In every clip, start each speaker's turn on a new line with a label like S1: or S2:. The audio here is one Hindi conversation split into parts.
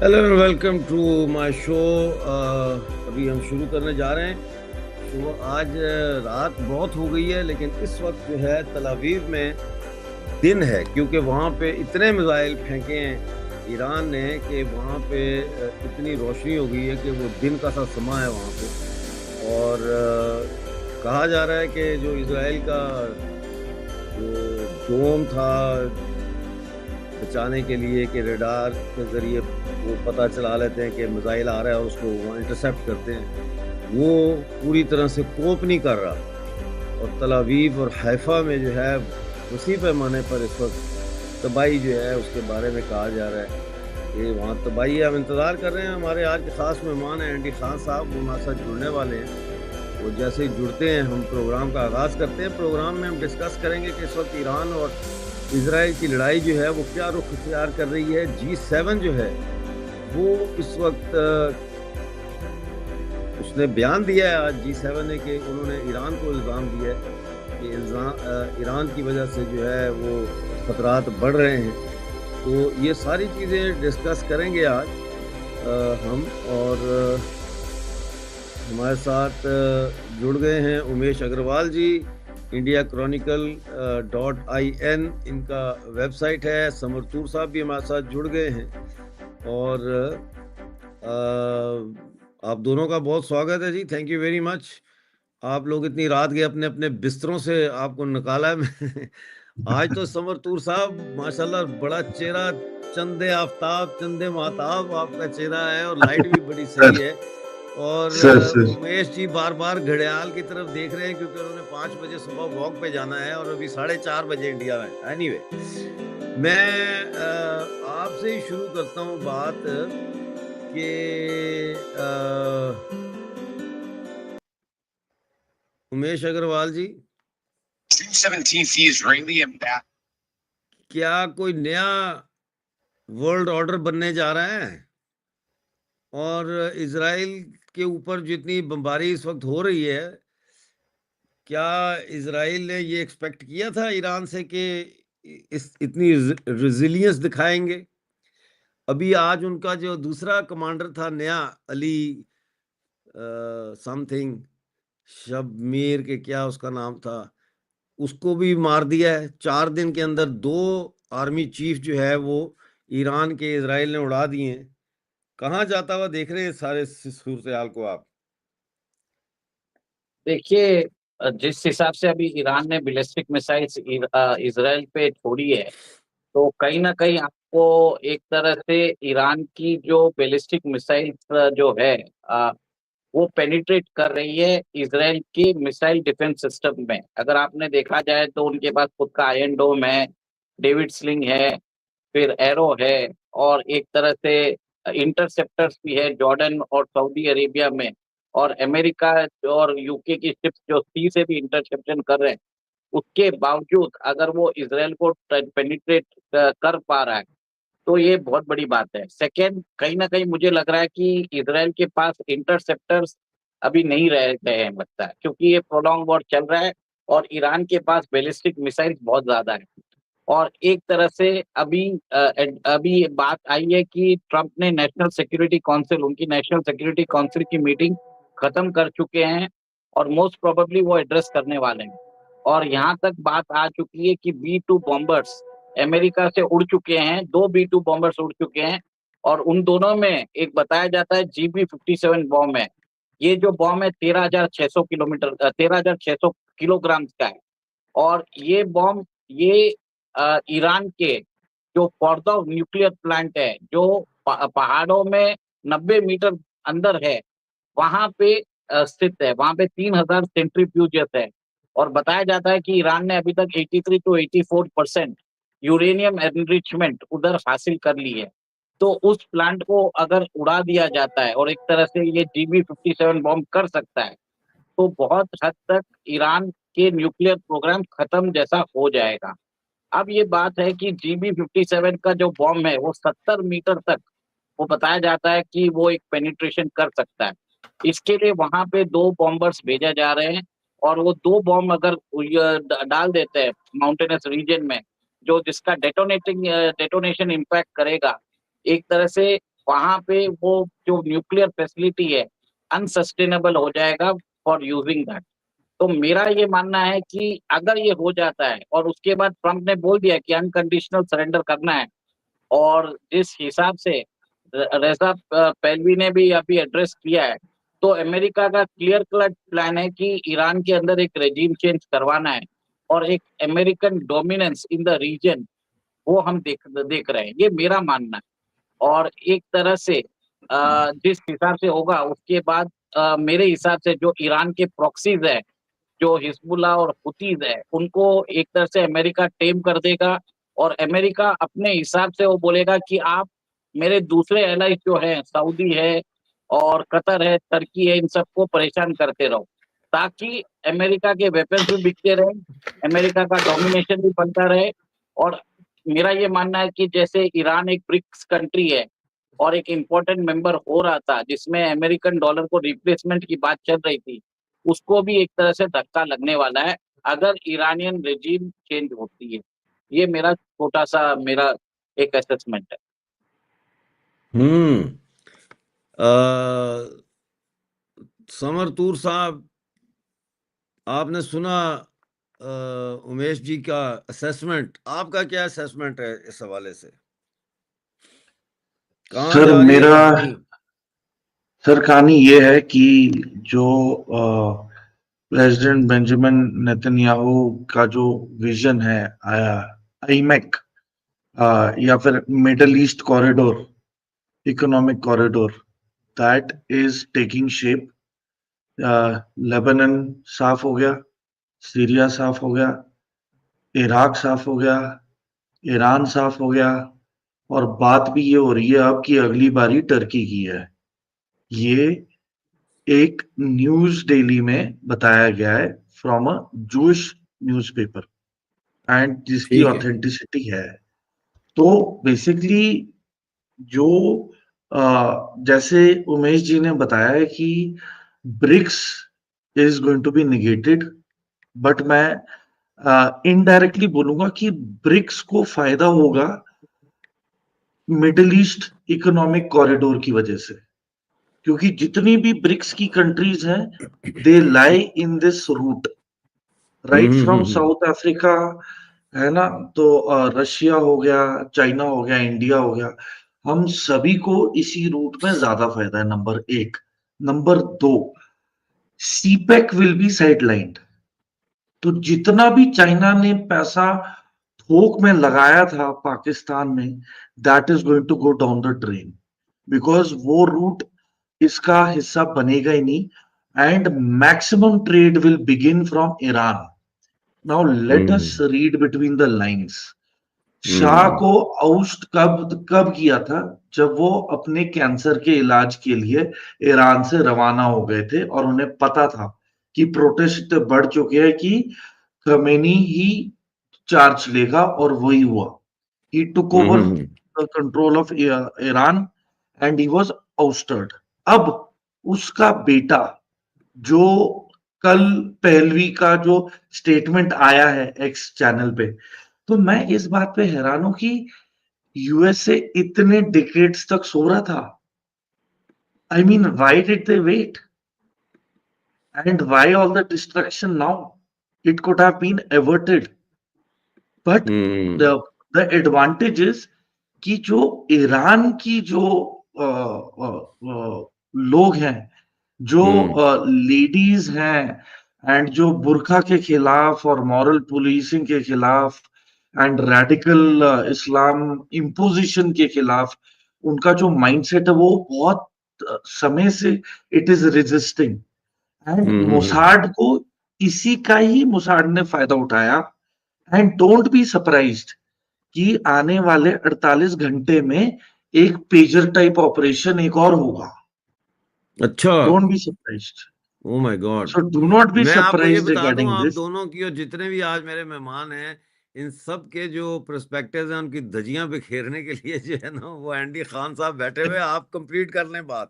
S1: Hello and welcome to my show. अभी हम शुरू करने जा रहे हैं। तो आज रात बहुत हो गई है, लेकिन इस वक्त जो है तल अवीव में दिन है, क्योंकि वहाँ पे इतने मिसाइल फेंके हैं ईरान ने कि वहाँ पे इतनी रोशनी हो गई है कि वो दिन का सा समा है वहाँ पे। और कहा जा रहा है कि जो इजराइल का जो डोम था बचाने के लिए कि रडार के ज़रिए वो पता चला लेते हैं कि मिसाइल आ रहा है और उसको वो इंटरसेप्ट करते हैं, वो पूरी तरह से कोप नहीं कर रहा। और तल अवीव और हैफा में जो है उसी पैमाने पर इस वक्त तबाही जो है उसके बारे में कहा जा रहा है कि वहाँ तबाही है। हम इंतज़ार कर रहे हैं। हमारे आज के ख़ास मेहमान हैं एंडी खान साहब, वो हमारे साथ जुड़ने वाले हैं। वो जैसे ही जुड़ते हैं हम प्रोग्राम का आगाज़ करते हैं। प्रोग्राम में हम डिस्कस करेंगे कि इस वक्त ईरान और इजराइल की लड़ाई जो है वो क्या रुख इख्तियार कर रही है। G7 जो है वो इस वक्त उसने बयान दिया है आज G7 ने कि उन्होंने ईरान को इल्ज़ाम दिया है कि ईरान की वजह से जो है वो खतरात बढ़ रहे हैं। तो ये सारी चीज़ें डिस्कस करेंगे आज हम। और हमारे साथ जुड़ गए हैं उमेश अग्रवाल जी। इंडिया क्रॉनिकल .in इनका वेबसाइट है। समरतूर साहब भी हमारे साथ जुड़ गए हैं और आप दोनों का बहुत स्वागत है जी। Thank you very much. आप लोग इतनी रात के अपने अपने बिस्तरों से आपको निकाला है मैं आज तो समरतूर साहब माशाल्लाह बड़ा चेहरा चंदे आफताब चंदे महताब आपका चेहरा है और लाइट भी बड़ी सही है। और उमेश जी बार बार घड़ियाल की तरफ देख रहे हैं क्योंकि उन्होंने 5 बजे सुबह वॉक पे जाना है और अभी 4:30 बजे इंडिया में। एनीवे, मैं आपसे ही शुरू करता हूँ बात कि उमेश अग्रवाल जी,
S2: 217 Israeli and back.
S1: क्या कोई नया वर्ल्ड ऑर्डर बनने जा रहा है? और इजराइल के ऊपर जितनी बमबारी इस वक्त हो रही है, क्या इजराइल ने ये एक्सपेक्ट किया था ईरान से कि इस इतनी रेजिलियंस दिखाएंगे? अभी आज उनका जो दूसरा कमांडर था नया, अली समथिंग शब्बीर के क्या उसका नाम था, उसको भी मार दिया है। 4 दिन के अंदर 2 आर्मी चीफ जो है वो ईरान के इजराइल ने उड़ा दिए हैं। कहाँ जाता हुआ देख रहे हैं सारे सूरत हाल को आप?
S3: देखिए, जिस हिसाब से अभी ईरान ने बैलिस्टिक मिसाइल्स इजराइल पे छोड़ी है, तो कहीं ना कहीं आपको एक तरह से ईरान की जो बैलिस्टिक मिसाइल्स जो है वो पेनिट्रेट कर रही है इजराइल की मिसाइल डिफेंस सिस्टम में। अगर आपने देखा जाए तो उनके पास खुद का आयरन डोम है, डेविड स्लिंग है, फिर एरो है, और एक तरह से इंटरसेप्टर्स भी है जॉर्डन और सऊदी अरेबिया में। और अमेरिका और यूके की शिप्स जो सी से भी इंटरसेप्शन कर रहे हैं, उसके बावजूद अगर वो इसराइल को पेनिट्रेट कर पा रहा है तो ये बहुत बड़ी बात है। सेकेंड, कहीं ना कहीं मुझे लग रहा है कि इसराइल के पास इंटरसेप्टर्स अभी नहीं रह गए हैं लगता है, क्योंकि ये प्रोलॉन्ग वॉर चल रहा है और ईरान के पास बैलिस्टिक मिसाइल्स बहुत ज्यादा है। और एक तरह से अभी बात आई है कि ट्रंप ने नेशनल सिक्योरिटी काउंसिल, उनकी नेशनल सिक्योरिटी काउंसिल की मीटिंग खत्म कर चुके हैं और मोस्ट प्रोबेबली वो एड्रेस करने वाले हैं। और यहाँ तक बात आ चुकी है कि B-2 बॉम्बर्स अमेरिका से उड़ चुके हैं, 2 B-2 बॉम्बर्स उड़ चुके हैं, और उन दोनों में एक बताया जाता है GB-57 बॉम्ब है। ये जो बॉम्ब है 13,600 किलोमीटर 13,600 किलोग्राम का है। और ये बॉम्ब ये ईरान के जो फॉर्दो न्यूक्लियर प्लांट है, जो पहाड़ों में 90 मीटर अंदर है, वहां पे स्थित है। वहां पे 3,000 सेंट्रीफ्यूजेस है। और बताया जाता है कि ईरान ने अभी तक 83 to 84% यूरेनियम एनरिचमेंट उधर हासिल कर ली है। तो उस प्लांट को अगर उड़ा दिया जाता है और एक तरह से ये GB-57 बॉम्ब कर सकता है, तो बहुत हद तक ईरान के न्यूक्लियर प्रोग्राम खत्म जैसा हो जाएगा। अब ये बात है कि GB-57 का जो बॉम्ब है वो 70 मीटर तक वो बताया जाता है कि वो एक पेनिट्रेशन कर सकता है। इसके लिए वहां पे 2 बॉम्बर्स भेजा जा रहे हैं, और वो 2 बॉम्ब अगर डाल देते हैं माउंटेनस रीजन में, जो जिसका डेटोनेशन इम्पैक्ट करेगा, एक तरह से वहां पे वो जो न्यूक्लियर फैसिलिटी है अनसस्टेनेबल हो जाएगा फॉर यूजिंग दैट। तो मेरा ये मानना है कि अगर ये हो जाता है और उसके बाद ट्रंप ने बोल दिया कि अनकंडीशनल सरेंडर करना है, और जिस हिसाब से रेजा पहलवी ने भी अभी एड्रेस किया है, तो अमेरिका का क्लियर कट प्लान है कि ईरान के अंदर एक रेजिम चेंज करवाना है और एक American dominance in the region वो हम देख रहे हैं। ये मेरा मानना है। और एक तरह से जिस हिसाब से होगा उसके बाद मेरे हिसाब से जो ईरान के प्रॉक्सीज है, जो हिजबुल्लाह और हुतीज है, उनको एक तरह से अमेरिका टेम कर देगा। और अमेरिका अपने हिसाब से वो बोलेगा कि आप मेरे दूसरे एलाइज जो है, सऊदी है और कतर है, तुर्की है, इन सबको परेशान करते रहो, ताकि अमेरिका के वेपन्स भी बिकते रहे, अमेरिका का डोमिनेशन भी बनता रहे। और मेरा ये मानना है कि जैसे ईरान एक ब्रिक्स कंट्री है और एक इम्पोर्टेंट मेंबर हो रहा था, जिसमें अमेरिकन डॉलर को रिप्लेसमेंट की बात चल रही थी, उसको भी एक तरह से धक्का लगने वाला है अगर ईरानियन रेजिम चेंज होती है। ये मेरा छोटा सा मेरा एक असेसमेंट है।
S1: हम्म। समरतूर साहब, आपने सुना उमेश जी का असेसमेंट, आपका क्या असेसमेंट है इस हवाले से? कहाँ
S4: सर
S1: जा रही है
S4: मेरा
S1: कहानी?
S4: सर कहानी ये है कि जो प्रेसिडेंट बेंजामिन नेतन्याहू का जो विजन है आया आईमेक या फिर middle east corridor, economic corridor, that is taking shape. Lebanon साफ हो गया, सीरिया साफ हो गया, इराक साफ हो गया, ईरान साफ हो गया, और बात भी ये हो रही है अब कि अगली बारी टर्की की है। ये एक न्यूज डेली में बताया गया है from a Jewish newspaper and जिसकी
S1: ठीक है।
S4: ऑथेंटिसिटी है। तो बेसिकली जो जैसे उमेश जी ने बताया है कि BRICS is going to be negated, but मैं इनडायरेक्टली बोलूंगा कि ब्रिक्स को फायदा होगा मिडिल ईस्ट इकोनॉमिक कॉरिडोर की वजह से, क्योंकि जितनी भी ब्रिक्स की कंट्रीज हैं they lie in this route right from South Africa, है ना, तो रशिया हो गया, चाइना हो गया, इंडिया हो गया, हम सभी को इसी रूट में ज्यादा फायदा है, नंबर एक। नंबर दो, सीपेक विल बी साइडलाइंड। तो जितना भी चाइना ने पैसा थोक में लगाया था पाकिस्तान में, that is going to go down the drain, because वो रूट इसका हिस्सा बनेगा ही नहीं, and maximum trade will begin from Iran. Now let us read between the lines. शाह को आउस्ट कब कब किया था? जब वो अपने कैंसर के इलाज के लिए ईरान से रवाना हो गए थे और उन्हें पता था कि प्रोटेस्ट बढ़ चुके हैं कि खमेनी ही चार्ज लेगा, और वही हुआ। He took over the control of Iran and he was ousted. अब उसका बेटा, जो कल पहलवी का जो स्टेटमेंट आया है एक्स चैनल पे, तो मैं इस बात पे हैरान हूं कि यूएसए इतने डिकेड्स तक सो रहा था। I mean why did they wait and why all the destruction now? It could have been averted, but the advantage is कि जो ईरान की जो लोग हैं, जो लेडीज हैं, एंड जो बुरखा के खिलाफ और मॉरल पुलिसिंग के खिलाफ एंड रेडिकल इस्लाम इम्पोजिशन के खिलाफ उनका जो माइंडसेट है, वो बहुत समय से इट इज रेजिस्टिंग, एंड मोसाड को इसी का ही मोसाड ने फायदा उठाया। एंड डोंट बी सरप्राइज्ड कि आने वाले 48 घंटे में एक पेजर टाइप ऑपरेशन एक और होगा।
S1: अच्छा,
S4: don't be surprised.
S1: Oh my God.
S4: So do not be
S1: मैं आपको ये
S4: सरप्राइज्ड
S1: बता दूं,
S4: रिगार्डिंग
S1: आप
S4: दिस।
S1: दोनों की और जितने भी आज मेरे मेहमान हैं, इन सब के जो पर्सपेक्टिव्स हैं उनकी धजियां बिखेरने के लिए जो है ना, वो एंडी खान साहब बैठे हुए। आप कंप्लीट कर लें बात।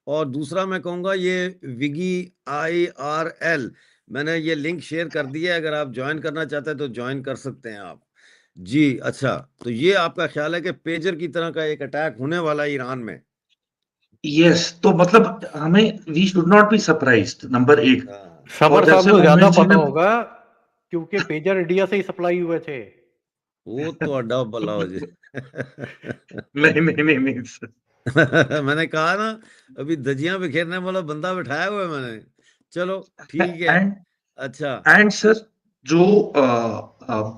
S1: और दूसरा मैं कहूँगा, ये विगी IRL, मैंने ये लिंक शेयर कर दिया है, अगर आप ज्वाइन करना चाहते हैं तो ज्वाइन कर सकते हैं आप जी। अच्छा, तो ये आपका ख्याल है कि पेजर की तरह का एक अटैक होने वाला है ईरान में?
S4: यस, तो मतलब हमें we should not be surprised, number एक।
S5: समर
S4: और
S5: साहब
S4: जैसे
S5: को ज्यादा
S4: उमेश जी
S5: पता
S4: ने,
S5: होगा क्योंकि पेजर इंडिया से ही सप्लाई हुए थे।
S1: वो तो अड्डा भला हो जी।
S4: नहीं नहीं नहीं नहीं सर।
S1: मैंने कहा ना, अभी धजियां बिखेरने वाला बंदा बिठाया हुआ है मैंने। चलो ठीक है।
S4: एंड
S1: अच्छा,
S4: एंड सर, जो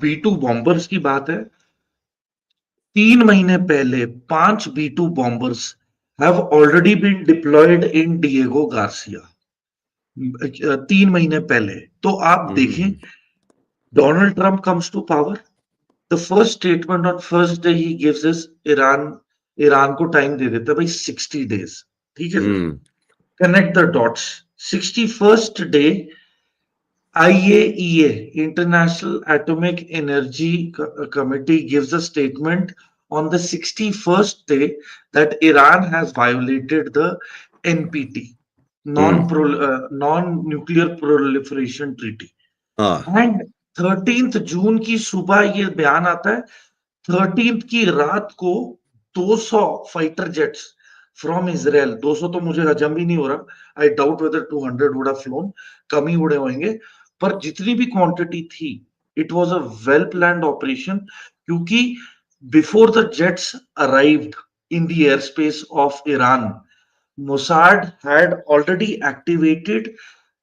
S4: B2 बॉम्बर्स की बात है, 3 महीने पहले 5 B2 bombers have already been deployed in Diego Garcia. 3 महीने पहले। तो आप देखें, Donald Trump comes to power, the first statement on first day ही गिव्स इज ईरान को टाइम दे देता है भाई 60 डेज। ठीक है sir, connect the dots. 61st day IAEA, International Atomic Energy Committee, gives a statement on the 61st day that Iran has violated the NPT, non-nuclear proliferation treaty. And 13th जून की सुबह ये बयान आता है, 13th की रात को 200 फाइटर जेट्स from Israel. 200 तो मुझे हजम भी नहीं हो रहा. I doubt whether 200 would have flown. कम ही उड़े होंगे. पर जितनी भी क्वांटिटी थी, it was a well planned operation, क्योंकि before the jets arrived in the airspace of Iran, Mossad had already activated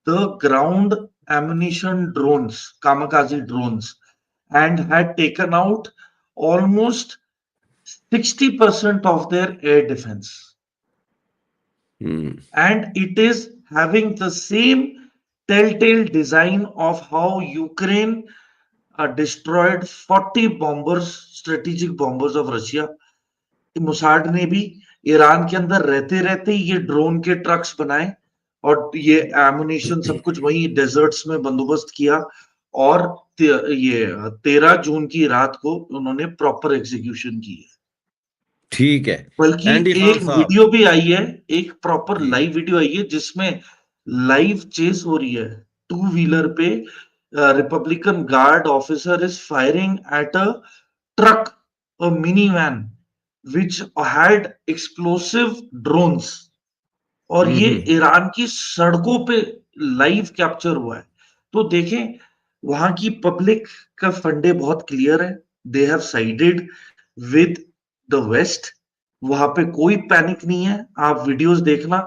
S4: the ground ammunition drones, kamikaze drones, and had taken out almost 60% of their air defense. And it is having the same telltale design of how Ukraine destroyed 40 bombers, strategic bombers of Russia. मोसाड ने भी ईरान के अंदर रहते रहते ये ड्रोन के ट्रक्स बनाए और ये एमुनिशन सब कुछ वही डेजर्ट्स में बंदोबस्त किया और ये 13 जून की रात को उन्होंने प्रॉपर एग्जीक्यूशन की है.
S1: ठीक है.
S4: बल्कि एक वीडियो भी आई है, एक प्रॉपर लाइव वीडियो आई है जिसमें लाइव चेस हो रही है. 2 व्हीलर पे Republican guard officer is firing at a truck, a mini van which had explosive drones, और ये ईरान की सड़कों पे लाइव कैप्चर हुआ है. तो देखें वहां की पब्लिक का फंडे बहुत क्लियर है. They have sided with the west. वहां पे कोई पैनिक नहीं है. आप वीडियोस देखना,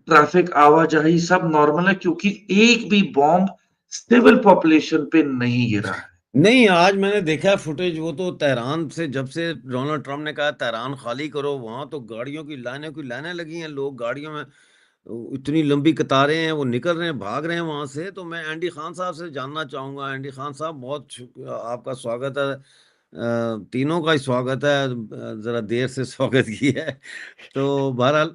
S4: ट्रैफिक आवाजाही सब नॉर्मल है, क्योंकि एक भी बॉम्ब सिविल पॉपुलेशन पे नहीं गिरा है.
S1: नहीं, आज मैंने देखा फुटेज. वो तो तेहरान से, जब से डोनाल्ड ट्रम्प ने कहा तेहरान खाली करो, वहां तो गाड़ियों की लाइनें लगी हैं. लोग गाड़ियों में, इतनी लंबी कतारें हैं, वो निकल रहे हैं, भाग रहे हैं वहां से. तो मैं एंडी खान साहब से जानना चाहूंगा. एंडी खान साहब, बहुत आपका स्वागत है. तीनों का ही स्वागत है. जरा देर से स्वागत किया है. तो बहरहाल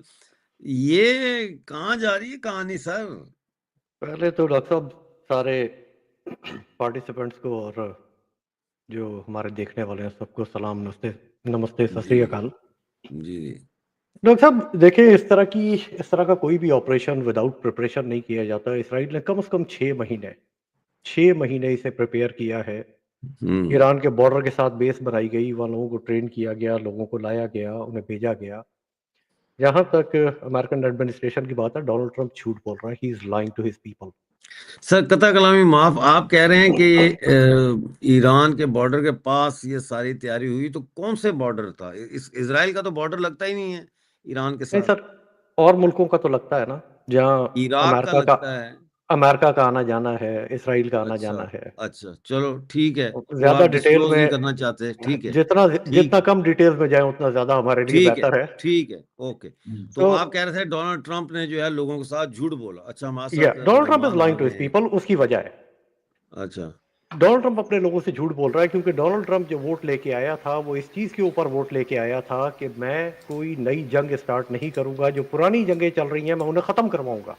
S1: ये कहाँ जा रही है कहानी सर?
S5: पहले तो डॉक्टर साहब सारे पार्टिसिपेंट्स को और जो हमारे देखने वाले हैं सबको सलाम, नमस्ते सत श्री अकाल.
S1: जी
S5: डॉक्टर साहब देखिए, इस तरह का कोई भी ऑपरेशन विदाउट प्रिपरेशन नहीं किया जाता. इसराइल ने कम से कम 6 महीने इसे प्रिपेयर किया है. ईरान के बॉर्डर के साथ बेस बनाई गई, वहां लोगों को ट्रेन किया गया, लोगों को लाया गया, उन्हें भेजा गया. जहां तक अमेरिकन एडमिनिस्ट्रेशन की बात है, डोनाल्ड ट्रंप झूठ बोल रहा है. He is lying to his people.
S1: सर कता कलामी माफ, आप कह रहे हैं कि ईरान के बॉर्डर के पास ये सारी तैयारी हुई, तो कौन से बॉर्डर था? इजराइल का तो बॉर्डर लगता ही नहीं है ईरान के साथ.
S5: नहीं सर, और मुल्कों का तो लगता है ना, जहाँ
S1: इराक का लगता है,
S5: अमेरिका का आना जाना है, इसराइल का आना जाना है.
S1: अच्छा चलो ठीक है.
S5: ज्यादा डिटेल में
S1: करना चाहते हैं, ठीक है.
S5: जितना कम डिटेल में जाए उतना ज्यादा हमारे लिए बेहतर है.
S1: ठीक है, ओके. तो आप कह रहे थे डोनाल्ड ट्रंप ने जो है लोगों के साथ झूठ बोला. अच्छा, हमारे साथ
S5: Donald Trump is lying to his people. उसकी वजह है,
S1: अच्छा,
S5: डोनाल्ड ट्रंप अपने लोगों से झूठ बोल रहा है, क्योंकि डोनाल्ड ट्रंप जो वोट लेके आया था वो इस चीज के ऊपर वोट लेके आया था कि मैं कोई नई जंग स्टार्ट नहीं करूंगा, जो पुरानी जंगें चल रही हैं मैं उन्हें खत्म करवाऊंगा.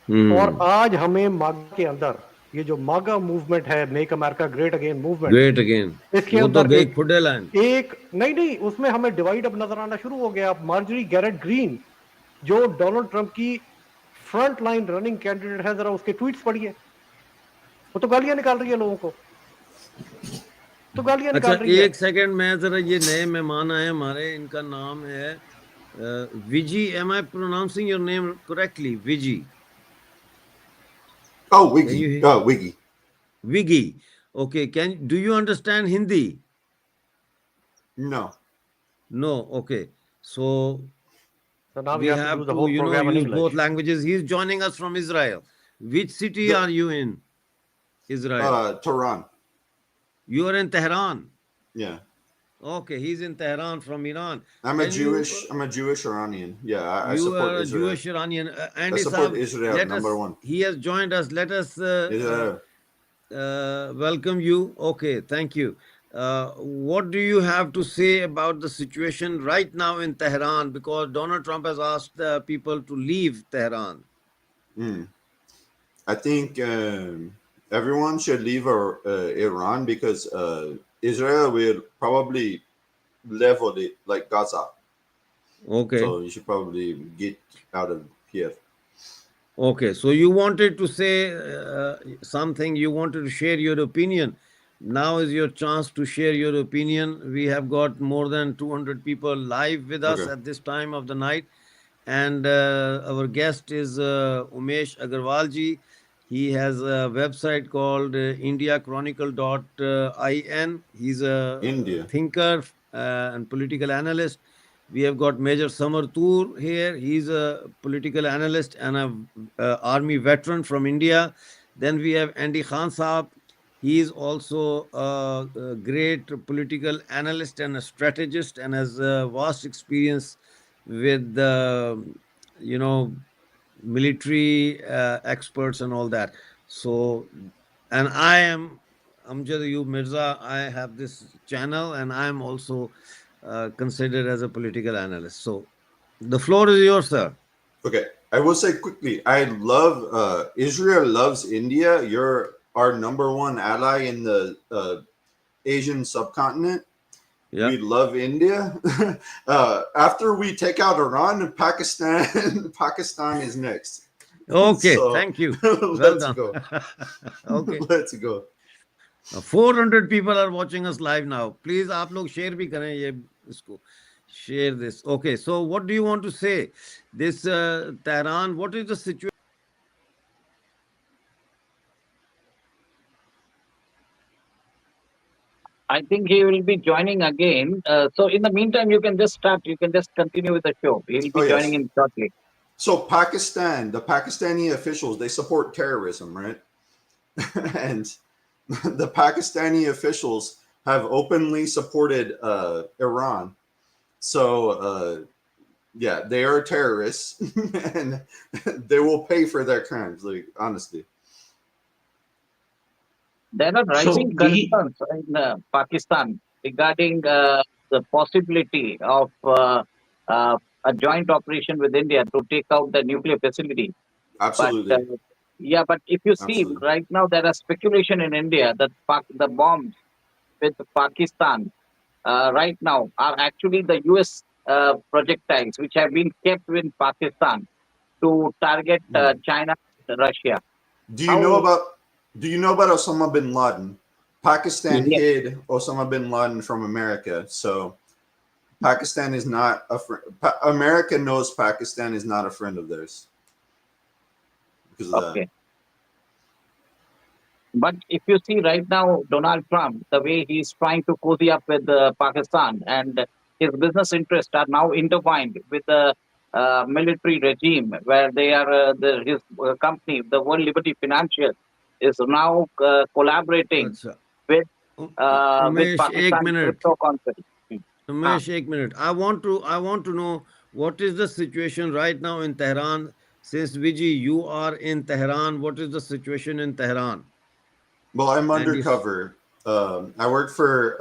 S5: और आज हमें मागा के अंदर ये जो मागा मूवमेंट है, make America great again movement, इसके अंदर एक नहीं उसमें हमें डिवाइड अब नजर आना शुरू हो गया. मार्जरी गैरेट ग्रीन जो डोनाल्ड ट्रंप की फ्रंट लाइन रनिंग कैंडिडेट है, जरा उसके ट्वीट्स पढ़िए. वो तो गालियां निकाल रही है लोगों को, तो गालियां निकाल रही है.
S1: एक सेकंड, मैं जरा, ये नए मेहमान आए हमारे, इनका नाम है Viji. Am I pronouncing your name correctly? Viji.
S6: Oh, Wiggy. Wiggy.
S1: Wiggy. Okay. Do you understand Hindi?
S6: No.
S1: No. Okay. So
S5: now we have to
S1: use both languages. He's joining us from Israel. Which city are you in? Israel.
S6: Tehran.
S1: You are in Tehran.
S6: Yeah.
S1: Okay, he's in Tehran from Iran.
S6: I'm a Jewish Iranian. Yeah, I support Israel.
S1: Jewish Iranian. And
S6: I support Israel, number one.
S1: He has joined us. Let us welcome you. Okay, thank you. What do you have to say about the situation right now in Tehran? Because Donald Trump has asked people to leave Tehran.
S6: I think everyone should leave Iran because Israel will probably level it like Gaza.
S1: Okay.
S6: So you should probably get out of here.
S1: Okay. So you wanted to say something, you wanted to share your opinion now is your chance to share your opinion. We have got more than 200 people live with us
S6: Okay.
S1: at this time of the night. And our guest is Umesh Agarwal ji. He has a website called indiachronicle.in. He's a
S6: India.
S1: thinker and political analyst. We have got Major Samar Toor here. He's a political analyst and a army veteran from India. Then we have Andy Khan Saab. He is also a great political analyst and a strategist and has a vast experience with the military experts and all that. So, and I am Amjad Ayub Mirza. I have this channel and I am also considered as a political analyst. So the floor is yours, sir.
S6: Okay, I will say quickly, I love Israel loves India. You're our number one ally in the Asian subcontinent.
S1: Yeah.
S6: We love India. After we take out Iran, Pakistan, Pakistan is next.
S1: Okay,
S6: So,
S1: thank you.
S6: let's
S1: Well done.
S6: go.
S1: Okay.
S6: Let's go.
S1: 400 people are watching us live now. Please, आप लोग share भी करें ये इसको. Share this. Okay, so what do you want to say? This Tehran, what is the situation?
S3: I think he will be joining again. So in the meantime, you can just start. You can just continue with the show. He will be
S6: Oh, yes.
S3: joining in shortly.
S6: So Pakistan, the Pakistani officials, they support terrorism, right? And the Pakistani officials have openly supported Iran. So yeah, they are terrorists and they will pay for their crimes, like honestly.
S3: There are rising concerns in Pakistan regarding the possibility of a joint operation with India to take out the nuclear facility.
S6: Absolutely.
S3: But but if you see
S6: Absolutely.
S3: right now, there are speculation in India that the bombs with Pakistan right now are actually the US projectiles which have been kept in Pakistan to target China and Russia.
S6: Do you know about Osama bin Laden? Pakistan
S3: Yes.
S6: hid Osama bin Laden from America. So Pakistan is not a friend. America knows Pakistan is not a friend of theirs. Because of that.
S3: But if you see right now, Donald Trump, the way he's trying to cozy up with Pakistan, and his business interests are now intertwined with the military regime, where they are his company, the World Liberty Financial, is now collaborating with
S1: Umesh,
S3: Pakistan cryptocurrency.
S1: Umesh, एक minute. I want to know what is the situation right now in Tehran. Since Vijay, you are in Tehran, what is the situation in Tehran?
S6: Well, I'm undercover. I work for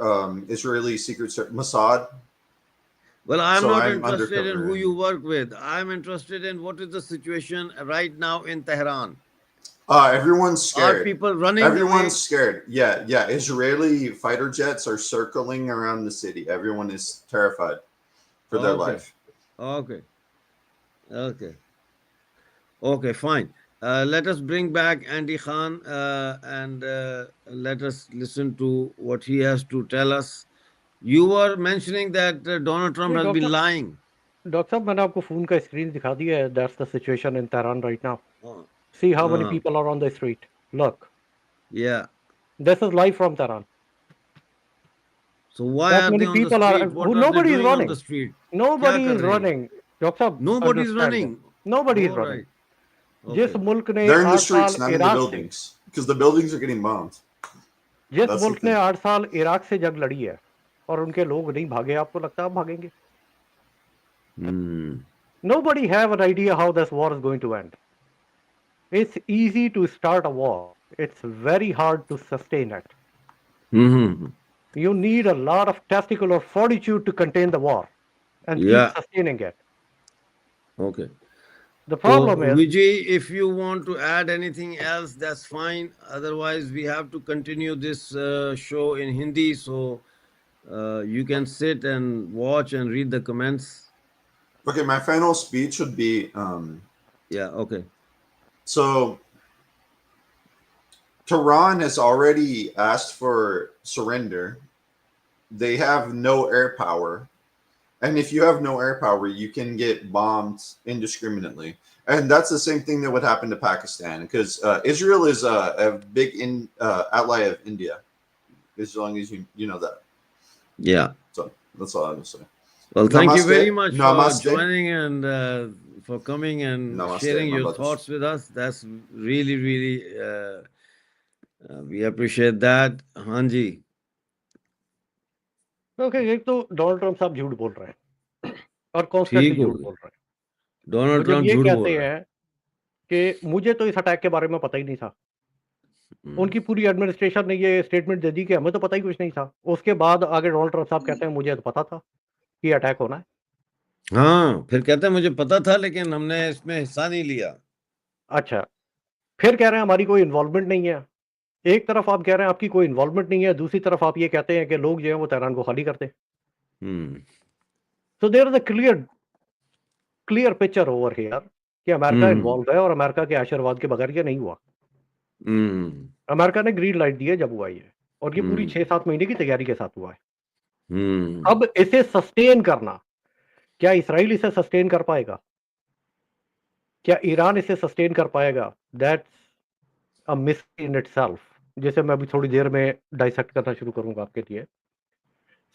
S6: Israeli Secret Service, Mossad.
S1: Well, I'm not interested in who you work with. I'm interested in what is the situation right now in Tehran.
S6: Everyone's scared.
S1: Are people running?
S6: Everyone's scared. Yeah. Israeli fighter jets are circling around the city. Everyone is terrified for their life. Okay, fine. Let us bring back Andy Khan and let us listen to what he has to tell us. You were mentioning that Donald Trump has been lying.
S5: Doctor, मैंने आपको फोन का स्क्रीन दिखा दिया है. That's the situation in Tehran right now. See how many people are on the street. Look.
S1: Yeah.
S5: This is live from Tehran.
S1: So why are they on the street?
S5: Nobody is running.
S1: On the street?
S5: Nobody is running. Doctor,
S1: nobody is running.
S5: Nobody is running. जिस मुल्क ने
S6: They're in the streets, not in the buildings, because the buildings are getting bombed.
S5: जिस मुल्क ने 8 साल इराक से जंग लड़ी है और उनके लोग नहीं भागे, आपको लगता है आप भागेंगे? Nobody have an idea how this war is going to end. It's easy to start a war. It's very hard to sustain it. You need a lot of testicular fortitude to contain the war and keep sustaining it.
S1: Okay.
S5: The problem is,
S1: Vijay, if you want to add anything else, that's fine. Otherwise, we have to continue this show in Hindi. So you can sit and watch and read the comments.
S6: Okay, my final speech would be
S1: okay.
S6: So Tehran has already asked for surrender. They have no air power. And if you have no air power, you can get bombed indiscriminately. And that's the same thing that would happen to Pakistan, because Israel is a big ally of India, as long as you know that.
S1: Yeah.
S6: So that's all I'm saying.
S1: Well, thank you
S6: Namaste.
S1: very much
S6: Namaste.
S1: for joining and for coming and
S6: Namaste,
S1: sharing
S6: my
S1: your
S6: brothers.
S1: thoughts with us. That's really, really, we appreciate that. Hanji.
S5: Okay, एक तो डोनाल्ड ट्रम्प साहब झूठ बोल रहे हैं और कॉन्स्टेंटली
S1: ठीक हो
S5: झूठ
S1: गया।
S5: बोल रहे हैं।
S1: डोनाल्ड
S5: वो जब
S1: ट्रम्प
S5: ये
S1: झूठ बोल
S5: कहते
S1: रहा है।
S5: हैं कि मुझे तो इस अटैक के बारे में पता ही नहीं था, उनकी पूरी एडमिनिस्ट्रेशन ने ये स्टेटमेंट दे दी कि हमें तो पता ही कुछ नहीं था। उसके बाद आगे डोनाल्ड ट्रम्प साहब कहते हैं मुझे तो पता था कि अटैक होना है।
S1: हाँ, फिर कहते हैं मुझे पता था लेकिन हमने इसमें हिस्सा नहीं लिया।
S5: अच्छा, फिर कह रहे हैं हमारी कोई इन्वॉल्वमेंट नहीं है। एक तरफ आप कह रहे हैं आपकी कोई इन्वॉल्वमेंट नहीं है, दूसरी तरफ आप ये कहते हैं कि लोग जो हैं वो तेहरान को खाली कर दें। So there is a clear picture over here कि अमेरिका इन्वॉल्व है और अमेरिका के आशीर्वाद के बगैर ये नहीं हुआ। अमेरिका ने ग्रीन लाइट दी है जब हुआ ये, और ये पूरी 6-7 महीने की तैयारी के साथ हुआ है। अब इसे सस्टेन करना, क्या इसराइल इसे सस्टेन कर पाएगा? क्या ईरान इसे सस्टेन कर पाएगा? That's a mystery in itself, जैसे मैं अभी थोड़ी देर में डाइसेक्ट करना शुरू करूंगा आपके लिए।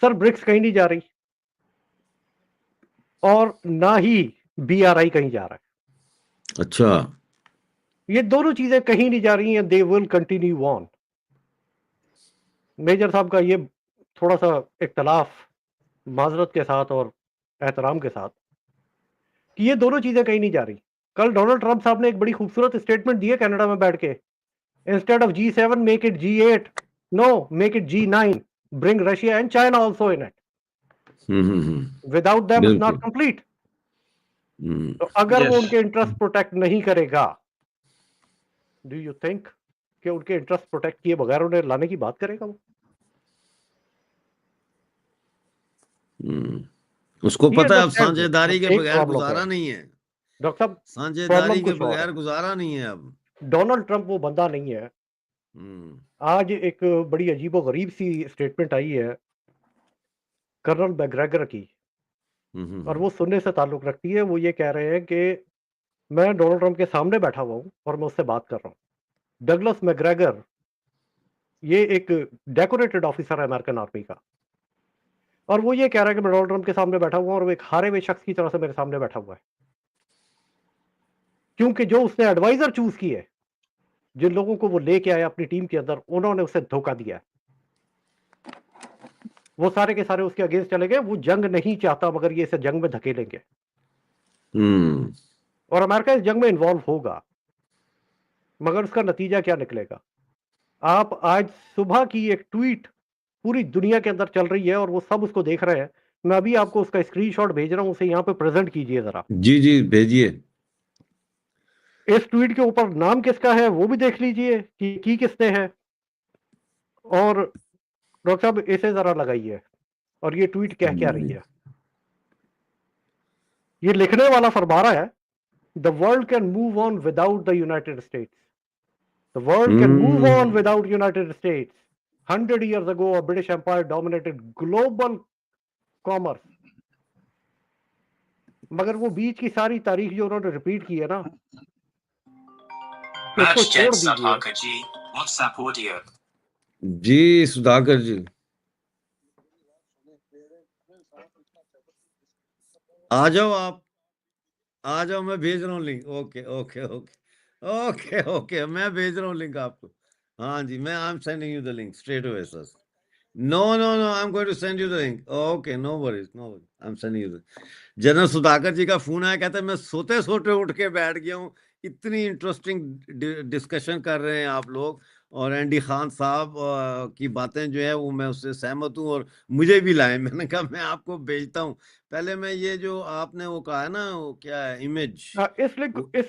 S5: सर, ब्रिक्स कहीं नहीं जा रही और ना ही BRI कहीं जा रहा है।
S1: अच्छा,
S5: ये दोनों चीजें कहीं नहीं जा रही हैं। They will continue on. Major साहब का ये थोड़ा सा इख्तलाफ माजरत के साथ और एहतराम के साथ कि ये दोनों चीजें कहीं नहीं जा रही। कल डोनाल्ड ट्रंप साहब ने एक बड़ी खूबसूरत स्टेटमेंट दी है कनाडा में बैठ के, instead of G7 make it G8, know make it G9, bring Russia and China also in it, without them it's not complete. तो अगर वो उनके इंटरेस्ट प्रोटेक्ट नहीं करेगा, डू यू थिंक कि उनके इंटरेस्ट प्रोटेक्ट किए बगैर उन्हें लाने की बात करेगा वो?
S1: उसको पता है अब साझेदारी के बगैर गुजारा नहीं है।
S5: डॉक्टर साहब,
S1: साझेदारी के बगैर गुजारा नहीं है। अब
S5: डोनाल्ड ट्रंप वो बंदा नहीं है। आज एक बड़ी अजीबो गरीब सी स्टेटमेंट आई है कर्नल मैकग्रेगर की, और वो सुनने से ताल्लुक रखती है। वो ये कह रहे हैं कि मैं डोनाल्ड ट्रंप के सामने बैठा हुआ हूँ और मैं उससे बात कर रहा हूँ। डगलस मैकग्रेगर ये एक डेकोरेटेड ऑफिसर है अमेरिकन आर्मी का, और वो ये कह रहा है कि मैं डोनाल्ड ट्रंप के सामने बैठा हुआ हूँ और वो एक हारे हुए शख्स की तरह से मेरे सामने बैठा हुआ है, क्योंकि जो उसने एडवाइजर चूज किए, जिन लोगों को वो लेके आया अपनी टीम के अंदर, उन्होंने उसे धोखा दिया। वो सारे के सारे उसके अगेंस्ट चले गए। वो जंग नहीं चाहता, मगर ये इसे जंग में धकेलेंगे और अमेरिका इस जंग में इन्वॉल्व होगा। मगर उसका नतीजा क्या निकलेगा? आप आज सुबह की एक ट्वीट पूरी दुनिया के अंदर चल रही है और वो सब उसको देख रहे हैं। मैं अभी आपको उसका स्क्रीनशॉट भेज रहा हूं, उसे यहाँ पे प्रेजेंट कीजिए जरा।
S1: जी भेजिए।
S5: इस ट्वीट के ऊपर नाम किसका है वो भी देख लीजिए कि की किसने है, और डॉक्टर साहब इसे जरा लगाइए और ये ट्वीट क्या क्या रही है। ये लिखने वाला फरमा रहा है, the world can move on without the United states, the world can move on without United states. 100 years ago, a British Empire dominated global commerce. मगर वो बीच की सारी तारीख जो उन्होंने रिपीट की है ना, उसको छोड़ दीजिए।
S1: जी सुधाकर जी, आ जाओ, आप आ जाओ, मैं भेज रहा हूँ link. Okay okay okay okay okay, मैं भेज रहा हूँ लिंक आपको। हाँ जी, मैं I am sending you the link straight away sir. No I am going to send you the link. Okay, no worries I am sending you the. General Sudhakar ji का फोन आया, कहते हैं मैं सोते सोते उठ के बैठ गया हूँ, इतनी इंटरेस्टिंग डिस्कशन कर रहे हैं आप लोग, और एंडी खान साहब की बातें जो है वो मैं उससे सहमत हूँ, और मुझे भी लाए। मैंने कहा मैं आपको भेजता हूँ। पहले मैं ये जो आपने वो कहा है ना, वो क्या है इमेज,
S5: इस लिंक, इस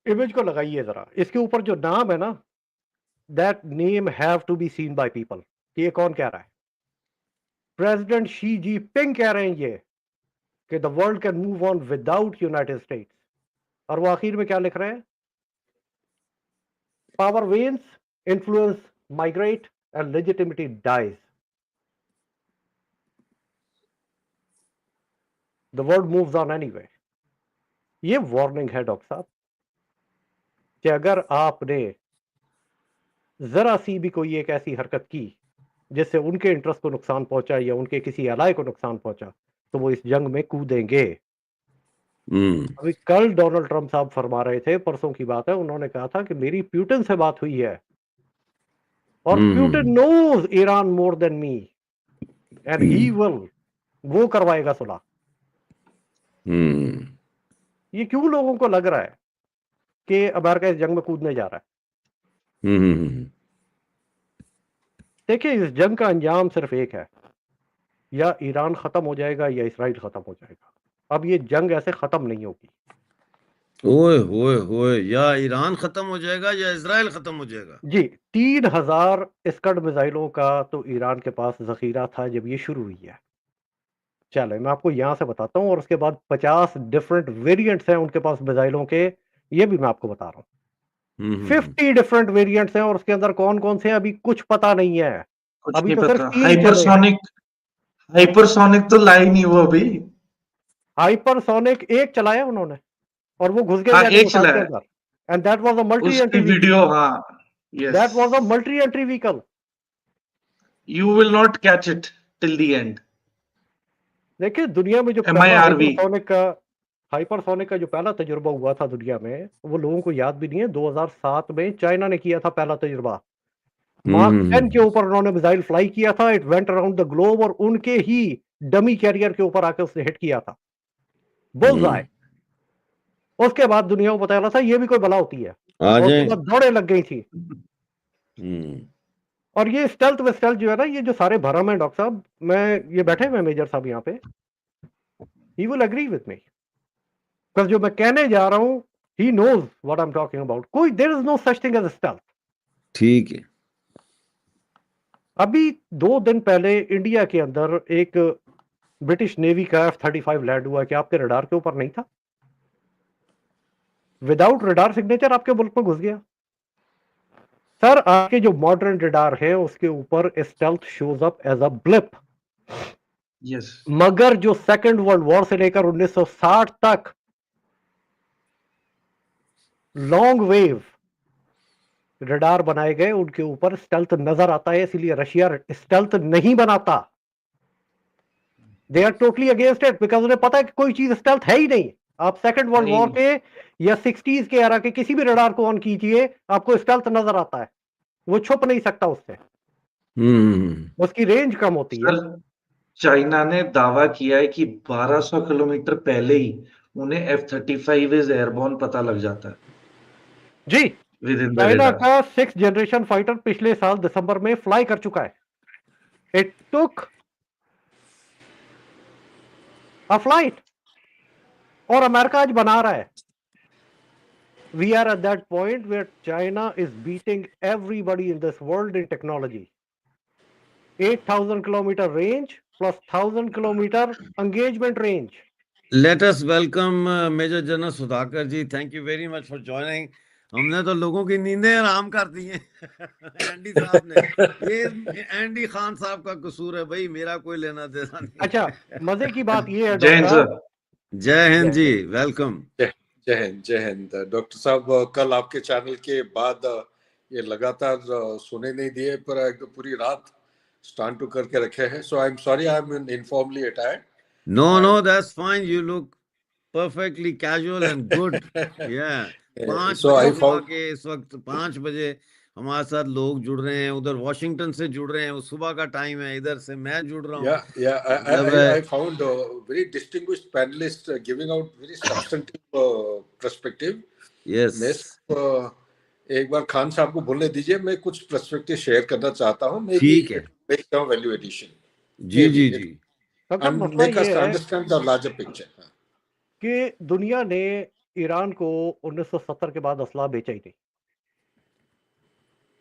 S5: इमेज को लगाइए जरा। इसके ऊपर जो नाम है ना, that name have to be seen by people. ये कौन कह रहा है? प्रेसिडेंट शी जिनपिंग कह रहे हैं ये कि the world can move on without United states, और वो आखिर में क्या लिख रहे हैं? Power veins influence migrate, and legitimacy dies. The world moves on anyway. ये वार्निंग है डॉक्टर साहब कि अगर आपने जरा सी भी कोई एक ऐसी हरकत की जिससे उनके इंटरेस्ट को नुकसान पहुंचा या उनके किसी अलाय को नुकसान पहुंचा तो वो इस जंग में कूदेंगे। अभी कल डोनाल्ड ट्रंप साहब फरमा रहे थे, परसों की बात है, उन्होंने कहा था कि मेरी प्यूटन से बात हुई है और Putin knows Iran more than me and he will, वो करवाएगा सुलह। ये क्यों लोगों को लग रहा है कि अमेरिका इस जंग में कूदने जा रहा है? देखिए, इस जंग का अंजाम सिर्फ एक है, या ईरान खत्म हो जाएगा या इसराइल खत्म हो जाएगा। अब ये जंग ऐसे खत्म नहीं होगी।
S1: ओए होए होए, या ईरान खत्म हो जाएगा या इजराइल खत्म हो जाएगा।
S5: जी, 3000 स्कड मिसाइलों का तो ईरान के पास जखीरा था जब ये शुरू हुई है। चलो मैं आपको यहां से बताता हूं, और उसके बाद 50 डिफरेंट वेरिएंट्स हैं उनके पास मिसाइलों के, ये भी मैं आपको बता रहा हूं। 50 डिफरेंट वेरिएंट्स हैं और उसके अंदर कौन कौन से अभी कुछ पता नहीं है।
S4: कुछ
S5: अभी
S4: नहीं
S5: तो सिर्फ
S4: पता।
S5: 3 चले हैं।
S4: हाइपरसोनिक तो लाई नहीं हुआ अभी।
S5: हाइपरसोनिक एक चलाया उन्होंने और वो घुस गया
S4: हाँ, एक
S5: मुसाद के
S4: चलाया।
S5: अंदर, and that was a multi
S4: उसकी
S5: एंट्री
S4: वीडियो, हाँ,
S5: that
S4: yes,
S5: was a multi entry vehicle.
S4: You will not catch it till the end.
S5: देखिए, दुनिया में जो पहला
S4: MIRV।
S5: हाइपरसोनिक का जो पहला तजुर्बा हुआ था दुनिया में, वो लोगों को याद भी नहीं है। 2007 में चाइना ने किया था पहला तजुर्बा। मार्क 10 के ऊपर उन्होंने मिसाइल फ्लाई किया था। It went around the globe और उनके ही डमी कैरियर के ऊपर आकर उसने हिट किया था, बुल्सआई। उसके बाद दुनिया को पता चला था ये भी कोई बला होती है, और उसके बाद दौड़े लग गई थी। और ये स्टेल्थ वेस्टेल्थ जो है ना, ये जो सारे भरम है डॉक्टर साहब, मैं ये बैठे हुए मेजर साहब यहाँ पे, he will agree with me, because जो मैं कहने जा रहा हूं, he knows what I am talking about. कोई there is no such thing as stealth.
S1: ठीक है।
S5: अभी 2 दिन पहले इंडिया के अंदर एक ब्रिटिश नेवी का F-35 लैंड हुआ कि आपके रडार के ऊपर नहीं था। विदाउट रडार सिग्नेचर आपके मुल्क में घुस गया। सर, आपके जो मॉडर्न रडार है उसके ऊपर stealth shows up as a blip.
S4: Yes.
S5: मगर जो सेकेंड वर्ल्ड वॉर से लेकर 1960 तक लॉन्ग वेव रडार बनाए गए, उनके ऊपर स्टेल्थ नजर आता है, इसलिए रशिया स्टेल्थ नहीं बनाता। They are totally against it, because उन्हें पता है कि कोई चीज स्टेल्थ है ही नहीं। आप सेकेंड वर्ल्ड वॉर के या 60s के एरा के किसी भी रडार को ऑन कीजिए, आपको स्टेल्थ नजर आता है। वो छुप नहीं सकता उससे, उसकी रेंज कम होती है।
S4: चाइना ने दावा किया है कि 1200 किलोमीटर पहले ही उन्हें F-35 इज एयरबॉर्न पता लग जाता है।
S5: जी, चाइना का 6th जनरेशन फाइटर पिछले साल दिसंबर में फ्लाई कर चुका है। इट टुक अ फ्लाइट, और अमेरिका आज बना रहा है। We are at that point where China is beating everybody in this world in technology. 8,000 kilometer range plus 1,000 kilometer engagement range.
S1: Let us welcome Major General Sudhakar ji. Thank you very much for joining. हमने तो लोगों की नींदें आराम कर दी हैं एंडी साहब ने। ये एंडी खान साहब का कसूर है भाई, मेरा कोई लेना देना नहीं।
S5: अच्छा, मजे की बात ये है
S4: जय हिंद
S5: डॉक्टर,
S4: सर।
S1: जय हिंद जी, वेलकम।
S7: जय हिंद, जय हिंद। डॉक्टर साहब, कल आपके चैनल के बाद ये लगातार सुने नहीं दिए, पर पूरी रात स्टैंड टू करके रखे हैं। So I am sorry, I am informally attired.
S1: No that's fine, you look perfectly casual and good. Yeah. 5 बजे सुबह के इस वक्त 5 बजे हमारे साथ लोग जुड़ रहे हैं, उधर वॉशिंगटन से जुड़ रहे हैं, वो सुबह का टाइम है, इधर से मैं जुड़ रहा हूँ।
S7: I found very distinguished panelists giving out very substantive perspective.
S1: Yes.
S7: मैं एक बार खान साहब को बोलने दीजिए, मैं कुछ पर्सपेक्टिव शेयर करना चाहता हूँ।
S1: ठीक है,
S7: make some value addition.
S1: Ji ji ji,
S7: and make us understand the larger picture.
S5: कि दुनिया ने ईरान को 1970 के बाद असला बेचा ही नहीं।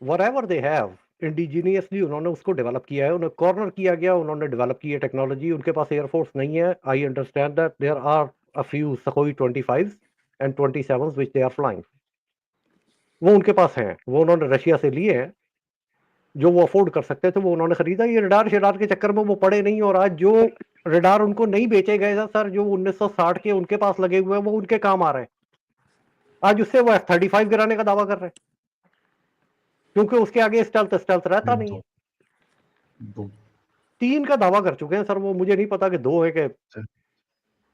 S5: Whatever they have, इंडिजीनियसली उन्होंने उसको डेवलप किया है, उन्हें कॉर्नर किया गया, उन्होंने डेवलप की है टेक्नोलॉजी। उनके पास एयरफोर्स नहीं है। I understand that there are a few Sukhoi 25s and 27s which they are flying, वो उनके पास हैं, वो उन्होंने रशिया से लिए हैं। जो वो अफोर्ड कर सकते थे वो उन्होंने खरीदा। ये रडार शेडार के चक्कर में वो पड़े नहीं, और आज जो रडार उनको नहीं बेचे गए थे सर, जो 1960 के उनके पास लगे हुए हैं, वो उनके काम आ रहे हैं। आज उससे वो F-35 गिराने का दावा कर रहे हैं, क्योंकि उसके आगे स्टेल्थ रहता नहीं है। 3 का दावा कर चुके हैं सर वो, मुझे नहीं पता कि 2 है कि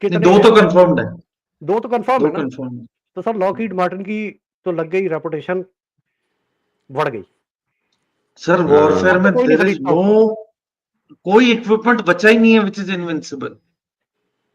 S5: कितने।
S4: 2 तो कंफर्म्ड है,
S5: 2 तो कंफर्म
S4: 2
S5: है ना।
S4: कंफर्म।
S5: तो सर लॉकहीड मार्टिन की तो लग गई, रेपुटेशन बढ़ गई।
S4: सर वॉरफेयर में
S5: कोई नहीं
S4: देयर इज
S5: खरीदता
S4: नो, कोई इक्विपमेंट बचा ही नहीं है विच इज इनविंसिबल।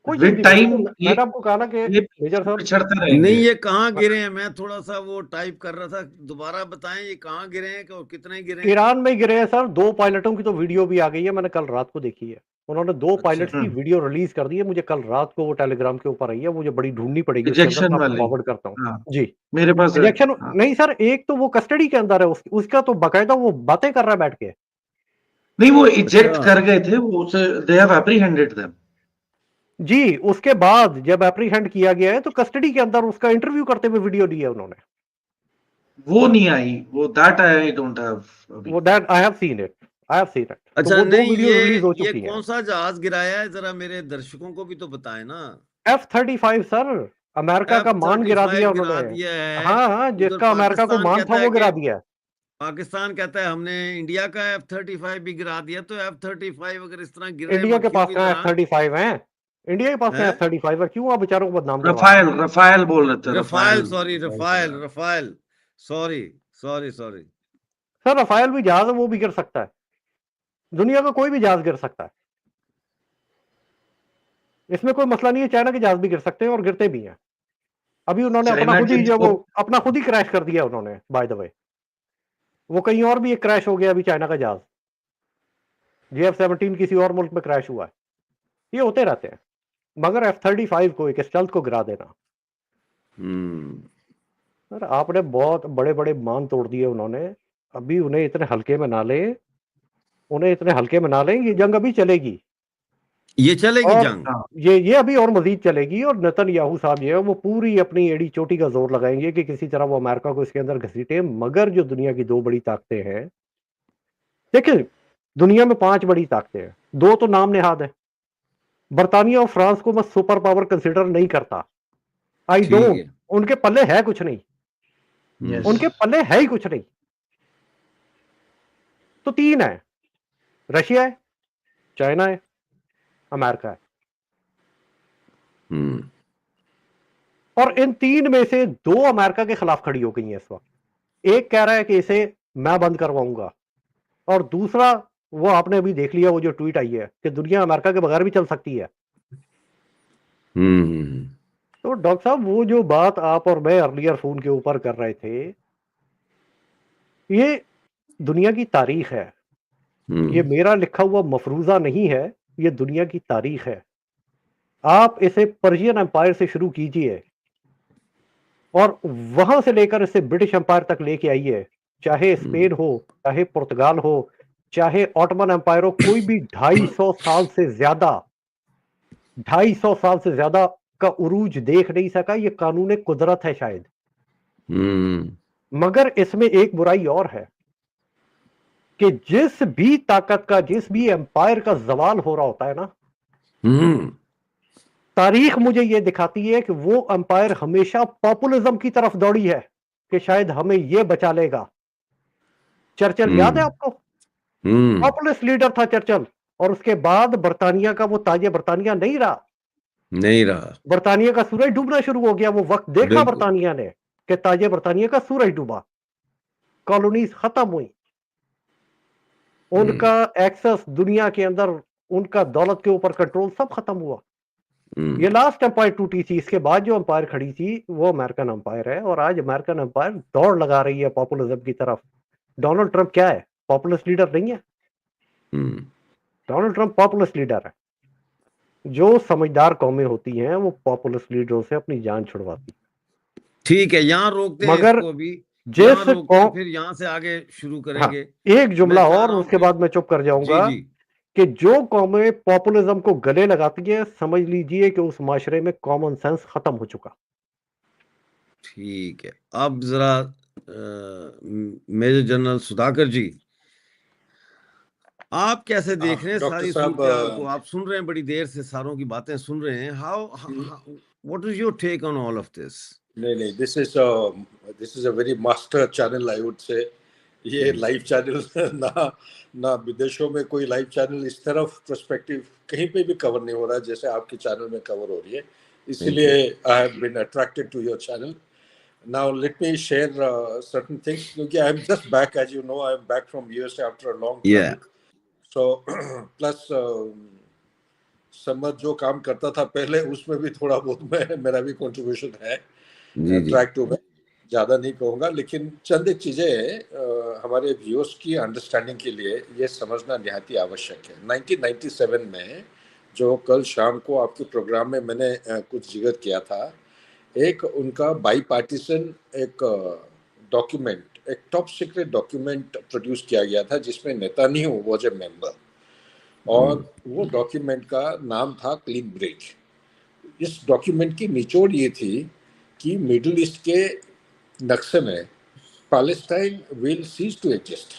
S5: कोई चीज
S4: विद
S5: नहीं
S4: टाइम
S5: बची।
S4: ये
S5: मैंने आपको कहा ना कि
S4: ये
S5: मेजर साहब
S4: पिछड़ते
S1: नहीं,
S4: रहेंगे।
S1: ये कहाँ गिरे हैं? मैं थोड़ा सा वो टाइप कर रहा था, दोबारा बताएं ये कहाँ गिरे हैं और कितने गिरे हैं?
S5: ईरान में गिरे हैं सर। 2 पायलटों की तो वीडियो भी आ गई है, मैंने कल रात को देखी है। उन्होंने 2 पायलट्स की वीडियो रिलीज कर दी है, मुझे कल रात को वो टेलीग्राम के ऊपर आई है, मुझे बड़ी ढूंढनी पड़ेगी उसके अंदर,
S4: इजेक्शन
S5: मैं आपको
S4: वाली,
S5: फॉरवर्ड करता हूँ
S4: हाँ
S5: जी।
S4: मेरे पास है।
S5: इजेक्शन
S4: हाँ।
S5: नहीं सर, एक तो वो कस्टडी के अंदर है, उसका तो बाकायदा वो बातें कर रहा है बैठ के।
S4: नहीं वो इजेक्ट
S1: अच्छा।
S4: कर गए थे वो, दे हैव एप्रीहेंडेड देम
S5: जी, उसके बाद जब एप्रीहेंड किया गया है तो कस्टडी के अंदर उसका इंटरव्यू करते हुए वीडियो दी है उन्होंने।
S4: वो नहीं आई, वो दैट आई डोंट हैव अभी।
S5: वो that I have seen it, I have seen it. तो
S1: अच्छा,
S5: वो 2
S1: नहीं
S5: वीडियो रिलीज हो
S1: ये
S5: चुकी हैं।
S1: कौन सा जहाज गिराया है? जरा मेरे दर्शकों को भी तो बताएं ना।
S5: F-35 सर, अमेरिका का मान गिरा दिया
S1: F-35 गिरा
S5: उन्होंने।
S1: दिया है।
S5: हाँ हाँ,
S1: उधर
S5: जिसका अमेरिका को
S1: पाकिस्तान
S5: मान
S1: कहता
S5: था
S1: है
S5: वो गिरा
S1: कि
S5: दिया।
S1: पाकिस्तान कहता है हमने इंडिया का F-35 भी गिरा दिया। तो F-35 अगर इस तरह गिर रहे
S5: इंडिया के
S1: मक्खियों
S5: पास
S1: की
S5: कहाँ
S1: तरह
S5: F-35 है? इंडिया के पास में
S1: है।
S5: F-35 है, क्यों आप बेचारों को बदनाम करवा रहे हैं?
S4: रफायल बोल रहे थे,
S1: Rafale,
S4: Raphael.
S1: Rafale, sorry sorry.
S5: Sir Rafale भी जहाज है, वो भी गिर सकता है। दुनिया का कोई भी जहाज गिर सकता है, इसमें कोई मसला नहीं है। चाइना के जहाज भी गिर सकते हैं और गिरते भी हैं। अभी उन्होंने अपना
S4: चाइना
S5: खुद
S4: के
S5: ही जो
S4: जो
S5: अपना खुद ही क्रैश कर दिया उन्होंने, बाय द वे। वो कहीं और भी एक क्रैश हो गया अभी, चाइना का जहाज JF-17 किसी और मुल्क में क्रैश हुआ है। ये होते रहते हैं, मगर F-35 को, एक स्टेल्थ को गिरा देना, सर आपने बहुत बड़े बड़े मान तोड़ दिए उन्होंने। अभी उन्हें इतने हल्के में ना ले, ये जंग अभी चलेगी,
S1: ये चलेगी
S5: और
S1: जंग।
S5: ये अभी और मजीद चलेगी। और नेतन्याहू साहब जो है वो पूरी अपनी एड़ी चोटी का जोर लगाएंगे कि किसी तरह वो अमेरिका को इसके अंदर घसीटे। मगर जो दुनिया की 2 बड़ी ताकतें हैं, देखिए दुनिया में 5 बड़ी ताकतें हैं, 2 तो नाम नेहाद है। बर्तानिया और फ्रांस को मैं सुपर पावर कंसिडर नहीं करता, आई
S1: ठीक
S5: डोंट।
S1: है।
S5: उनके पल्ले है कुछ नहीं,
S4: Yes.
S5: उनके पल्ले है ही कुछ नहीं। तो 3 है, रशिया है, चाइना है, अमेरिका है। और इन 3 में से 2 अमेरिका के खिलाफ खड़ी हो गई हैं इस वक्त। एक कह रहा है कि इसे मैं बंद करवाऊंगा, और दूसरा वो आपने अभी देख लिया, वो जो ट्वीट आई है कि दुनिया अमेरिका के बगैर भी चल सकती है। तो डॉक्टर साहब वो जो बात आप और मैं अर्लियर फोन के ऊपर कर रहे थे, ये दुनिया की तारीख है, ये मेरा लिखा हुआ मफरूजा नहीं है, ये दुनिया की तारीख है। आप इसे पर्शियन एम्पायर से शुरू कीजिए और वहां से लेकर इसे ब्रिटिश एम्पायर तक लेके आइए, चाहे स्पेन हो, चाहे पुर्तगाल हो, चाहे ऑटोमन एम्पायर हो, कोई भी 250 साल से ज्यादा का उरूज देख नहीं सका। ये कानून कुदरत है शायद। मगर इसमें एक बुराई और है कि जिस भी ताकत का, जिस भी एम्पायर का जवाल हो रहा होता है ना, तारीख मुझे यह दिखाती है कि वो एम्पायर हमेशा पॉपुलिज्म की तरफ दौड़ी है कि शायद हमें यह बचा लेगा। चर्चिल याद है आपको? पॉपुलिस्ट लीडर था चर्चिल, और उसके बाद बर्तानिया का वो ताजे बर्तानिया नहीं रहा। बर्तानिया का सूरज डूबना शुरू हो गया। वो वक्त देखा बर्तानिया ने कि ताजे बर्तानिया का सूरज डूबा, कॉलोनीज खत्म हुई, उनका एक्सेस दुनिया के अंदर, उनका दौलत के ऊपर कंट्रोल सब खत्म हुआ। ये लास्ट एम्पायर टूटी थी। इसके बाद जो एम्पायर खड़ी थी वो अमेरिकन एम्पायर है, और आज अमेरिकन एम्पायर दौड़ लगा रही है पॉपुलिज्म की तरफ। डोनाल्ड ट्रंप क्या है? पॉपुलिस्ट लीडर नहीं है। डोनाल्ड ट्रंप पॉपुलिस्ट लीडर है। जो समझदार कौमें होती हैं वो पॉपुलिस्ट लीडरों से अपनी जान छुड़वाती।
S1: ठीक है, यहाँ रोकते हैं
S5: मगर
S1: इसको अभी,
S5: जिस
S1: फिर यहाँ से आगे शुरू करेंगे।
S5: एक जुमला और, उसके बाद मैं चुप कर जाऊंगा। कि जो कौमें पॉपुलिज्म को गले लगाती है, समझ लीजिए कि उस माशरे में कॉमन सेंस खत्म हो चुका।
S1: ठीक है, अब जरा मेजर जनरल सुधाकर जी, आप कैसे देख रहे हैं
S7: डॉक्टर
S1: सारी
S7: साहब
S1: सूरत को? आप सुन रहे हैं, बड़ी देर से सारों की बातें सुन रहे हैं। How what is your take on all of this?
S7: नहीं, this is a very master channel I would say. ये लाइव चैनल ना विदेशों में कोई लाइव चैनल इस तरफ पर्सपेक्टिव कहीं पे भी कवर नहीं हो रहा है जैसे आपके चैनल में कवर हो रही है, इसीलिए I have been attracted to your channel. Now let me share certain things क्योंकि I am just back, as you know, I am back from USA after a long
S1: Yeah.
S7: travel. So plus समझ जो काम करता था पहले उसमें भी थोड़ा बहुत मेरा भी कंट्रीब्यूशन है ट्रैक टू में, ज़्यादा नहीं कहूँगा, लेकिन चंद एक चीज़ें हमारे व्यूअर्स की अंडरस्टैंडिंग के लिए ये समझना निहायत ही आवश्यक है। 1997 में जो कल शाम को आपके प्रोग्राम में मैंने कुछ जिक्र किया था, एक उनका बाई पार्टीसन एक डॉक्यूमेंट, एक टॉप सीक्रेट डॉक्यूमेंट प्रोड्यूस किया गया था जिसमें नेतान्याहू वाज ए मेंबर, और वो डॉक्यूमेंट का नाम था क्लीन ब्रेक। इस डॉक्यूमेंट की निचोड़ ये थी कि मिडिल ईस्ट के नक्शे में Palestine will cease to exist.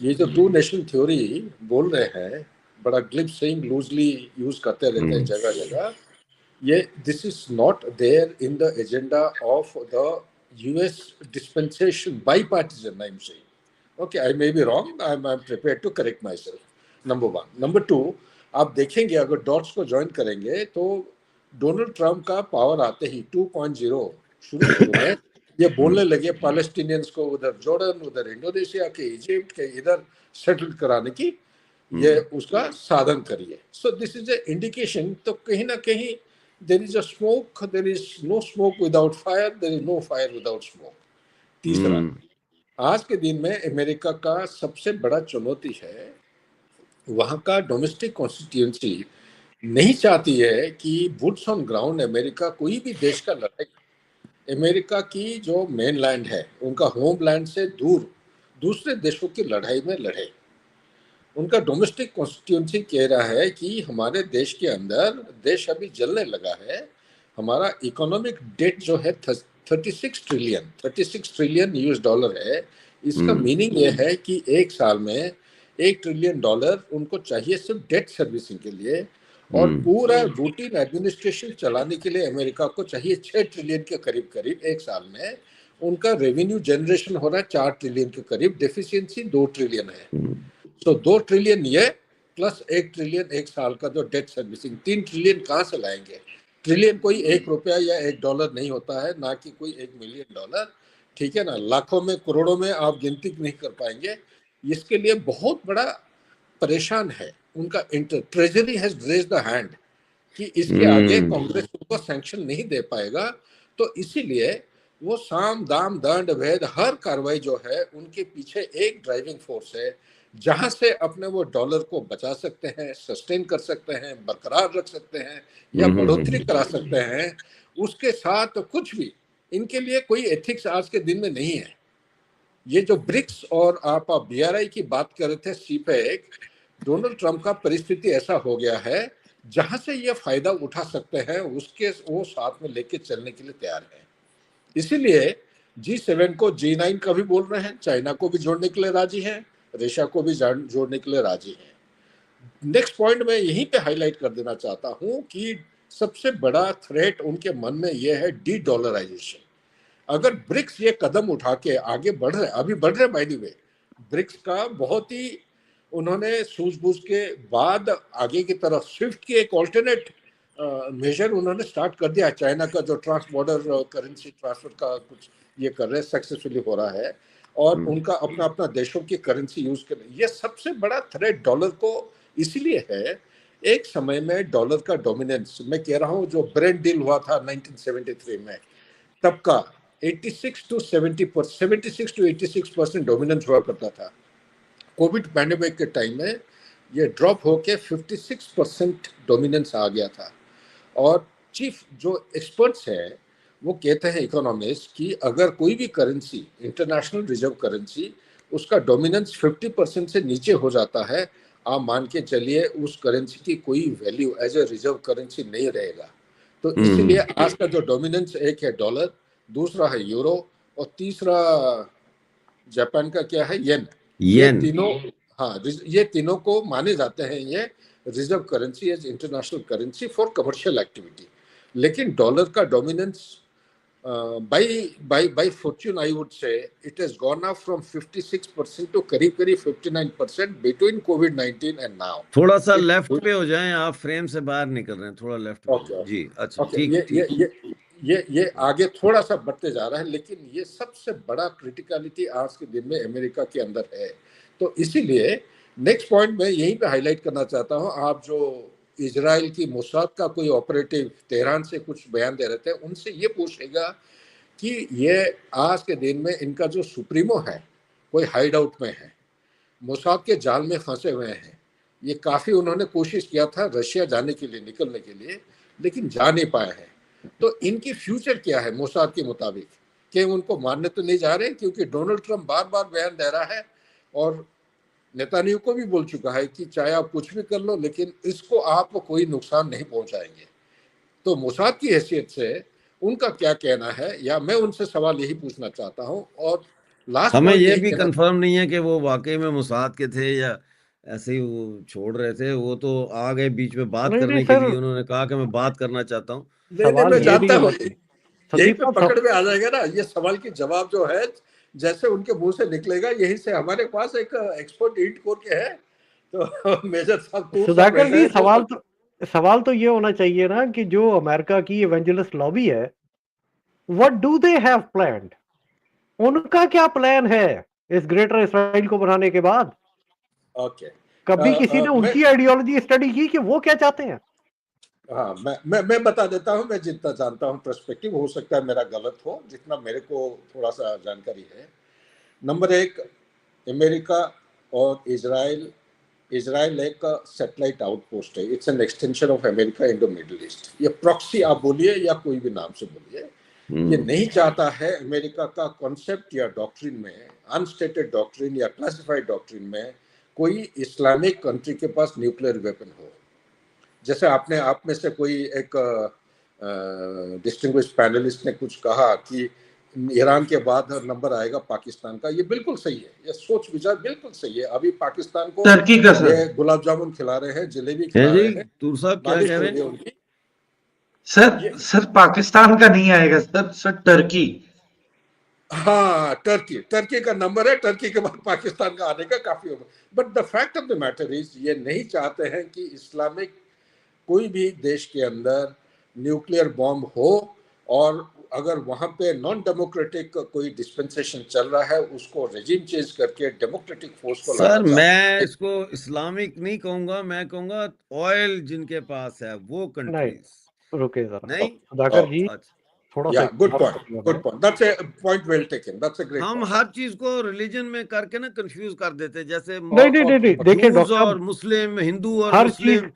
S7: ये जो टू नेशन थ्योरी बोल रहे हैं, बड़ा ग्लिप सेइंग लूजली यूज करते रहते हैं जगह जगह, ये this is not there in the agenda of the US dispensation bipartisan. I am saying okay, I may be wrong, I am prepared to correct myself, number one. Number two, आप देखेंगे अगर डॉट्स को ज्वाइन करेंगे तो डोनाल्ड ट्रंप का पावर आते ही 2.0 शुरू में ये बोलने लगे पैलेस्टीनियंस को उधर जॉर्डन, उधर इंडोनेशिया के, इजिप्ट के इधर सेटल कराने की ये उसका साधन करिए। So this is a indication. तो कहीं ना कहीं there is a smoke, there is no smoke without fire, there is no fire without smoke. तीसरा, आज के दिन में अमेरिका का सबसे बड़ा चुनौती है वहाँ का डोमेस्टिक कॉन्स्टिट्यूएंसी नहीं चाहती है कि बूट्स ऑन ग्राउंड अमेरिका कोई भी देश का लड़ाई, अमेरिका की जो मेन लैंड है उनका होमलैंड से दूर दूसरे देशों की लड़ाई में लड़े। उनका डोमेस्टिक कॉन्स्टिट्यूएंसी कह रहा है कि हमारे देश के अंदर देश अभी जलने लगा है, हमारा इकोनॉमिक डेट जो है 36 ट्रिलियन यूएस डॉलर है। इसका मीनिंग ये है कि एक साल में $1 ट्रिलियन उनको चाहिए सिर्फ डेट सर्विसिंग के लिए, और पूरा रूटीन एडमिनिस्ट्रेशन चलाने के लिए अमेरिका को चाहिए 6 ट्रिलियन के करीब करीब एक साल में। उनका रेवेन्यू जनरेशन हो रहा है 4 ट्रिलियन के करीब, डेफिशिएंसी 2 ट्रिलियन है। तो 2 ट्रिलियन ये प्लस 1 ट्रिलियन एक साल का जो डेट सर्विसिंग, 3 ट्रिलियन कहाँ से लाएंगे? ट्रिलियन कोई $1 या $1 नहीं होता है, ना कि कोई $1 मिलियन, ठीक है ना, लाखों में करोड़ों में आप गिनती नहीं कर पाएंगे। इसके लिए बहुत बड़ा परेशान है उनका treasury has raised the hand कि इसके आगे कांग्रेस उनको सैंक्शन नहीं दे पाएगा। तो इसीलिए वो साम दाम दंड भेद हर कार्रवाई जो है उनके पीछे एक ड्राइविंग फोर्स है, जहां से अपने वो डॉलर को बचा सकते हैं, सस्टेन कर सकते हैं, बरकरार रख सकते हैं या बढ़ोतरी करा सकते हैं। उसके साथ कुछ भी इनके लिए कोई एथिक्स आज के दिन में नहीं है। ये जो ब्रिक्स और आप BRI की बात कर रहे थे, सीपेक, डोनाल्ड ट्रंप का परिस्थिति ऐसा हो गया है जहां से ये फायदा उठा सकते हैं उसके वो साथ में लेके चलने के लिए तैयार है। इसीलिए G7 को G9 का भी बोल रहे हैं, चाइना को भी जोड़ने के लिए राजी हैं, रशिया को भी जोड़ने के लिए राजी हैं। नेक्स्ट पॉइंट मैं यहीं पे हाईलाइट कर देना चाहता हूं कि सबसे बड़ा थ्रेट उनके मन में यह है डी-डॉलराइजेशन। अगर ब्रिक्स ये कदम उठा के आगे बढ़ रहे, अभी बढ़ रहे बाय द वे, ब्रिक्स का बहुत ही उन्होंने सूझबूझ के बाद आगे की तरफ स्विफ्ट की एक ऑल्टरनेट मेजर उन्होंने स्टार्ट कर दिया। चाइना का जो ट्रांस बॉर्डर करेंसी ट्रांसफर का कुछ ये कर रहे हैं, सक्सेसफुली हो रहा है, और उनका अपना अपना देशों की करेंसी यूज कर रहे हैं। ये सबसे बड़ा थ्रेट डॉलर को इसीलिए है। एक समय में डॉलर का डोमिनेंस, मैं कह रहा हूँ जो ब्रेंट डील हुआ था 1973 में, तब का 86 to 86% डोमिनेंस हुआ करता था। कोविड पैंडेमिक के टाइम में ये ड्रॉप होके 56% डोमिनेंस आ गया था। और चीफ जो एक्सपर्ट्स हैं वो कहते हैं, इकोनॉमिस्ट, कि अगर कोई भी करेंसी, इंटरनेशनल रिजर्व करेंसी, उसका डोमिनेंस 50% से नीचे हो जाता है, आप मान के चलिए उस करेंसी की कोई value as a reserve currency नहीं रहेगा। तो इसलिए आज का जो डोमिनेंस, एक है डॉलर, दूसरा है यूरो, और तीसरा जापान का क्या है, येन। ये तीनों, हाँ, ये तीनों को माने जाते हैं ये reserve currency as international currency for commercial activity. लेकिन डॉलर का dominance by fortune I would say it has gone up from 56% to करीब 59% between COVID-19 and now।
S1: थोड़ा सा लेफ्ट पे हो जाएं, आप फ्रेम से बाहर निकल रहे हैं, थोड़ा लेफ्ट पे
S7: ओके
S1: जी। अच्छा
S7: ओके,
S1: ठीक।
S7: ये आगे थोड़ा सा बढ़ते जा रहा है, लेकिन ये सबसे बड़ा क्रिटिकलिटी आज के दिन में अमेरिका के अंदर है। तो इसीलिए नेक्स्ट पॉइंट मैं यहीं पे हाईलाइट करना चाहता हूँ। आप जो इजराइल की मोसाद का कोई ऑपरेटिव तेहरान से कुछ बयान दे रहे थे, उनसे ये पूछेगा कि ये आज के दिन में इनका जो सुप्रीमो है कोई हाइड आउट में है, मोसाद के जाल में फंसे हुए हैं। ये काफ़ी उन्होंने कोशिश किया था रशिया जाने के लिए, निकलने के लिए, लेकिन जा नहीं पाए हैं। तो इनकी फ्यूचर क्या है मोसाद के मुताबिक, कि उनको मारने तो नहीं जा रहे, क्योंकि डोनाल्ड ट्रंप बार बार बयान दे रहा है और नेतान्याहू को भी बोल चुका है कि चाहे आप कुछ भी कर लो लेकिन इसको आप कोई नुकसान नहीं पहुंचाएंगे। तो मोसाद की हैसियत से उनका क्या कहना है, या मैं उनसे सवाल यही पूछना चाहता हूँ। और लास्ट
S1: हमें
S7: पॉइंट
S1: ये
S7: यही
S1: भी
S7: कहना,
S1: कंफर्म नहीं है कि वो वाकई में मोसाद के थे या ऐसे ही वो छोड़ रहे थे। वो तो आ गए बीच में बात
S5: नहीं नहीं
S1: करने के
S5: सर,
S1: लिए, उन्होंने कहा कि मैं बात करना चाहता हूँ।
S7: नहीं
S5: सवाल
S7: मैं
S5: ये भी
S7: जानता हूँ
S5: है
S7: यहीं
S5: संदीप
S7: पे
S5: साहब।
S7: पकड़ में आ जाएगा ना ये सवाल की जवाब जो है, जैसे उनके मुंह से निकलेगा। यहीं से हमारे पास एक एक्सपर्ट इंट कोर के है, तो मेजर साहब तूर साहब
S5: सुधाकर
S7: बैठे
S5: जी,
S7: हैं।
S5: सवाल तो ये होना चाहिए ना कि जो अमेरिका की इवेंजलिस्ट लॉबी है, what do they have planned? उनका क्या प्लान है इस ग्रेटर इसराइल को बनाने के बाद?
S7: ओके,
S5: कभी किसी ने
S7: मैं
S5: उनकी आइडियोलॉजी स्टडी की कि वो क्या चाहते हैं?
S7: हाँ मैं बता देता हूँ। मैं जितना जानता हूँ पर्सपेक्टिव, हो सकता है मेरा गलत हो, जितना मेरे को थोड़ा सा जानकारी है। नंबर एक, अमेरिका और इजराइल एक सैटेलाइट आउटपोस्ट है। It's an extension of America Indo middle east. ये प्रॉक्सी आप बोलिए या कोई भी नाम से बोलिए, ये नहीं चाहता है अमेरिका का कॉन्सेप्ट या डॉक्ट्रिन में, अनस्टेटेड डॉक्ट्रिन या क्लासिफाइड डॉक्ट्रिन में, कोई इस्लामिक कंट्री के पास न्यूक्लियर वेपन हो। जैसे आपने आप में से कोई एक डिस्टिंग्विश्ड पैनलिस्ट ने कुछ कहा कि ईरान के बाद नंबर आएगा पाकिस्तान का, ये बिल्कुल सही है, ये सोच विचार बिल्कुल सही है। अभी पाकिस्तान को
S4: टर्की का सर,
S7: ये गुलाब जामुन खिला रहे हैं, जलेबी खिला रहे हैं,
S1: तूर साहब क्या
S7: मालिश
S1: कह
S7: हो
S1: रहे
S7: रही है
S1: हैं?
S7: उनकी।
S4: सर पाकिस्तान का नहीं आएगा सर टर्की।
S7: हाँ, टर्की का नंबर है, टर्की के बाद पाकिस्तान का आने का काफी होगा। But the fact of the matter is, ये नहीं चाहते हैं कि इस्लामिक कोई भी देश के अंदर न्यूक्लियर बॉम्ब हो, और अगर वहां पे नॉन डेमोक्रेटिक कोई डिस्पेंसेशन चल रहा है उसको रेजिम चेंज करके डेमोक्रेटिक फोर्स को लाना
S1: सर
S7: चाहते
S1: मैं
S7: हैं।
S1: इसको इस्लामिक नहीं कहूंगा, मैं कहूंगा ऑयल जिनके पास है वो
S5: नहीं,
S1: कंट्रीज।
S5: रुके जरा
S1: नहीं
S5: सुधाकर जी,
S1: अच्छा,
S5: थोड़ा सा
S7: या गुड
S5: इख्तिलाफ
S7: पॉइंट,
S5: करूंगा
S7: गुड
S5: मैं।
S7: Point, that's a point well taken, that's a great
S1: हम
S7: पॉइंट।
S1: हर चीज को रिलीजन में करके ना कंफ्यूज कर देते हैं, जैसे
S5: नहीं नहीं नहीं नहीं, देखिए
S1: जूस
S5: डॉक्टर
S1: और
S5: साहब,
S1: मुस्लिम, हिंदू और
S5: हर चीज
S1: मुस्लिम।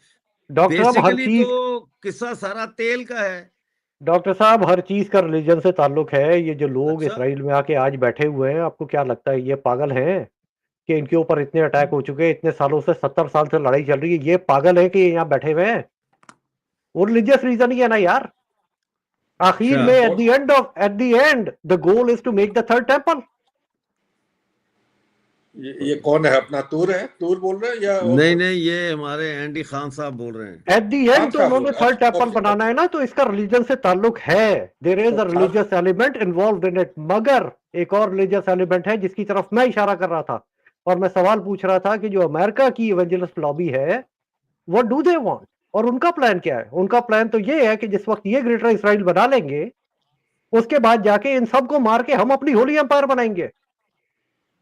S5: डॉक्टर साहब हर
S1: बेसिकली
S5: चीज
S1: तो किस्सा सारा तेल का है।
S5: डॉक्टर साहब हर चीज का रिलीजन से ताल्लुक है। ये जो लोग
S1: अच्छा,
S5: इसराइल में आके आज बैठे हुए हैं, आपको क्या लगता है ये पागल हैं कि इनके ऊपर इतने अटैक हो चुके हैं, इतने सालों से 70 साल से लड़ाई चल रही है? ये पागल है कि ये यहाँ बैठे हुए हैं? वो रिलीजियस रीजन ही है ना यार। आखिर
S1: अच्छा।
S5: में at the end the goal is to make the third temple.
S7: ये कौन है अपना? तूर है, तूर बोल रहे हैं या और
S1: नहीं
S7: कोई?
S1: नहीं, ये हमारे एंडी खान साहब बोल रहे हैं।
S5: एट द
S7: खान
S5: एंड तो
S7: साहब बोल
S5: उन्होंने
S7: रहे हैं,
S5: थर्ड टेम्पल
S7: ओके
S5: बनाना है ना, तो इसका रिलीजन से ताल्लुक है। देयर इज
S7: तो
S5: a religious element involve in it. मगर एक और रिलीजियस एलिमेंट है जिसकी तरफ मैं इशारा कर रहा था, और मैं सवाल पूछ रहा था कि जो अमेरिका की इवेंजलिस्ट लॉबी है, व्हाट डू दे वांट, और उनका प्लान क्या है? उनका प्लान तो ये है कि जिस वक्त ये ग्रेटर इसराइल बना लेंगे, उसके बाद जाके इन सबको मार के हम अपनी होली एम्पायर बनाएंगे।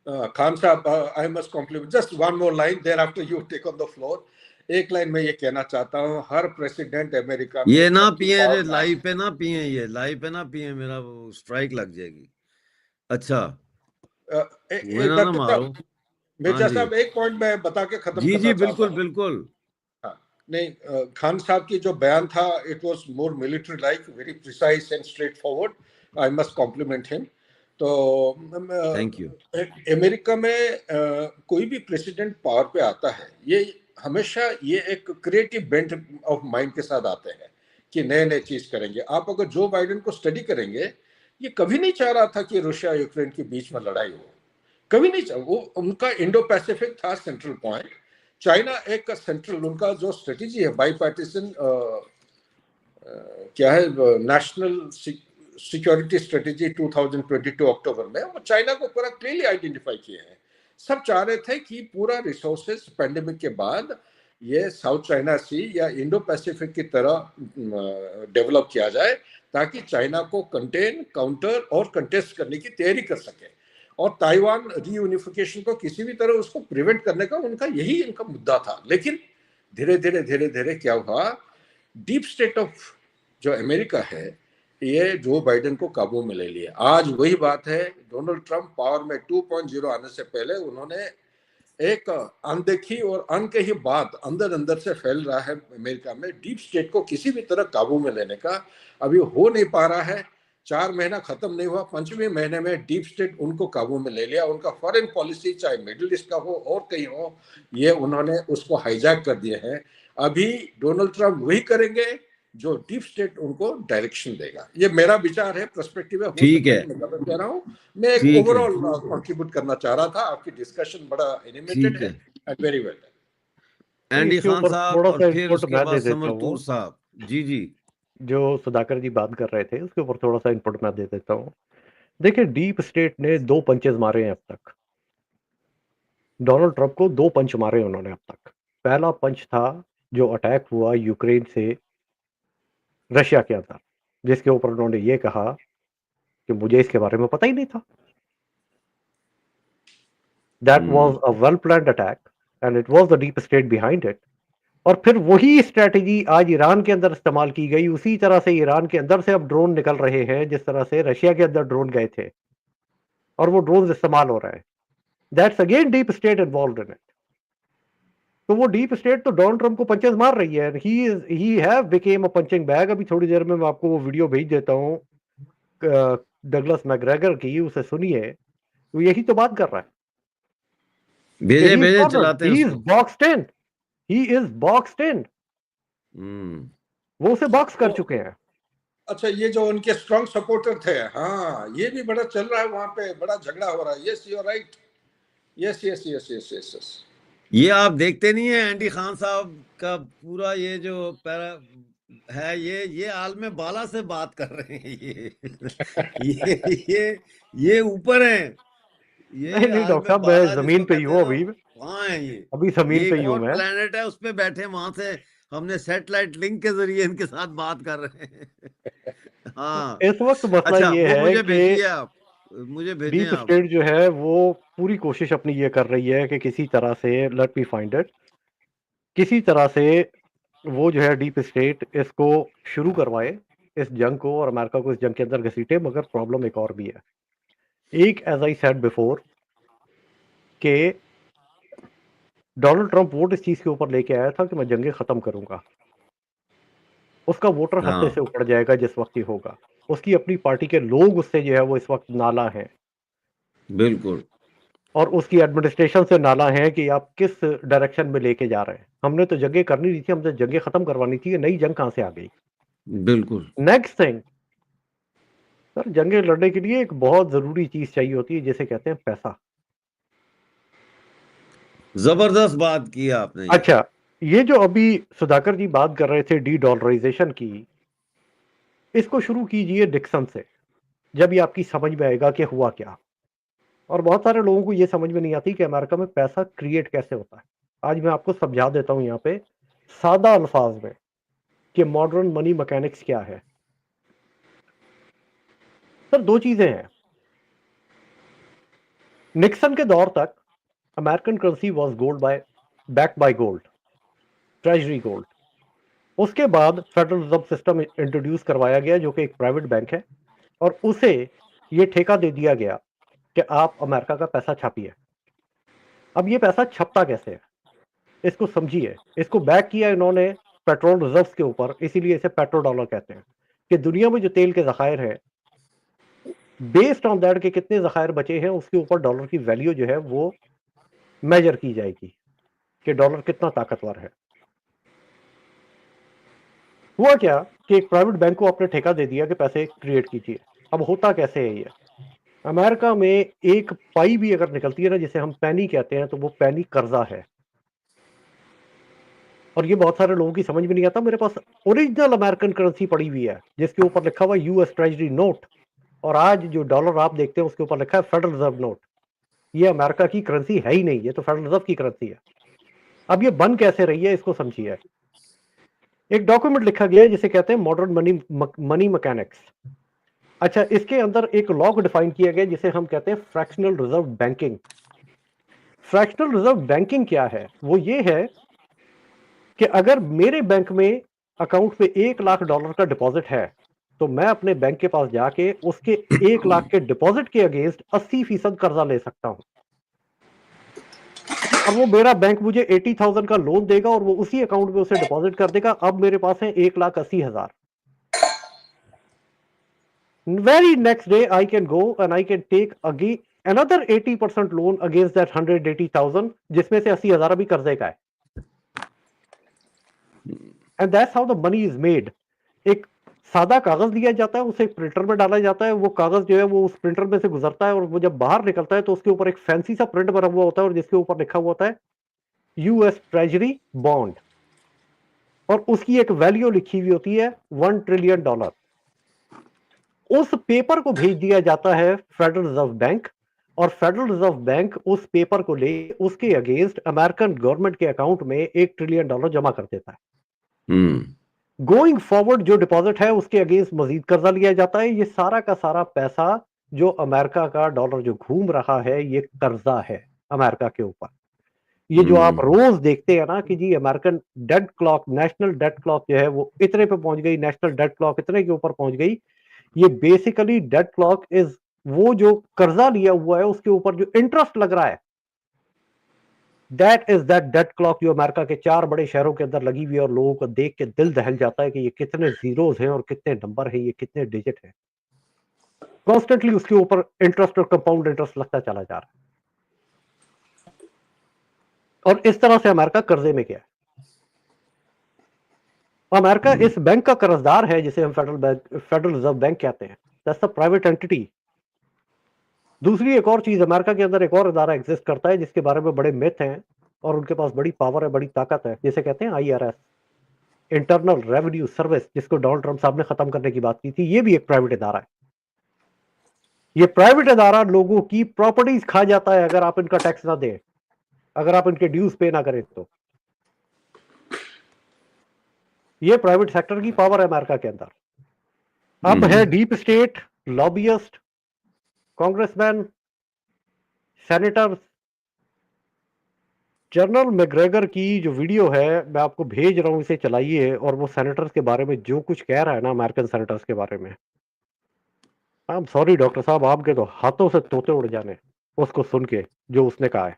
S7: खान साहब, I must compliment just one more line, there after you take on the floor. एक लाइन में ये कहना चाहता हूँ, हर प्रेसिडेंट अमेरिका में
S1: ये ना
S7: जबकि
S1: पिए,
S7: पावर में
S1: लाइव पे ना पिए, ये लाइव पे ना पिए, मेरा वो स्ट्राइक लग जाएगी। अच्छा, मुझे ना
S7: डॉक्टर
S1: मारो।
S7: साहब,
S1: हाँ
S7: मिर्जा
S1: जी
S7: साहब, एक पॉइंट मैं बता के खत्म
S1: जी
S7: करना
S1: जी,
S7: चाहता
S1: बिल्कुल
S7: हूँ।
S1: बिल्कुल।
S7: हाँ, नहीं, खान साहब की जो बयान था, it was more military like, very precise and straightforward. I must compliment him. तो
S1: थैंक यू।
S7: अमेरिका में कोई भी प्रेसिडेंट पावर पे आता है, ये हमेशा ये एक क्रिएटिव बेंट ऑफ माइंड के साथ आते हैं कि नए नए चीज करेंगे। आप अगर जो बाइडेन को स्टडी करेंगे, ये कभी नहीं चाह रहा था कि रशिया यूक्रेन के बीच में लड़ाई हो। कभी नहीं वो उनका इंडो पैसिफिक था सेंट्रल पॉइंट। चाइना एक सेंट्रल उनका जो स्ट्रेटेजी है बाई पार्टीशन क्या है नेशनल सिक्योरिटी स्ट्रेटेजी 2022 अक्टूबर में वो चाइना को पूरा क्लियरली आइडेंटिफाई किए हैं। सब चाह रहे थे कि पूरा रिसोर्सेस पैंडेमिक के बाद ये साउथ चाइना सी या इंडो पैसिफिक की तरह डेवलप किया जाए ताकि चाइना को कंटेन काउंटर और कंटेस्ट करने की तैयारी कर सके और ताइवान रीयूनिफिकेशन को किसी भी तरह उसको प्रिवेंट करने का उनका यही इनका मुद्दा था। लेकिन धीरे धीरे क्या हुआ, डीप स्टेट ऑफ जो अमेरिका है ये जो बाइडेन को काबू में ले लिया। आज वही बात है, डोनाल्ड ट्रंप पावर में 2.0 आने से पहले उन्होंने एक अनदेखी और अनकही बात अंदर अंदर से फैल रहा है अमेरिका में, डीप स्टेट को किसी भी तरह काबू में लेने का अभी हो नहीं पा रहा है। 4 महीना खत्म नहीं हुआ, 5वें महीने में डीप स्टेट उनको काबू में ले लिया। उनका फॉरेन पॉलिसी चाहे मिडिल ईस्ट का हो और कहीं हो, ये उन्होंने उसको हाईजैक कर दिए हैं। अभी डोनाल्ड ट्रंप वही करेंगे जो डीप स्टेट उनको डायरेक्शन देगा। ये मेरा विचार है, पर्सपेक्टिव है,
S1: ठीक है,
S7: मैं गलत कह रहा हूँ। मैं एक
S1: ठीक है,
S7: ओवरऑल कंट्रीब्यूट करना चाह रहा था। आपकी डिस्कशन बड़ा एनिमेटेड
S1: ठीक
S7: है
S1: है।
S7: And very well.
S1: एंडी
S5: इसके
S1: खान
S5: ऊपर
S1: साहब
S5: थोड़ा
S1: और
S5: सा
S1: फिर
S5: इनपुट
S1: उसके
S5: मैं
S1: बाद
S5: दे देता
S1: समरतूर
S5: हूँ।
S1: साहब। जी जी।
S5: जो सुधाकर जी बात कर रहे थे उसके ऊपर थोड़ा सा इनपुट मैं दे देता हूँ। देखिए, डीप स्टेट ने 2 पंचेस मारे हैं अब तक। डोनाल्ड ट्रंप को 2 पंच मारे उन्होंने अब तक। पहला पंच था जो अटैक हुआ यूक्रेन से रशिया के अंदर, जिसके ऊपर उन्होंने ये कहा कि मुझे इसके बारे में पता ही नहीं था। That was a well planned attack and it was the deep state behind it. और फिर वही स्ट्रेटजी आज ईरान के अंदर इस्तेमाल की गई। उसी तरह से ईरान के अंदर से अब ड्रोन निकल रहे हैं जिस तरह से रशिया के अंदर ड्रोन गए थे, और वो ड्रोन इस्तेमाल हो रहा है। That's again deep state involved in it. तो वो डीप स्टेट तो डोनाल्ड ट्रंप को पंचेस मार रही है। He have became a punching bag. अभी थोड़ी देर में मैं आपको वो वीडियो भेज देता हूँ डगलस मैकग्रेगर की, उसे सुनिए। वो यही तो बात कर रहा है कि
S1: भेजे
S5: ही इज
S1: भेजे
S5: कॉर्नर्ड,
S1: चलाते हैं
S5: ही इज
S1: उसको।
S5: Boxed in, he is boxed in. वो उसे बॉक्स कर
S7: तो
S5: चुके हैं।
S7: अच्छा, ये जो उनके स्ट्रॉन्ग सपोर्टर थे, हाँ, ये भी बड़ा चल रहा है वहां पे, बड़ा झगड़ा हो रहा है। Yes you are right, yes yes yes yes yes yes.
S1: ये आप देखते नहीं है एंडी खान साहब का पूरा ये जो पैरा है, ये आलम बाला से बात कर रहे हैं। ये ऊपर है।
S5: नहीं
S1: ये
S5: नहीं
S1: आलम
S5: डॉक्टर साहब, मैं
S1: बाला
S5: जमीन
S1: जिसको
S5: पे ही
S1: कहते
S5: हूँ
S1: हैं ना,
S5: अभी।
S1: वहां है ये।
S5: अभी जमीन
S1: ये
S5: पे
S1: एक
S5: ही हूँ
S1: और
S5: मैं।
S1: प्लेनेट है, उस पे बैठे, वहां से हमने सैटेलाइट लिंक के जरिए इनके साथ बात कर रहे हैं। हाँ।
S5: इस वक्त मसला
S1: अच्छा,
S5: ये
S1: वो
S5: है
S1: मुझे
S5: कि
S1: भेजिए आप, मुझे भेजें
S5: डीप
S1: आप।
S5: स्टेट जो है वो पूरी कोशिश अपनी ये कर रही है कि किसी तरह से, लेट मी फाइंड इट, किसी तरह से वो जो है डीप स्टेट इसको शुरू करवाए, इस जंग को, और अमेरिका को इस जंग के अंदर घसीटे। मगर प्रॉब्लम एक और भी है। एक, एज आई सेड बिफोर, कि डोनाल्ड ट्रंप वोट इस चीज के ऊपर लेके आया था कि मैं जंगे खत्म करूंगा। उसका वोटर हत्ते से
S1: हाँ,
S5: उखड़ जाएगा जिस वक्त ही होगा। उसकी अपनी पार्टी के लोग उससे जो है वो इस वक्त नाला हैं,
S1: बिल्कुल
S5: और उसकी एडमिनिस्ट्रेशन से नाला है कि आप किस डायरेक्शन में लेके जा रहे हैं। हमने तो जंगे करनी नहीं थी, हमने जंगे खत्म करवानी थी। नई जंग कहां से आ गई?
S1: बिल्कुल।
S5: नेक्स्ट थिंग, सर, जंगे लड़ने के लिए एक बहुत जरूरी चीज चाहिए होती है जिसे कहते हैं पैसा।
S1: जबरदस्त बात की आपने। ये
S5: अच्छा, ये जो अभी सुधाकर जी बात कर रहे थे डी डॉलराइजेशन की, इसको शुरू कीजिए डिक्सन से, जब ये आपकी समझ में आएगा कि हुआ क्या। और बहुत सारे लोगों को ये समझ में नहीं आती कि अमेरिका में पैसा क्रिएट कैसे होता है। आज मैं आपको समझा देता हूं यहाँ पे सादा अल्फाज में कि मॉडर्न मनी मैकेनिक्स क्या है। सर, 2 चीजें हैं। निक्सन के दौर तक American currency was gold by backed by gold, treasury gold. उसके बाद फेडरल रिजर्व सिस्टम इंट्रोड्यूस करवाया गया जो कि एक प्राइवेट बैंक है, और उसे ये ठेका दे दिया गया कि आप अमेरिका का पैसा छापिए। अब ये पैसा छपता कैसे है, इसको समझिए। इसको बैक किया इन्होंने पेट्रोल रिजर्व्स के ऊपर, इसीलिए इसे पेट्रो डॉलर कहते हैं। कि दुनिया में जो तेल के जखायर है, बेस्ड ऑन दैट के कितने जखायर बचे हैं, उसके ऊपर डॉलर की वैल्यू जो है वो मेजर की जाएगी कि डॉलर कितना ताकतवर है। हुआ क्या कि एक प्राइवेट बैंक को आपने ठेका दे दिया कि पैसे क्रिएट कीजिए। अब होता कैसे है ये? अमेरिका में एक पाई भी अगर निकलती है ना, जिसे हम पैनी कहते हैं, तो वो पैनी कर्जा है। और ये बहुत सारे लोगों की समझ में नहीं आता। मेरे पास ओरिजिनल अमेरिकन करेंसी पड़ी हुई है जिसके ऊपर लिखा हुआ यूएस ट्रेजरी नोट, और आज जो डॉलर आप देखते हैं उसके ऊपर लिखा है फेडरल रिजर्व नोट। ये अमेरिका की करेंसी है ही नहीं, ये तो फेडरल रिजर्व की करेंसी है। अब ये बन कैसे रही है, इसको समझिए। एक डॉक्यूमेंट लिखा गया है जिसे कहते हैं मॉडर्न मनी मैकेनिक्स। अच्छा, इसके अंदर एक लॉ को डिफाइन किया गया जिसे हम कहते हैं fractional reserve banking. Fractional reserve banking क्या है? वो ये है कि अगर मेरे बैंक में अकाउंट में $1,00,000 का डिपॉजिट है, तो मैं अपने बैंक के पास जाके उसके 1,00,000 के डिपॉजिट के अगेंस्ट 80% कर्जा ले सकता हूं, और वो मेरा बैंक मुझे 80,000 का लोन देगा और वो उसी अकाउंट में उसे डिपॉजिट कर देगा। अब मेरे पास है 1,80,000। Very next day I can go and I can take again another 80% loan against that 180,000, जिसमें से 80,000 अभी कर्जे का है। And that's how the money is made. एक सादा कागज लिया जाता है, उसे प्रिंटर में डाला जाता है, वो कागज जो है वो उस प्रिंटर में से गुजरता है, और वो जब बाहर निकलता है तो उसके ऊपर एक फैंसी सा प्रिंट बना हुआ होता है, और जिसके ऊपर लिखा हुआ होता है यूएस ट्रेजरी बॉन्ड, और उसकी एक वैल्यू लिखी हुई होती है $1 ट्रिलियन। उस पेपर को भेज दिया जाता है फेडरल रिजर्व बैंक, और फेडरल रिजर्व बैंक उस पेपर को ले उसके अगेंस्ट अमेरिकन गवर्नमेंट के अकाउंट में $1 ट्रिलियन जमा कर देता है। गोइंग फॉरवर्ड जो डिपॉजिट है उसके अगेंस्ट मजीद कर्जा लिया जाता है। ये सारा का सारा पैसा जो अमेरिका का डॉलर जो घूम रहा है, ये कर्जा है अमेरिका के ऊपर। ये जो आप रोज देखते हैं ना कि जी American debt clock, national debt clock जो है वो इतने पे पहुंच गई, नेशनल डेट क्लॉक इतने के ऊपर पहुंच गई, ये बेसिकली डेट क्लॉक इज वो जो कर्जा लिया हुआ है उसके ऊपर जो इंटरेस्ट लग रहा है, that is that debt clock जो अमेरिका के 4 बड़े शहरों के अंदर लगी हुई है, और लोगों को देख के दिल दहल जाता है कि ये कितने जीरोस हैं और कितने नंबर हैं, ये कितने डिजिट हैं। कॉन्स्टेंटली उसके ऊपर इंटरेस्ट और कंपाउंड इंटरेस्ट लगता चला जा रहा है, और इस तरह से अमेरिका कर्जे में गया है। अमेरिका इस बैंक का कर्जदार है जिसे हम फेडरल रिजर्व बैंक कहते हैं। That's a private entity. दूसरी एक और चीज, अमेरिका के अंदर एक और इदारा एग्जिस्ट करता है जिसके बारे में बड़े मिथ हैं, और उनके पास बड़ी पावर है, बड़ी ताकत है, जिसे कहते हैं IRS, इंटरनल रेवेन्यू सर्विस, जिसको डोनाल्ड ट्रंप साहब ने खत्म करने की बात की थी। ये भी एक प्राइवेट इदारा है। ये प्राइवेट इदारा लोगों की प्रॉपर्टीज खा जाता है अगर आप इनका टैक्स ना दें, अगर आप इनके ड्यूज पे ना करें तो। ये प्राइवेट सेक्टर की पावर है अमेरिका के अंदर। अब है deep state, lobbyists, congressman, senators. General McGregor की जो वीडियो है मैं आपको भेज रहा हूं, इसे चलाइए, और वो सेनेटर्स के बारे में जो कुछ कह रहा है ना, अमेरिकन सेनेटर्स के बारे में, आई एम सॉरी डॉक्टर साहब, आपके तो हाथों से तोते उड़ जाने उसको सुन के जो उसने कहा है।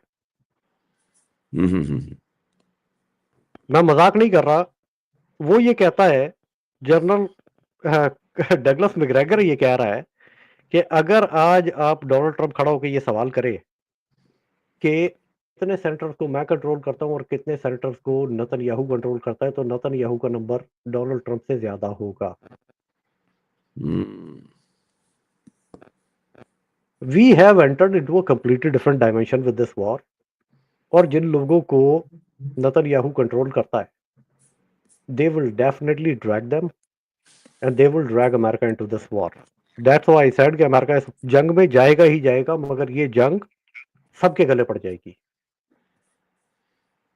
S5: मैं मजाक नहीं कर रहा। वो ये कहता है, जनरल डगलस मैकग्रेगर ये कह रहा है कि अगर आज आप डोनाल्ड ट्रंप खड़ा होकर ये सवाल करे कि कितने सेनेटर्स को मैं कंट्रोल करता हूं और कितने सेनेटर्स को नेतन्याहू कंट्रोल करता है, तो नेतन्याहू का नंबर डोनाल्ड ट्रंप से ज्यादा होगा। We have entered into a completely different dimension with this war, और जिन लोगों को नेतन्याहू कंट्रोल करता है, they will definitely drag them and they will drag America into this war. That's why I said कि अमेरिका इस जंग में जाएगा ही जाएगा, मगर ये जंग सबके गले पड़ जाएगी।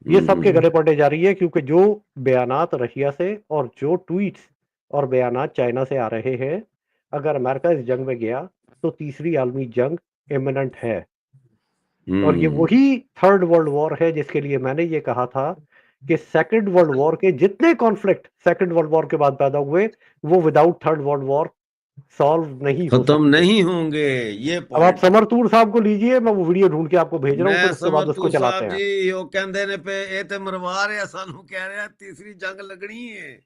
S5: ये सबके गले पड़ने जा रही है, क्योंकि जो बयानात रशिया से और जो ट्वीट्स और बयानात चाइना से आ रहे हैं, अगर अमेरिका इस जंग में गया तो तीसरी आलमी जंग इमिनेंट है। और ये वही थर्ड वर्ल्ड वॉर है जिसके लिए मैंने ये कहा था कि सेकंड वर्ल्ड वॉर के जितने कॉन्फ्लिक्ट सेकंड वर्ल्ड वॉर के बाद पैदा हुए, वो without third world war solve नहीं हो
S1: खत्म नहीं होंगे। ये
S5: अब आप समरतूर साहब को लीजिए, मैं वो वीडियो ढूंढ के आपको भेज रहा हूँ, फिर उसके बाद उसको चलाते हैं।
S1: जी वो कहते ने पे ए ते मरवा रहे सानू, कह रहे हैं तीसरी जंग लगनी है।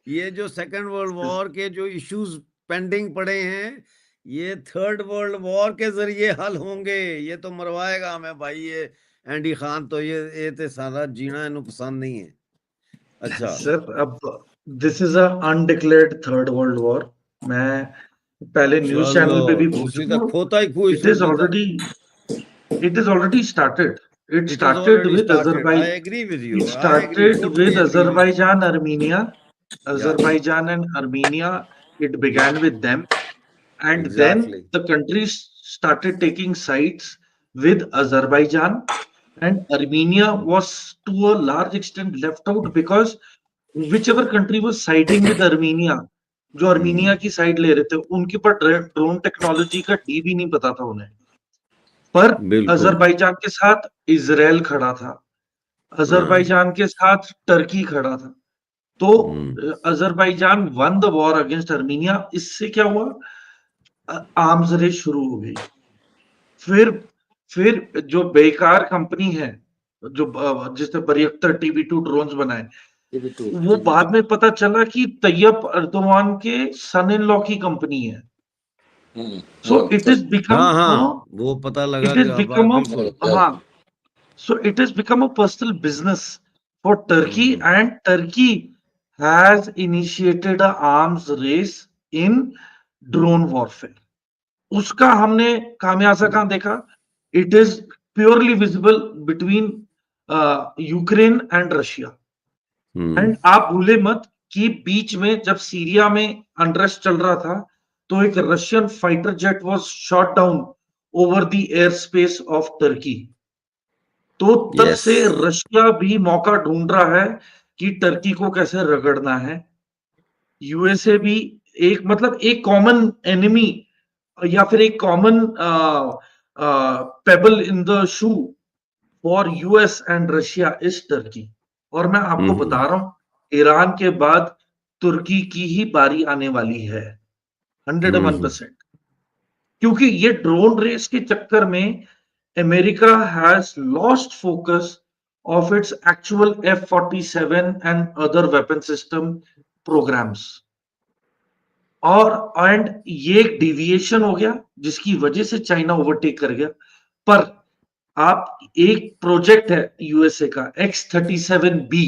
S1: ये जो सेकंड वर्ल्ड वॉर के जो इश्यूज पेंडिंग पड़े हैं, ये थर्ड वर्ल्ड वॉर के जरिए हल होंगे। ये तो मरवाएगा हमें भाई ये एंडी खान, तो ये ते सारा जीना इन्हें पसंद नहीं है। अच्छा
S4: सर, अब this is a undeclared third world war. मैं पहले न्यूज चैनल पे भी बोल
S1: दूसरी
S4: चुका
S1: तक
S4: हूं,
S1: खोता ही खूह
S4: it is already started. It
S1: It is
S4: started
S1: already
S4: with
S1: started. I
S4: Azerbaijan.
S1: agree with
S4: It
S1: you. I agree.
S4: started
S1: Totally
S4: with
S1: agree with you.
S4: Azerbaijan, Armenia.
S1: Yeah,
S4: Azerbaijan and Armenia, it began with them. And then
S1: exactly.
S4: the countries started taking sides with Azerbaijan, and Armenia was to a large extent left out because whichever country was siding with Armenia, जो अर्मीनिया की साइड ले रहे थे, उनके पर ड्रोन टेक्नोलॉजी का डी भी नहीं पता था उन्हें. पर
S1: बिल्कुल.
S4: अजरबैजान के साथ इजराइल खड़ा था,
S1: हाँ.
S4: अजरबैजान के साथ टर्की खड़ा था. तो Azerbaijan one the war against Armenia. इससे क्या हुआ, आर्म्स रेस शुरू हो गई. फिर जो बेकार कंपनी है जो जिसने बरियक्तर TB2 ड्रोन्स बनाए, वो बाद में पता चला कि तैयब अर्दोवान के सन इन लॉ की कंपनी है. सो इट इज बिकम
S1: हाँ, वो पता लगा.
S4: इट इज बिकम हाँ, so it has become a personal business for Turkey, and Turkey has initiated a arms race in drone warfare. उसका हमने खामियाजा कहां देखा? It is purely visible between Ukraine and Russia. And आप भूले मत कि बीच में जब सीरिया में अनरेस्ट चल रहा था, तो एक Russian fighter jet was shot down over the air space of Turkey. तो तब से रशिया भी मौका ढूंढ रहा है कि टर्की को कैसे रगड़ना है. यूएसए भी एक कॉमन एनिमी या फिर एक common payable in the shoe for US and Russia is Turkey. और मैं आपको बता रहा हूं, ईरान के बाद तुर्की की ही बारी आने वाली है 101%. क्योंकि ये ड्रोन रेस के चक्कर में America has lost focus of its actual F-47 and other weapon system programs. And ये एक डिविएशन हो गया जिसकी वजह से चाइना ओवरटेक कर गया. पर आप एक प्रोजेक्ट है यूएसए का X-37B,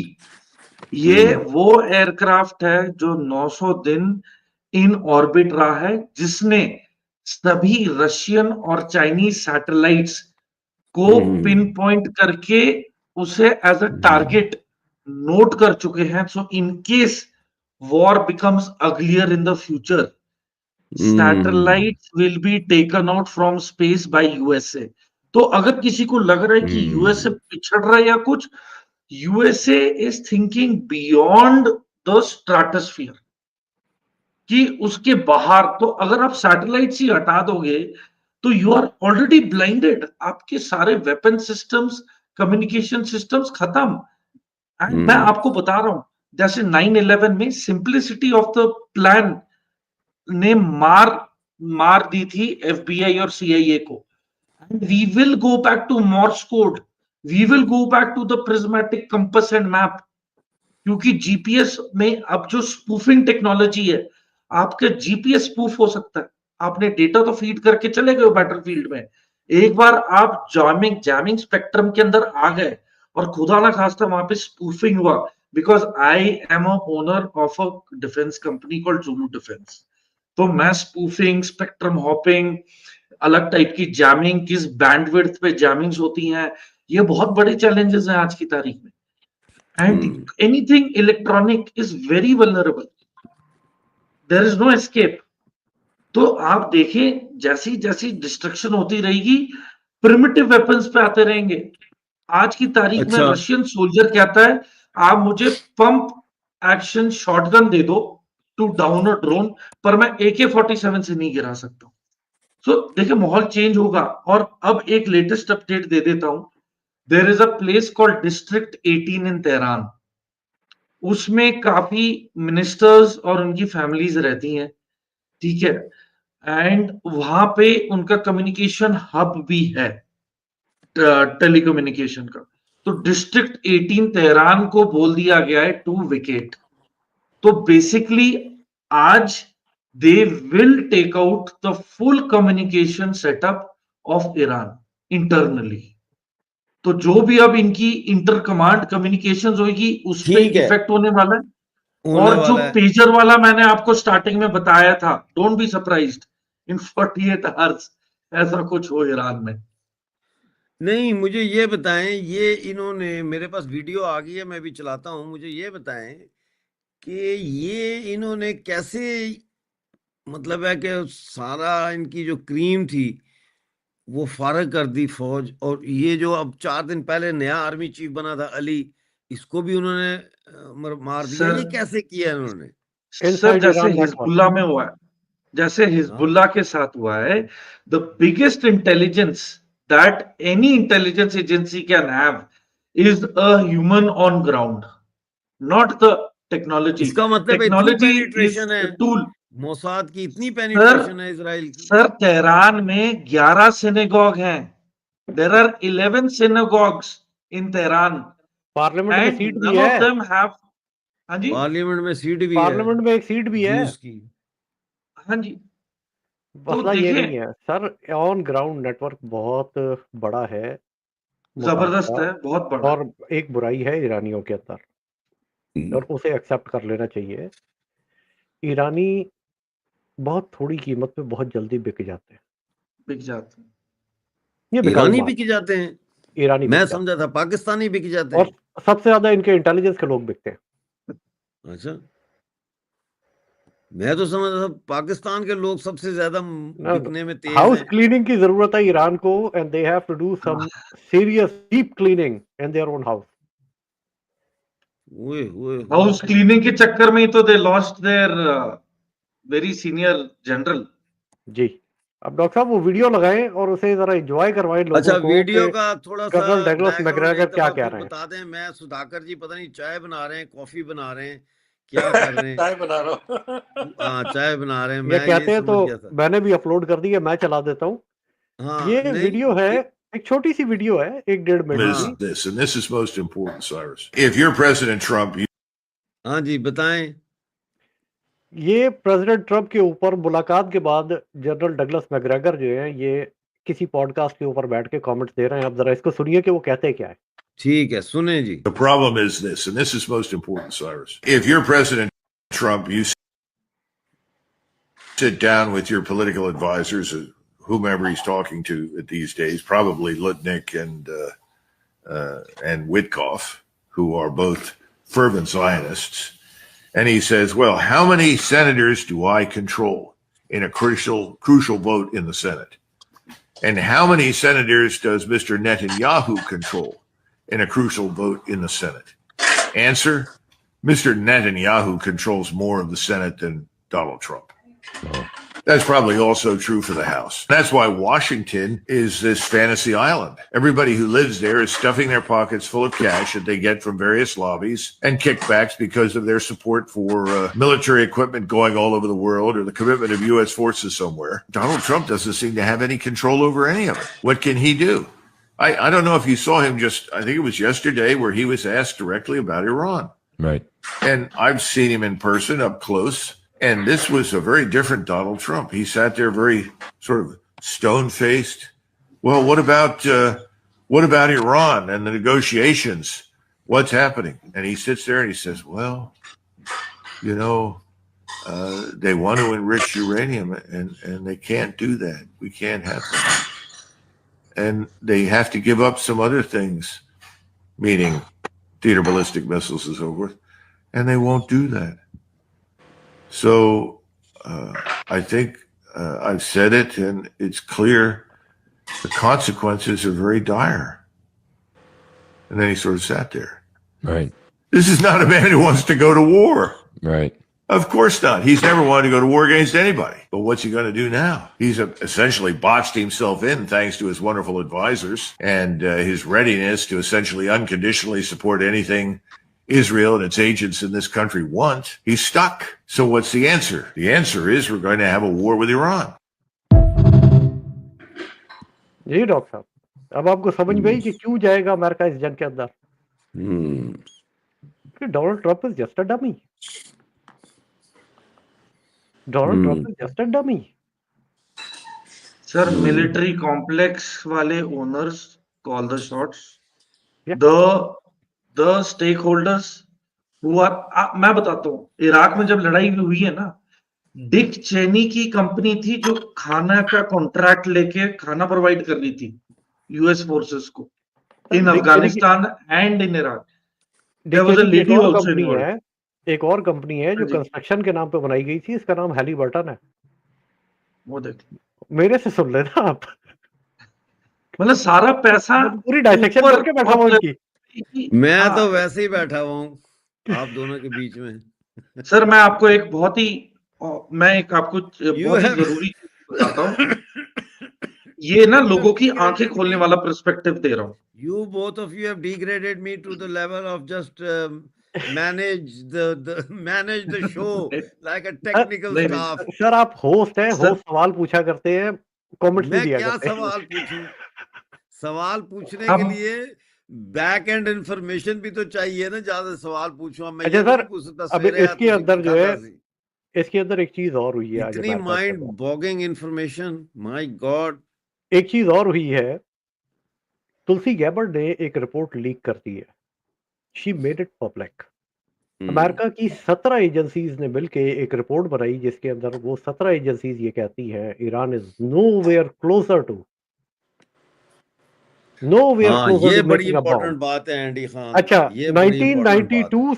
S4: ये वो एयरक्राफ्ट है जो 900 दिन इन ऑर्बिट रहा है, जिसने सभी रशियन और चाइनीज सैटेलाइट्स को पिन पॉइंट करके उसे एज अ टारगेट नोट कर चुके हैं. So in case war becomes uglier in the future, satellites will be taken out from space by USA. तो अगर किसी को लग रहा है कि यूएसए पिछड़ रहा है या कुछ, USA is thinking beyond the stratosphere, कि उसके बाहर. तो अगर आप सैटेलाइट्स ही हटा दोगे तो यू आर ऑलरेडी ब्लाइंडेड. आपके सारे वेपन सिस्टम्स, कम्युनिकेशन सिस्टम्स खत्म. एंड मैं आपको बता रहा हूं, जैसे 9/11 में सिंप्लिसिटी ऑफ द प्लान ने मार दी थी FBI और CIA को. And we will go back to Morse code, we will go back to the prismatic compass and map. क्योंकि जीपीएस में अब जो स्पूफिंग टेक्नोलॉजी है, आपका जीपीएस स्पूफ हो सकता है. आपने डेटा तो फीड करके चले गए बैटलफील्ड में, एक बार आप जैमिंग स्पेक्ट्रम के अंदर आ गए और खुदा ना खास्ता वहां पे स्पूफिंग हुआ. Because I am a owner of a defence company called Zulu defence. तो मैं स्पूफिंग, स्पेक्ट्रम हॉपिंग, अलग टाइप की जैमिंग, किस बैंडविड्थ पे जैमिंग्स होती हैं, ये बहुत बड़े चैलेंजेस हैं आज की तारीख में. And anything electronic is very vulnerable. There is no escape. तो आप देखें, जैसी जैसी डिस्ट्रक्शन होती रहेगी, प्रिमिटिव वेपन्स पे आते रहेंगे. आज की तारीख में रशियन सोल्जर कहता है, आप मुझे पंप एक्शन शॉटगन दे दो टू डाउन अ ड्रोन, पर मैं AK-47 से नहीं गिरा सकता. सो देखिए, माहौल चेंज होगा. और अब एक लेटेस्ट अपडेट दे देता हूं. There is a place called District 18 in Tehran. उसमें काफी मिनिस्टर्स और उनकी फैमिलीज रहती हैं, ठीक है. एंड वहां पे उनका कम्युनिकेशन हब भी है, टेलीकम्युनिकेशन का. तो डिस्ट्रिक्ट 18 तेहरान को बोल दिया गया है टू विकेट. तो बेसिकली आज they will take out the full communication setup of Iran internally. तो जो भी अब इनकी इंटर कमांड कम्युनिकेशंस होगी, उस पर इफेक्ट होने वाला है.
S1: होने
S4: और जो
S1: वाला है।
S4: पेजर वाला मैंने आपको स्टार्टिंग में बताया था, don't be surprised in 48 hours ऐसा कुछ हो ईरान में।
S1: नहीं, मुझे ये बताएं, ये इन्होंने, मेरे पास वीडियो आ गई है, मैं भी चलाता हूँ, मुझे ये बताएं कि ये इन्होंने कैसे, मतलब है कि सारा इनकी जो क्रीम थी वो फारग कर दी फौज, और ये जो अब 4 दिन पहले नया आर्मी चीफ बना था अली, इसको भी उन्होंने मार दिया।
S4: सर
S1: ये कैसे किया इन्होंने?
S4: सर
S5: इनसाइड
S4: जैसे
S5: ईरान नेटवर्क।
S4: हिजबुल्ला में हुआ है, जैसे
S1: हाँ,
S4: हिजबुल्ला के साथ हुआ है, the biggest intelligence that any intelligence agency can have is a human on ground, not the technology.
S1: इसका मतलब इतनी
S4: टेक्नोलॉजी इज
S1: पेनिट्रेशन है,
S4: टूल।
S1: मोसाद की इतनी
S4: सर
S1: पेनिट्रेशन है इसराइल की।
S4: सर तेहरान में 11 सिनेगॉग हैं। There are 11 synagogues in Tehran
S5: parliament में
S4: एंड
S5: सीट भी
S4: नन ऑफ
S5: है,
S4: देम हैव। हाँ जी,
S1: पार्लियामेंट में सीट भी है
S5: पार्लियामेंट में एक सीट भी है।
S1: ज्यूस की।
S4: हाँ जी। तो
S5: मसला ये
S4: देखिए
S5: नहीं है सर, ऑन ग्राउंड नेटवर्क बहुत बड़ा है मोसाद
S4: जबरदस्त
S5: का,
S4: है, बहुत बड़ा है।
S5: और एक बुराई है ईरानियों के अंदर, और उसे एक्सेप्ट कर लेना चाहिए। ईरानी बहुत थोड़ी कीमत पे बहुत जल्दी बिक जाते हैं,
S4: बिक जाते हैं।
S5: ये बेकार
S1: ईरानी
S5: बात
S1: बिक जाते हैं?
S5: है। ईरानी
S1: मैं
S5: बिक जाते
S1: समझा था पाकिस्तानी बिक जाते
S5: हैं, और
S1: हैं।
S5: सबसे ज्यादा इनके इंटेलिजेंस के लोग बिकते हैं।
S1: अच्छा, मैं तो समझ था पाकिस्तान के लोग सबसे ज्यादा बिकने में तेज
S5: हाउस
S1: हैं।
S5: क्लीनिंग की जरूरत है ईरान को, and they have to do some serious deep cleaning in their own house.
S4: House cleaning के चक्कर में ही तो they lost their very senior general.
S5: जी, अब डॉक्टर साहब वो वीडियो लगाएं और उसे जरा एंजॉय करवाएं लोगों
S1: अच्छा,
S5: को
S1: वीडियो
S5: कि
S1: का थोड़ा सा
S5: कर्नल डगलस
S1: बैकग्राउंड
S5: मैकग्रेगर
S1: एक
S5: क्या
S1: दफा
S5: कह
S1: फिर
S5: रहे हैं।
S1: बता दें। मैं, सुधाकर जी पता नहीं चाय बना रहे हैं, कॉफी बना रहे हैं, क्या कर रहे हैं?
S7: चाय बना रहा हूँ।
S1: हाँ, चाय बना रहे हैं,
S5: ये
S1: मैं
S5: कहते
S1: यही
S5: हैं तो
S1: समझ गया था।
S5: मैंने भी अपलोड कर दी है, मैं चला देता हूँ।
S1: हाँ,
S5: ये
S1: नहीं,
S5: वीडियो है, एक छोटी सी वीडियो है, 1-1.5 मिनट
S1: हाँ,
S5: की।
S8: This, and this is most important, Cyrus. If you're President Trump, you
S1: हाँ जी, बताएं।
S5: ये प्रेसिडेंट ट्रम्प के ऊपर मुलाकात के बाद जनरल डगलस मैकग्रेगर जो है, ये किसी पॉडकास्ट के ऊपर बैठ के कमेंट्स दे रहे हैं। आप जरा इसको सुनिए कि वो कहते क्या है।
S1: ठीक है, सुने जी।
S8: the problem is this, and this is most important, Cyrus. If you're President Trump, you sit down with your political advisors, whomever he's talking to these days, probably Lutnick and Witkoff, who are both fervent Zionists. And he says, well, how many senators do I control in a crucial vote in the Senate? And how many senators does Mr. Netanyahu control in a crucial vote in the Senate? Answer, Mr. Netanyahu controls more of the Senate than Donald Trump. That's probably also true for the House. That's why Washington is this fantasy island. Everybody who lives there is stuffing their pockets full of cash that they get from various lobbies and kickbacks because of their support for military equipment going all over the world or the commitment of U.S. forces somewhere. Donald Trump doesn't seem to have any control over any of it. What can he do? I don't know if you saw him just, I think it was yesterday, where he was asked directly about Iran.
S9: Right.
S8: And I've seen him in person up close. And this was a very different Donald Trump. He sat there very sort of stone-faced. Well, what about Iran and the negotiations? What's happening? And he sits there and he says, well, they want to enrich uranium and they can't do that. We can't have that. And they have to give up some other things, meaning theater ballistic missiles and so forth. And they won't do that. So I think I've said it, and it's clear the consequences are very dire. And then he sort of sat there.
S9: Right.
S8: This is not a man who wants to go to war.
S9: Right.
S8: Of course not. He's never wanted to go to war against anybody. But what's he going to do now? He's essentially boxed himself in thanks to his wonderful advisors and his readiness to essentially unconditionally support anything Israel and its agents in this country want. He's stuck. So what's the answer? The answer is we're going to have a war with Iran.
S5: जी डॉक्टर साहब, अब आपको समझ में आई कि क्यों जाएगा अमेरिका इस जंग के अंदर। कि Donald Trump is just a dummy. Donald Trump is just a dummy.
S4: Sir military complex वाले owners call the shots.
S5: Yeah.
S4: The stakeholders मैं बताता हूँ, इराक में जब लड़ाई हुई है ना, डिक चेनी की कंपनी थी जो खाना का कॉन्ट्रैक्ट लेके खाना प्रोवाइड कर रही थी यूएस फोर्सेस को in Afghanistan and in Iraq. There was a lady also involved.
S5: एक और कंपनी है जो
S4: हाँ जी।
S5: कंस्ट्रक्शन के नाम पे बनाई गई थी, इसका नाम हैलीबर्टन है।
S4: वो देख,
S5: मेरे से सुन लेना आप,
S4: मतलब सारा पैसा
S5: मैं तो पूरी डायसेक्शन
S4: ऊपर
S5: करके बैठा हूँ इनकी।
S1: मैं तो
S4: हाँ,
S1: वैसे ही बैठा हुआ हूँ आप दोनों के बीच में।
S4: सर मैं आपको एक बहुत ही बहुत ही
S1: have-
S4: जरूरी चीज बताता हूँ। ये ना लोगों की आंखें खोलने वाला पर्सपेक्टिव दे रहा हूँ।
S1: You both of you have degraded me to the level of just manage the show like a technical
S4: नहीं,
S1: staff.
S5: सर आप होस्ट हैं,
S4: सर-
S5: होस्ट सवाल पूछा करते हैं, कमेंट्स भी
S1: मैं
S5: दिया
S1: क्या
S5: करते हैं।
S1: सवाल पूछूं? सवाल पूछने
S4: हम-
S1: के लिए बैक एंड इंफॉर्मेशन भी तो चाहिए ना, ज्यादा सवाल पूछूं। मैं
S5: अच्छा
S1: ये तो
S5: सर,
S1: नहीं पूछ सकता
S5: अब
S1: सवेरे
S5: इसके अंदर जो है,
S1: सी
S5: इसके अंदर एक चीज और हुई है आज
S1: इतनी
S5: अमेरिका के
S1: माइंड
S5: अंदर।
S1: Bogging information, my God.
S5: एक चीज और हुई है, तुलसी गैबर्ड ने एक रिपोर्ट लीक कर दी है, she made it public. America की 17 एजेंसीज ने मिलके एक रिपोर्ट बनाई जिसके अंदर वो 17 एजेंसीज ये कहती हैं Iran is nowhere closer to
S1: हाँ, ये बड़ी
S5: मेकिंग अ बॉम्ब।
S1: इंपॉर्टेंट बात है एंडी खान।
S5: अच्छा,
S1: ये बड़ी important बात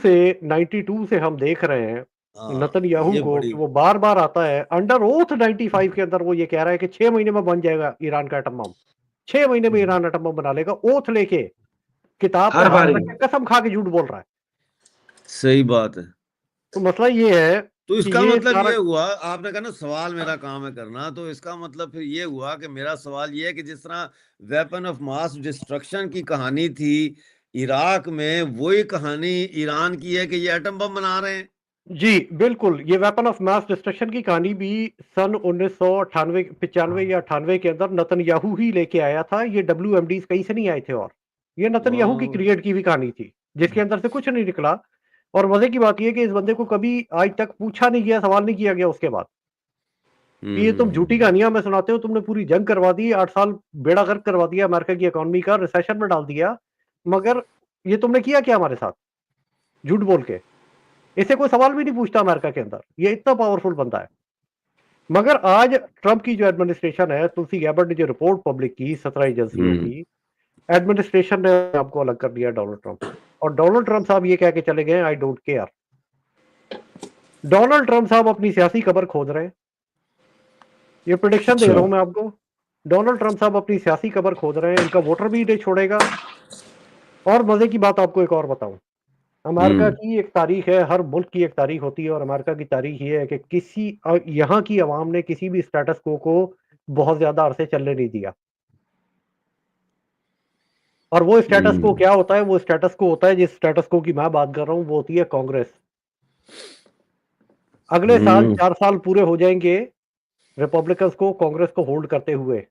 S1: है।
S5: 92 से हम देख रहे हैं
S1: हाँ,
S5: नेतन्याहू
S1: ये
S5: को
S1: बड़ी
S5: कि वो बार बार आता है अंडर ओथ 95 के अंदर, वो ये कह रहा है कि 6 महीने में बन जाएगा ईरान का एटम बम, 6 महीने में ईरान एटम बम बना लेगा, ओथ लेके किताब पे
S4: हर
S5: हाथ
S4: बारी।
S5: रख के कसम खा के झूठ बोल रहा है।
S1: सही बात है।
S5: तो मसला ये है
S1: तो
S5: कि
S1: इसका
S5: ये
S1: मतलब
S5: सारा
S1: ये हुआ, आपने कहा ना सवाल मेरा काम है करना, तो इसका मतलब फिर ये हुआ कि मेरा सवाल ये है कि जिस तरह वेपन ऑफ मास डिस्ट्रक्शन की कहानी थी इराक में, वही कहानी ईरान की है कि ये एटम बम बना रहे हैं।
S5: जी बिल्कुल, ये वेपन ऑफ मास डिस्ट्रक्शन की कहानी भी सन 1998 95 या 98 के अंदर नेतन्याहू ही लेके आया था। ये WMDs कहीं से नहीं आए थे, और ये नेतन्याहू की
S1: वाह।
S5: क्रिएट की हुई कहानी थी जिसके अंदर से कुछ नहीं निकला। और मजे की बात ये कि इस बंदे को कभी आज तक पूछा नहीं गया, सवाल नहीं किया गया उसके बाद कि ये तुम झूठी कहानियां में सुनाते हो, तुमने पूरी जंग करवा दी, 8 साल बेड़ा गर्क करवा दिया अमेरिका की इकोनॉमी का, रिसेशन में डाल दिया, मगर ये तुमने किया क्या हमारे साथ झूठ बोल के? इसे कोई सवाल भी नहीं पूछता अमेरिका के अंदर, ये इतना पावरफुल बंदा है। मगर आज ट्रंप की जो एडमिनिस्ट्रेशन है, तुलसी गैबर्ड ने जो रिपोर्ट पब्लिक की 17 एजेंसियों की, एडमिनिस्ट्रेशन ने आपको अलग कर दिया डोनाल्ड ट्रंप से। और डोनाल्ड ट्रंप साहब ये कह के चले गए I don't care. Donald Trump साहब अपनी सियासी कब्र खोद रहे हैं, ये प्रेडिक्शन दे रहा हूं मैं आपको। डोनाल्ड ट्रंप साहब अपनी सियासी कब्र खोद रहे हैं, इनका वोटर भी नहीं छोड़ेगा। और मजे की बात आपको एक और बताऊं, अमेरिका की एक तारीख है, हर मुल्क की एक तारीख होती है, और अमेरिका की तारीख ये है कि किसी यहाँ की आवाम ने किसी भी स्टेटस को बहुत ज्यादा अरसे चलने नहीं दिया। और वो स्टेटस को क्या होता है? वो स्टेटस को होता है, जिस स्टेटस को की मैं बात कर रहा हूं, वो होती है कांग्रेस। अगले साल 4 साल पूरे हो जाएंगे रिपब्लिकन्स को कांग्रेस को होल्ड करते हुए।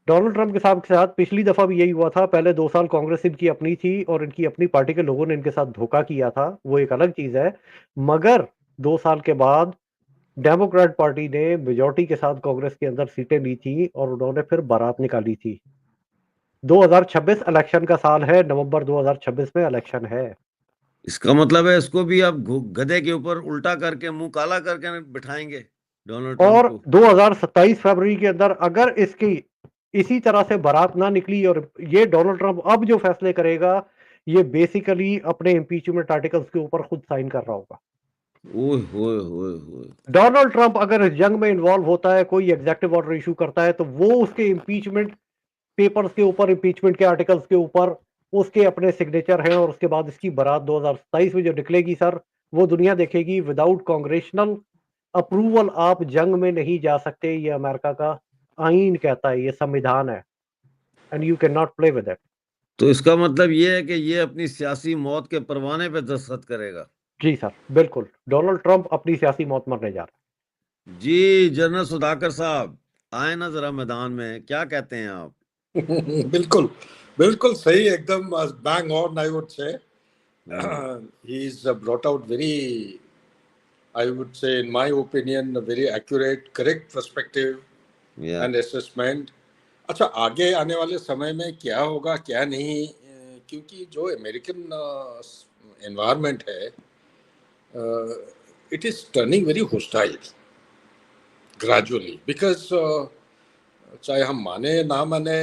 S5: डोनाल्ड ट्रंप के साथ पिछली दफा भी यही हुआ था। पहले 2 साल कांग्रेस इनकी अपनी थी और इनकी अपनी पार्टी के लोगों ने इनके साथ धोखा किया था, वो एक अलग चीज है। मगर 2 साल के बाद डेमोक्रेट पार्टी ने मेजॉरिटी के साथ कांग्रेस के अंदर सीटें ली थी और उन्होंने फिर बारात निकाली थी। 2026 इलेक्शन का साल है, नवंबर 2026 में इलेक्शन है।
S1: इसका मतलब है इसको भी आप गधे के ऊपर उल्टा करके मुंह काला करके बिठाएंगे डोनाल्ड ट्रंप
S5: और
S1: को।
S5: 2027 फरवरी के अंदर अगर इसकी इसी तरह से बारात ना निकली, और ये डोनाल्ड ट्रंप अब जो फैसले करेगा, ये बेसिकली अपने इम्पीचमेंट आर्टिकल्स के ऊपर खुद साइन कर रहा होगा। डोनाल्ड ट्रंप अगर इस जंग में इन्वॉल्व होता है, कोई एग्जेक्टिव ऑर्डर इशू करता है, तो वो उसके इम्पीचमेंट पेपर्स के ऊपर, इम्पीचमेंट के आर्टिकल्स के ऊपर उसके अपने सिग्नेचर हैं, और उसके बाद इसकी बारात 2027 में जो निकलेगी सर, वो दुनिया देखेगी। विदाउट कांग्रेशनल अप्रूवल आप जंग में नहीं जा सकते, ये अमेरिका का आईन कहता है, ये संविधान है, and you can not play with it.
S1: तो इसका मतलब ये है कि ये अपनी सियासी मौत के परवाने पे दस्तखत करेगा।
S5: जी सर, बिल्कुल, डोनाल्ड ट्रंप अपनी सियासी मौत मरने जा रहा है।
S1: जी जनरल सुधाकर साहब, आए ना जरा मैदान में, क्या कहते हैं आप?
S7: बिल्कुल बिल्कुल सही, एकदम बैंग ऑन आई वुड से। He is brought out very, I would say, in my opinion, a very accurate, correct perspective and assessment. अच्छा, आगे आने वाले समय में क्या होगा क्या नहीं, क्योंकि जो अमेरिकन एनवायरनमेंट है, it is turning very hostile gradually, because चाहे हम माने ना माने,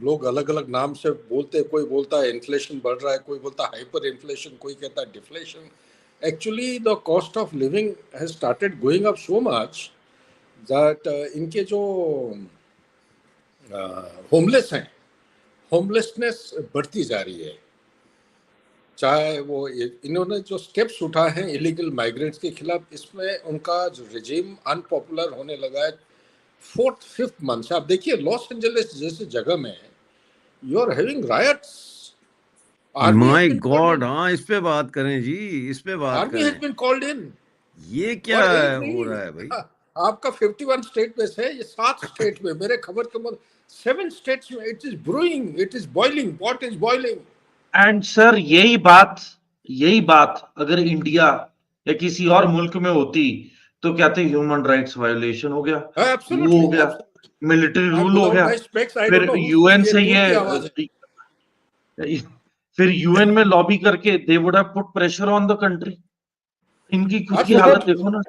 S7: लोग अलग अलग नाम से बोलते हैं। कोई बोलता है इन्फ्लेशन बढ़ रहा है, कोई बोलता है हाइपर इन्फ्लेशन, कोई कहता है deflation. Actually the cost of living has started going up so much that इनके जो होमलेस हैं, होमलेसनेस बढ़ती जा रही है। चाहे वो इन्होंने जो स्टेप्स उठा हैं इलीगल माइग्रेंट्स के खिलाफ, इसमें उनका जो रिजीम अनपॉपुलर होने लगा है 4th 5th मंथ से। आप देखिए लॉस एंजलिस जैसे जगह में you are having riots.
S1: My god, हाँ इस पे बात करें जी, इस पे बात
S7: आर्मी हैज
S1: करें।
S7: Been called in.
S1: ये क्या
S7: और एक
S1: हो
S7: नहीं,
S1: रहा है भाई?
S7: आपका 51 स्टेट में से ये 7 स्टेट में, मेरे खबर के मतलब 7 स्टेट्स में it is brewing, it is boiling, what is boiling.
S4: And sir यही बात अगर इंडिया या किसी और मुल्क में होती तो क्या थे, ह्यूमन राइट्स वायोलेशन हो गया, वो हो गया, मिलिट्री रूल हो गया, फिर यूएन से फिर यूएन में लॉबी करके they would have put pressure on the country. इनकी खुद की हालत देखो ना।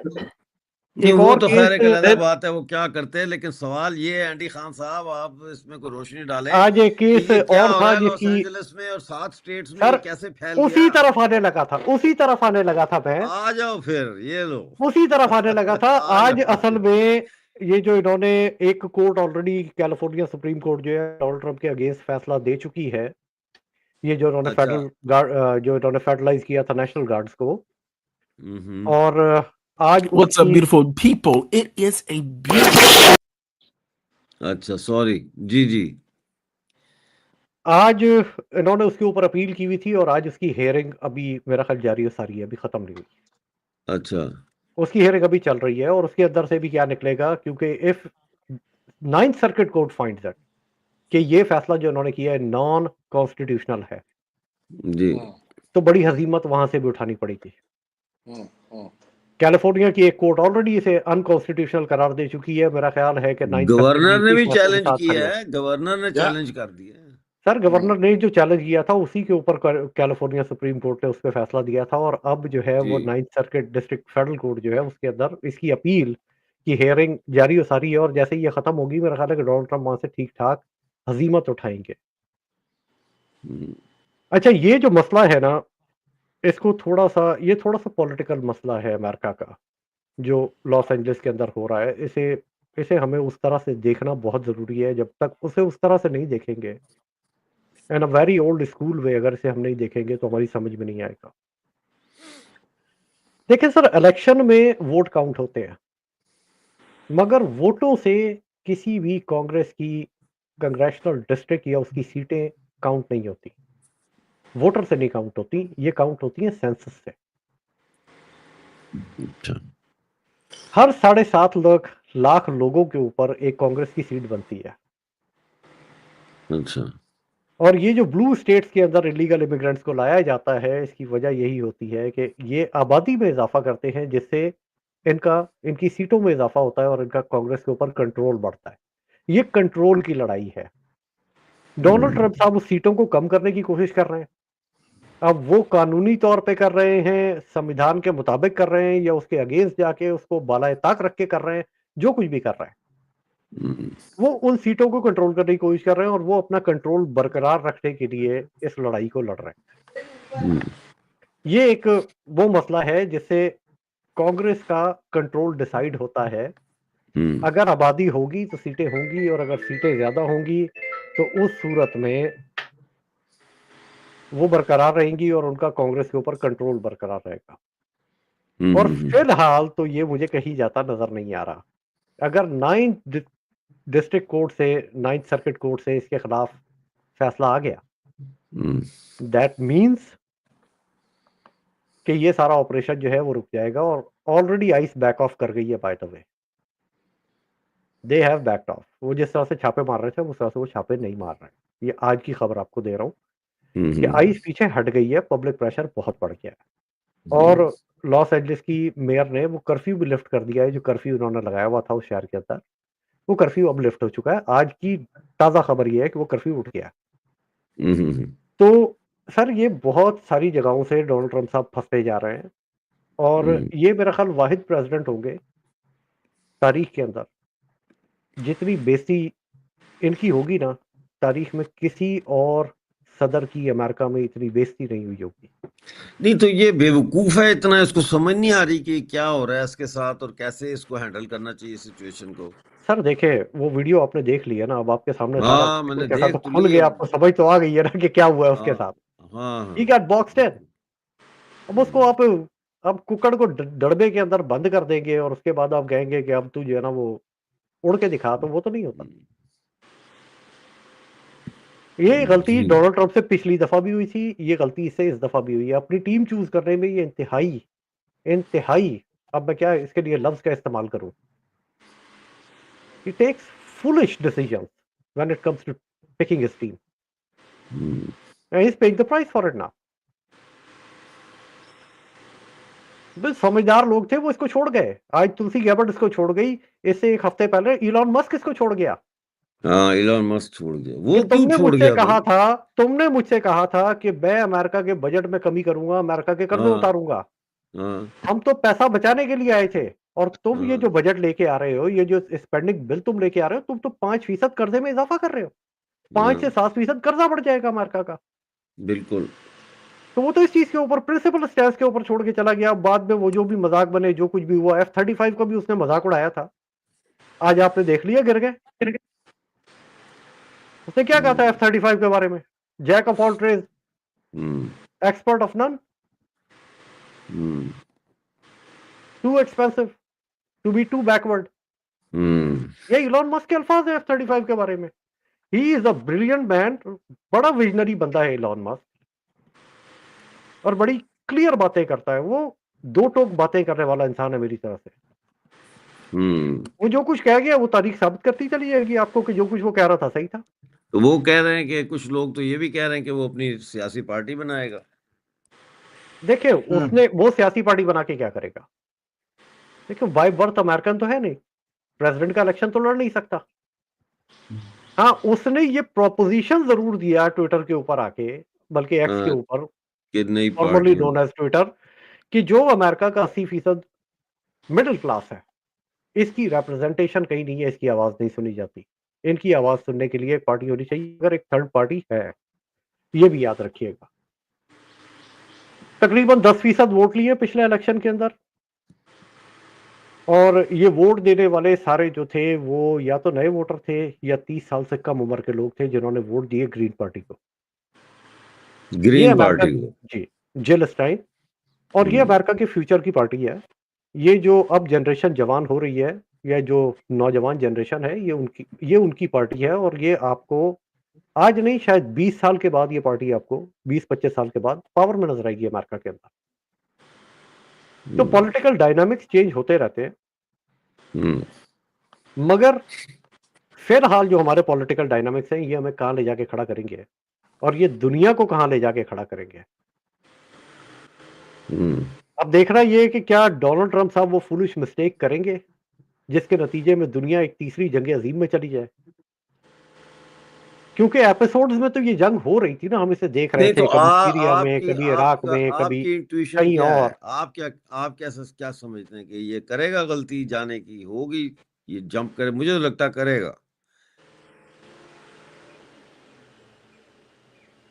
S1: नहीं, वो तो खैर एक अलग बात है, वो क्या करते हैं। लेकिन सवाल ये है एंडी खान साहब, आप इसमें कोई रोशनी डालें।
S5: आज एक केस और था
S1: लॉस एंजलिस में और 7 स्टेट्स में कैसे फैल
S5: गया? उसी तरफ आने लगा था मैं।
S1: आ जाओ फिर, ये लो,
S5: उसी तरफ आने लगा था। आज असल में ये जो इन्होंने एक court already, California supreme court जो है डोनाल्ड ट्रंप के अगेंस्ट फैसला दे चुकी है। ये जो इन्होंने फेडरल गार्ड, जो इन्होंने फेडरलाइज किया था नेशनल गार्ड्स को। और आज
S9: What's up, beautiful people? It is a beautiful.
S1: अच्छा, सॉरी जी।
S5: आज इन्होंने उसके ऊपर अपील की हुई थी और आज उसकी हेयरिंग अभी मेरा ख्याल जारी है, सारी है, अभी खत्म नहीं हुई।
S1: अच्छा,
S5: उसकी हेयरिंग अभी चल रही है और उसके अंदर से भी क्या निकलेगा, क्योंकि if 9th circuit court finds that कि ये फैसला जो इन्होंने किया है नॉन कॉन्स्टिट्यूशनल है
S1: जी,
S5: तो बड़ी हजीमत वहां से भी उठानी पड़ेगी। कैलिफोर्निया की एक कोर्ट ऑलरेडी इसे अनकॉन्स्टिट्यूशनल करार दे चुकी है। मेरा ख्याल है कि
S1: गवर्नर ने भी चैलेंज किया है, गवर्नर ने चैलेंज कर दिया है।
S5: सर गवर्नर ने जो चैलेंज किया था उसी के ऊपर कैलिफोर्निया सुप्रीम कोर्ट ने उस पर फैसला दिया था और अब जो है वो 9th circuit district federal court जो है उसके अंदर इसकी अपील की हेयरिंग जारी हो सारी है। और जैसे ही ये खत्म होगी मेरा ख्याल है कि डोनाल्ड ट्रंप वहां से ठीक ठाक हजीमत उठाएंगे। अच्छा, ये जो मसला है ना, इसको थोड़ा सा पॉलिटिकल मसला है अमेरिका का, जो लॉस एंजलिस के अंदर हो रहा है। इसे हमें उस तरह से देखना बहुत जरूरी है। जब तक उसे उस तरह से नहीं देखेंगे, and a very old school way, अगर इसे हम नहीं देखेंगे तो हमारी समझ में नहीं आएगा। देखिए सर, इलेक्शन में वोट काउंट होते हैं, मगर वोटों से किसी भी कांग्रेस की कांग्रेशनल डिस्ट्रिक्ट या उसकी सीटें काउंट नहीं होती। वोटर से नहीं काउंट होती, ये काउंट होती है सेंसस से। हर 7.5 लाख लोगों के ऊपर एक कांग्रेस की सीट बनती है।
S1: अच्छा,
S5: और ये जो ब्लू स्टेट्स के अंदर इलीगल इमिग्रेंट्स को लाया जाता है, इसकी वजह यही होती है कि ये आबादी में इजाफा करते हैं, जिससे इनकी सीटों में इजाफा होता है और इनका कांग्रेस के ऊपर कंट्रोल बढ़ता है। ये कंट्रोल की लड़ाई है। डोनाल्ड ट्रंप साहब उस सीटों को कम करने की कोशिश कर रहे हैं। अब वो कानूनी तौर पे कर रहे हैं, संविधान के मुताबिक कर रहे हैं, या उसके अगेंस्ट जाके उसको बालाए ताक रख के कर रहे हैं, जो कुछ भी कर रहे हैं, वो उन सीटों को कंट्रोल करने की कोशिश कर रहे हैं और वो अपना कंट्रोल बरकरार रखने के लिए इस लड़ाई को लड़ रहे हैं। ये एक वो मसला है जिससे कांग्रेस का कंट्रोल डिसाइड होता है। अगर आबादी होगी तो सीटें होंगी, और अगर सीटें ज्यादा होंगी तो उस सूरत में वो बरकरार रहेंगी और उनका कांग्रेस के ऊपर कंट्रोल बरकरार रहेगा। और फिलहाल तो ये मुझे कहीं जाता नजर नहीं आ रहा। अगर 9th डिस्ट्रिक्ट कोर्ट से, 9th सर्किट कोर्ट से इसके खिलाफ फैसला आ गया, दैट मींस कि ये सारा ऑपरेशन जो है वो रुक जाएगा। और ऑलरेडी आइस बैक ऑफ कर गई है, by the way they have backed of. वो जिस तरह से छापे मार रहे थे उस तरह से वो छापे नहीं मार रहे हैं। ये आज की खबर आपको दे रहा हूँ कि आइस पीछे हट गई है, पब्लिक प्रेशर बहुत बढ़ गया है। और लॉस एंजलिस की मेयर ने वो कर्फ्यू भी लिफ्ट कर दिया है, जो कर्फ्यू उन्होंने लगाया हुआ था उस शहर के अंदर, वो कर्फ्यू अब लिफ्ट हो चुका है। आज की ताजा खबर ये है कि वो कर्फ्यू उठ गया। तो सर ये बहुत सारी जगहों से डोनाल्ड ट्रंप साहब फंसते जा रहे हैं और ये मेरा ख्याल वाहिद प्रेसिडेंट होंगे तारीख के अंदर, जितनी बेइज्जती इनकी होगी ना तारीख में किसी और सदर की अमेरिका में इतनी बेइज्जती नहीं हुई होगी।
S1: नहीं तो ये बेवकूफ है इतना, इसको समझ नहीं आ रही कि क्या हो रहा है इसके साथ और कैसे इसको हैंडल करना चाहिए सिचुएशन को।
S5: सर देखे वो वीडियो आपने देख लिया ना, अब आपके सामने सारा
S1: हाँ मैंने
S5: देखा
S1: देख
S5: तो
S1: तो
S5: खुल
S1: ली
S5: गया,
S1: अब।
S5: आपको समझ तो आ गई है ना कि क्या हुआ है उसके
S1: हाँ
S5: साथ।
S1: हाँ
S5: ही गॉट बॉक्स्ड इन। अब उसको आप अब कुकड़ को डड़बे के अंदर बंद कर देंगे और उसके बाद आप कहेंगे कि अब तू जो है ना वो उड़ के दिखा, तो वो तो नहीं होता। ये गलती
S1: जी
S5: डोनाल्ड ट्रंप से पिछली दफा भी हुई थी, ये गलती इससे इस दफा भी हुई है। अपनी टीम चूज करने में ये इंतहाई अब मैं क्या इसके लिए लफ्ज का इस्तेमाल करूं, he takes foolish decisions when it comes to picking his team and he's paying the price for it now. बस समझदार लोग थे वो इसको छोड़ गए। आज तुलसी गैबर्ट इसको छोड़ गई, इससे एक हफ्ते पहले इलॉन मस्क इसको छोड़ गया।
S1: हाँ इलॉन मस्क छोड़ गया। वो
S5: कि
S1: क्यों
S5: तुमने
S1: छोड़
S5: मुझसे
S1: गया
S5: कहा
S1: भाई?
S5: था, तुमने मुझसे कहा था कि मैं अमेरिका के बजट में कमी करूंगा, अमेरिका के कर्जे
S1: हाँ
S5: उतारूंगा।
S1: हाँ
S5: हम तो पैसा बचाने के लिए आए थे और तुम ये
S1: हाँ
S5: जो बजट लेके आ रहे हो, ये जो स्पेंडिंग बिल तुम लेके आ रहे हो, तुम तो 5% कर्जे में इजाफा कर रहे हो। 5 से
S1: हाँ
S5: 7% कर्जा बढ़ जाएगा अमेरिका का।
S1: बिल्कुल।
S5: तो वो तो इस चीज के ऊपर प्रिंसिपल स्टैंस के ऊपर छोड़ के चला गया। बाद में वो जो भी मजाक बने, जो कुछ भी हुआ, F-35 का भी उसने मजाक उड़ाया था। आज आपने देख लिया, गिर गए। उसने क्या कहा था F-35 के बारे में? Jack of all trades, expert of none, too expensive, to be too backward. ये इलॉन मस्क के अल्फाज है F-35 के बारे में। He is a brilliant man, बड़ा विजनरी बंदा है इलॉन मस्क और बड़ी क्लियर बातें करता है। वो दो टोक बातें करने वाला इंसान है मेरी तरह से। वो जो कुछ कह गया वो तारीख साबित करती चली जाएगी आपको कि जो कुछ वो कह रहा था सही था।
S1: तो वो कह रहे हैं कि कुछ लोग तो ये भी कह रहे हैं कि वो अपनी सियासी पार्टी बनाएगा।
S5: देखिए उसने वो सियासी पार्टी बना के क्या करेगा? देखिए बाय बर्थ अमेरिकन तो है नहीं, प्रेसिडेंट का इलेक्शन तो लड़ नहीं सकता। हाँ उसने ये प्रोपोजिशन जरूर दिया ट्विटर के ऊपर आके, बल्कि एक्स के ऊपर,
S1: कि नई
S5: formerly
S1: party
S5: known as Twitter, कि जो अमेरिका का 80% मिडिल क्लास है, इसकी रिप्रेजेंटेशन कहीं नहीं है, इसकी आवाज नहीं सुनी जाती। इनकी आवाज सुनने के लिए एक पार्टी होनी चाहिए, अगर एक थर्ड पार्टी है, ये भी याद रखिएगा। तकरीबन 10% वोट लिए पिछले इलेक्शन के अंदर और ये वोट देने वाले सारे जो थे वो या तो नए वोटर थे या 30 साल से कम उम्र के लोग थे जिन्होंने वोट दिए ग्रीन पार्टी को।
S1: ग्रीन पार्टी को
S5: जी, जिल स्टाइन। और ये अमेरिका के फ्यूचर की पार्टी है। ये जो अब जनरेशन जवान हो रही है या जो नौजवान जनरेशन है, ये उनकी पार्टी है और ये आपको आज नहीं शायद 20 साल के बाद ये पार्टी आपको 20-25 साल के बाद पावर में नजर आएगी अमेरिका के अंदर। तो पॉलिटिकल डायनामिक्स चेंज होते रहते हैं, मगर फिलहाल जो हमारे पॉलिटिकल डायनामिक्स हैं ये हमें कहां ले जाके खड़ा करेंगे और ये दुनिया को कहां ले जाके खड़ा करेंगे। अब देखना ये है कि क्या डोनाल्ड ट्रंप साहब वो फूलिश मिस्टेक करेंगे जिसके नतीजे में दुनिया एक तीसरी जंग अजीम में चली जाए। क्योंकि एपिसोड्स में तो ये जंग हो रही थी ना, हम इसे देख रहे थे,
S1: तो
S5: कभी सीरिया में, कभी इराक में, कभी
S1: आपकी इंट्यूशन
S5: कहीं
S1: क्या है?
S5: और।
S1: आप क्या समझते हैं कि ये करेगा गलती जाने की? होगी ये जंप करे? मुझे तो लगता करेगा।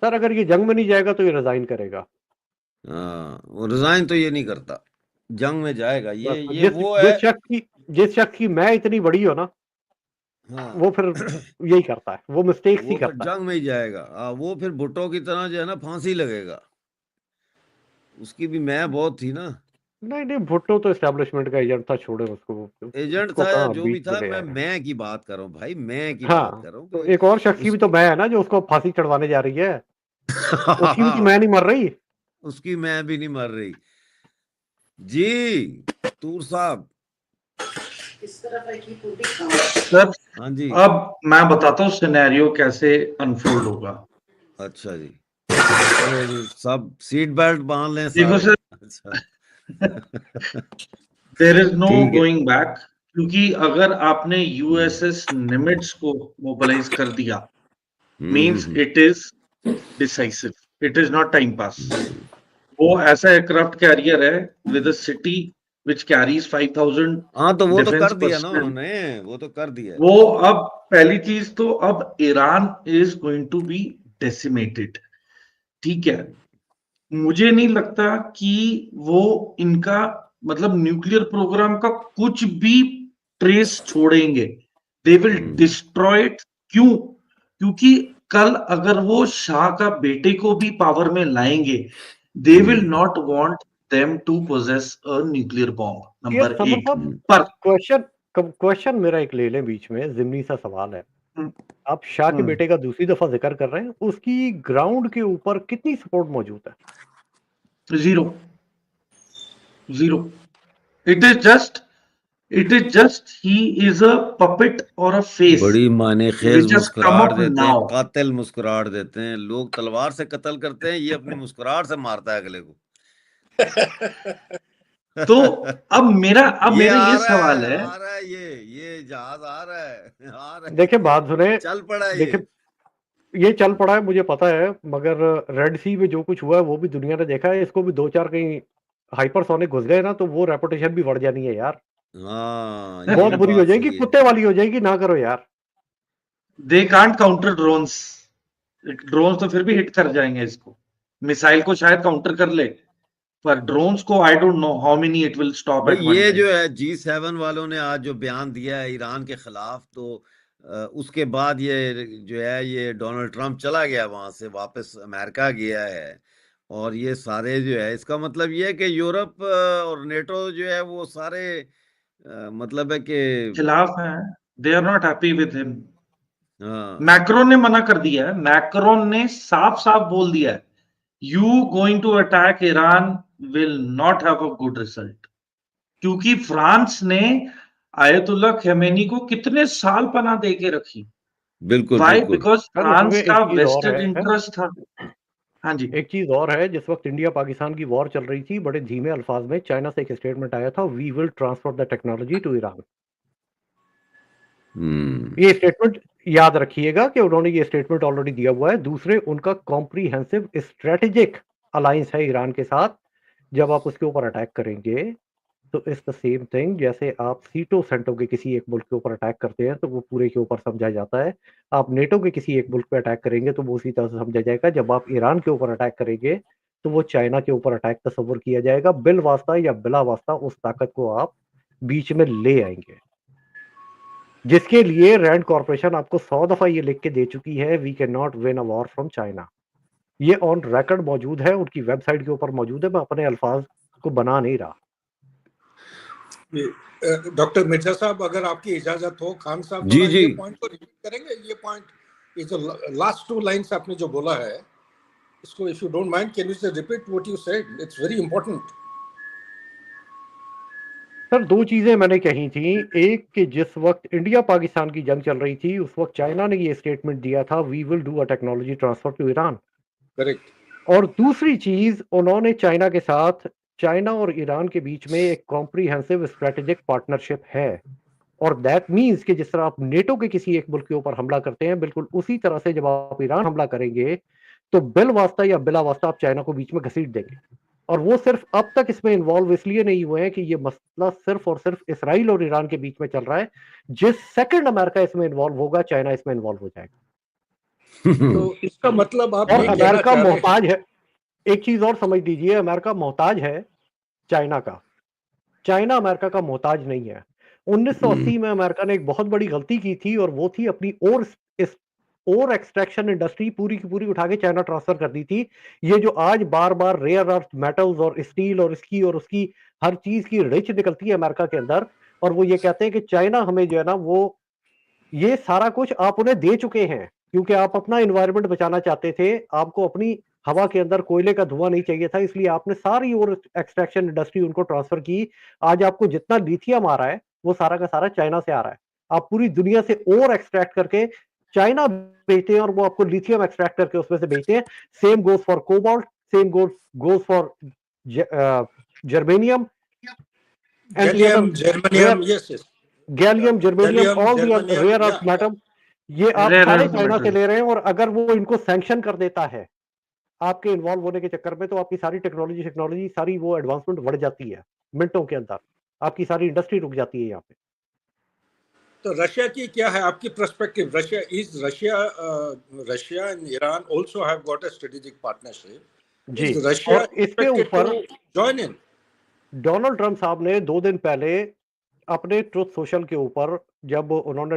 S5: सर अगर ये जंग में नहीं जाएगा तो ये रिजाइन करेगा।
S1: हाँ वो रिजाइन तो ये नहीं करता, जंग में जाएगा। ये वो
S5: जिस
S1: है
S5: शख्स की मैं इतनी बड़ी हो ना,
S1: हाँ
S5: वो फिर यही करता है, वो मिस्टेक्स ही
S1: वो फिर
S5: करता है।
S1: जंग में ही जाएगा। वो फिर भुट्टो की तरह जो है ना फांसी लगेगा। उसकी भी मैं बहुत थी ना।
S5: नहीं भुट्टो तो एस्टेब्लिशमेंट का एजेंट था, छोड़े उसको।
S1: एजेंट
S5: उसको
S1: था या
S5: कहाँ
S1: जो भी
S5: बीच में
S1: था,
S5: ले आए।
S1: मैं की बात कर रहा हूँ भाई, मैं की बात
S5: हाँ
S1: कर रहा हूँ
S5: तो एक और शख्स की भी तो मैं है ना जो उसको फांसी चढ़वाने जा रही है। उसकी भी तो मैं नहीं मर रही।
S1: उसकी मैं भी नहीं मर रही जी। तूर साहब
S4: सर
S1: हाँ जी।
S4: अब मैं बताता हूँ सिनेरियो कैसे अनफोल्ड होगा।
S1: अच्छा जी, सब सीट बेल्ट बांध लें
S4: देखो
S1: सारे।
S4: सर, देयर इज नो
S1: ठीक है।
S4: गोइंग बैक, क्योंकि अगर आपने यूएसएस निमिट्स को मोबिलाइज कर दिया means it is decisive, it is not time pass. वो ऐसा एयरक्राफ्ट कैरियर है with a city which carries 5000
S1: हाँ तो वो तो
S4: डिफेंस
S1: कर दिया ना
S4: पर्सनल।
S1: उन्होंने, वो तो कर दिया।
S4: वो अब पहली चीज तो अब Iran is going to be decimated, ठीक है। मुझे नहीं लगता कि वो इनका मतलब न्यूक्लियर प्रोग्राम का कुछ भी ट्रेस छोड़ेंगे, दे विल डिस्ट्रॉय इट। क्यों? क्योंकि कल अगर वो शाह का बेटे को भी पावर में लाएंगे, they will not want them to possess a nuclear bomb,
S5: ये
S4: नंबर
S5: समर
S4: एक।
S5: साहब
S4: पर
S5: क्वेश्चन मेरा एक ले लें बीच में, जिमनी सा सवाल है। आप शाह के बेटे का दूसरी दफा जिक्र कर रहे हैं, उसकी ग्राउंड के ऊपर कितनी सपोर्ट मौजूद है?
S4: Zero, zero. It is just he is a puppet और अ फेस
S1: बड़ी माने खेज
S4: which has come
S1: मुस्कुराहट
S4: up
S1: देते हैं,
S4: now.
S1: कातिल मुस्कुराहट देते हैं। लोग तलवार से कत्ल करते हैं, ये अपनी मुस्कुराहट से मारता है अगले को।
S4: तो अब मेरा ये सवाल है,
S1: आ रहा है ये जहाज आ रहा है।
S5: देखिए बात सुने,
S1: चल पड़ा है
S5: देखिए ये चल पड़ा है, मुझे पता है, मगर रेड सी में जो कुछ हुआ है वो भी दुनिया ने देखा है। इसको भी 2-4 कहीं हाइपरसोनिक घुस गए ना, तो वो रेपुटेशन भी बढ़ जानी है यार।
S1: हाँ,
S5: बहुत
S1: ये
S5: बुरी हो
S1: बात
S5: जाएगी,
S1: सही है।
S5: कुत्ते वाली हो जाएगी, ना करो यार।
S4: They can't counter drones. Drones तो फिर भी हिट कर जाएंगे इसको, मिसाइल को शायद काउंटर कर ले, पर ड्रोन्स को I don't know how many it will stop
S1: भाई
S4: एट वन
S1: ये
S4: टाइम।
S1: जो है G7 वालों ने आज जो बयान दिया है ईरान के खिलाफ, तो उसके बाद ये जो है ये डोनाल्ड ट्रंप चला गया वहां से, वापस अमेरिका गया है। और ये सारे जो है, इसका मतलब ये है कि यूरोप और नेटो जो है वो सारे मतलब है कि
S4: खिलाफ हैं, they are not happy with him.
S1: हाँ,
S4: मैक्रोन ने मना कर दिया है, मैक्रोन ने साफ साफ बोल दिया है, you going to attack Iran will not have a good result. क्योंकि फ्रांस ने आयतुल्लाह खमेनी को कितने साल पनाह दे के रखी।
S1: बिल्कुल
S4: वाई?
S1: बिल्कुल।
S4: बिकॉज
S5: सर
S4: फ्रांस
S5: इसमें
S4: का
S5: एक चीज और
S4: वेस्टेड
S5: है,
S4: इंटरेस्ट था। हाँ जी।
S5: एक चीज और है, जिस वक्त इंडिया पाकिस्तान की वॉर चल रही थी, बड़े धीमे अल्फाज में चाइना से एक स्टेटमेंट आया था, we will transfer the technology to Iran. ये स्टेटमेंट याद रखिएगा कि उन्होंने ये स्टेटमेंट ऑलरेडी दिया हुआ है। दूसरे, उनका कॉम्प्रीहेंसिव स्ट्रेटेजिक अलायंस है ईरान के साथ। जब आप उसके ऊपर अटैक करेंगे तो इट्स द सेम थिंग, जैसे आप सीटो सेंटो के किसी एक मुल्क के ऊपर अटैक करते हैं तो वो पूरे के ऊपर समझा जाता है। आप नेटो के किसी एक मुल्क पे अटैक करेंगे तो वो उसी तरह से समझा जाएगा। जब आप ईरान के ऊपर अटैक करेंगे तो वो चाइना के ऊपर अटैक तस्वर किया जाएगा। बिल वास्ता या बिला वास्ता उस ताकत को आप बीच में ले आएंगे, जिसके लिए रैंड कॉर्पोरेशन आपको 100 दफा ये लिख के दे चुकी है, we can not win a war from China. ये ऑन रिकॉर्ड मौजूद है, उनकी वेबसाइट के ऊपर मौजूद है। मैं अपने अल्फाज को बना नहीं रहा।
S7: डॉक्टर मिर्जा साहब, अगर आपकी इजाजत हो, खान साहब
S1: जी,
S7: थोड़ा
S1: जी।
S7: ये पॉइंट को रिपीट करेंगे। ये पॉइंट, ये जो लास्ट 2 लाइंस आपने जो बोला है, इसको if you don't mind, can you repeat what you said? It's very important.
S5: Sir 2 चीजें मैंने कही थी। एक कि जिस वक्त इंडिया पाकिस्तान की जंग चल रही थी, उस वक्त चाइना ने ये स्टेटमेंट दिया था, we will do a technology transfer to Iran.
S7: Correct.
S5: और दूसरी चीज, उन्होंने चाइना के साथ, चाइना और ईरान के बीच में एक कॉम्प्रीहेंसिव स्ट्रेटेजिक पार्टनरशिप है। और दैट मीन्स कि जिस तरह आप नेटो के किसी एक मुल्क के ऊपर हमला करते हैं, बिल्कुल उसी तरह से जब आप ईरान हमला करेंगे तो बिल वास्ता या बिला वास्ता आप चाइना को बीच में घसीट देंगे। और वो सिर्फ अब तक इसमें इन्वॉल्व इसलिए नहीं हुए हैं कि ये मसला सिर्फ और सिर्फ इसराइल और ईरान के बीच में चल रहा है। जिस सेकंड अमेरिका इसमें इन्वॉल्व होगा, चाइना इसमें इन्वॉल्व हो जाएगा।
S7: तो इसका मतलब आप
S5: और
S7: ये कहना
S5: अमेरिका
S7: चाह रहे हैं,
S5: मोहताज है, एक चीज और समझ लीजिए, अमेरिका मोहताज है चाइना का। चाइना अमेरिका का मोहताज नहीं है। 1980 में अमेरिका ने एक बहुत बड़ी गलती की थी, और वो थी अपनी और एक्सट्रैक्शन इंडस्ट्री पूरी की पूरी उठा के चाइना ट्रांसफर कर दी थी। ये जो आज बार बार रेयर अर्थ मेटल्स और स्टील और इसकी और उसकी हर चीज की रिच निकलती है अमेरिका के अंदर, और वो ये कहते हैं कि चाइना हमें जो है ना, वो ये सारा कुछ आप उन्हें दे चुके हैं, क्योंकि आप अपना एनवायरनमेंट बचाना चाहते थे। आपको अपनी हवा के अंदर कोयले का धुआं नहीं चाहिए था, इसलिए आपने सारी और एक्सट्रैक्शन इंडस्ट्री उनको ट्रांसफर की। आज आपको जितना लिथियम आ रहा है वो सारा का सारा चाइना से आ रहा है। आप पूरी दुनिया से और एक्सट्रैक्ट करके चाइना बेचते हैं, और वो आपको लिथियम एक्सट्रैक्ट करके उसमें से बेचते हैं। Same goes for cobalt, same goes for germanium,
S7: gallium, germanium, yes,
S5: gallium, germanium, all the
S7: germanium,
S5: rare
S7: या,
S5: अर्थ मेटल। ये आप
S4: Rare
S5: सारे
S4: earth
S5: चाइना से
S4: metals.
S5: ले रहे हैं, और अगर वो इनको सैंक्शन कर देता है आपके इन्वॉल्व होने के चक्कर में, तो आपकी सारी टेक्नोलॉजी सारी वो एडवांसमेंट बढ़ जाती है मिनटों के अंदर, आपकी सारी इंडस्ट्री रुक जाती है यहाँ पे।
S7: तो रशिया की क्या है आपकी perspective? Russia and Iran also have got a strategic partnership.
S5: जी,
S7: इज रशिया
S5: और इसके ऊपर
S7: जॉइन इन?
S5: डोनाल्ड ट्रंप साहब ने 2 दिन पहले अपने ट्रुथ सोशल के ऊपर, जब उन्होंने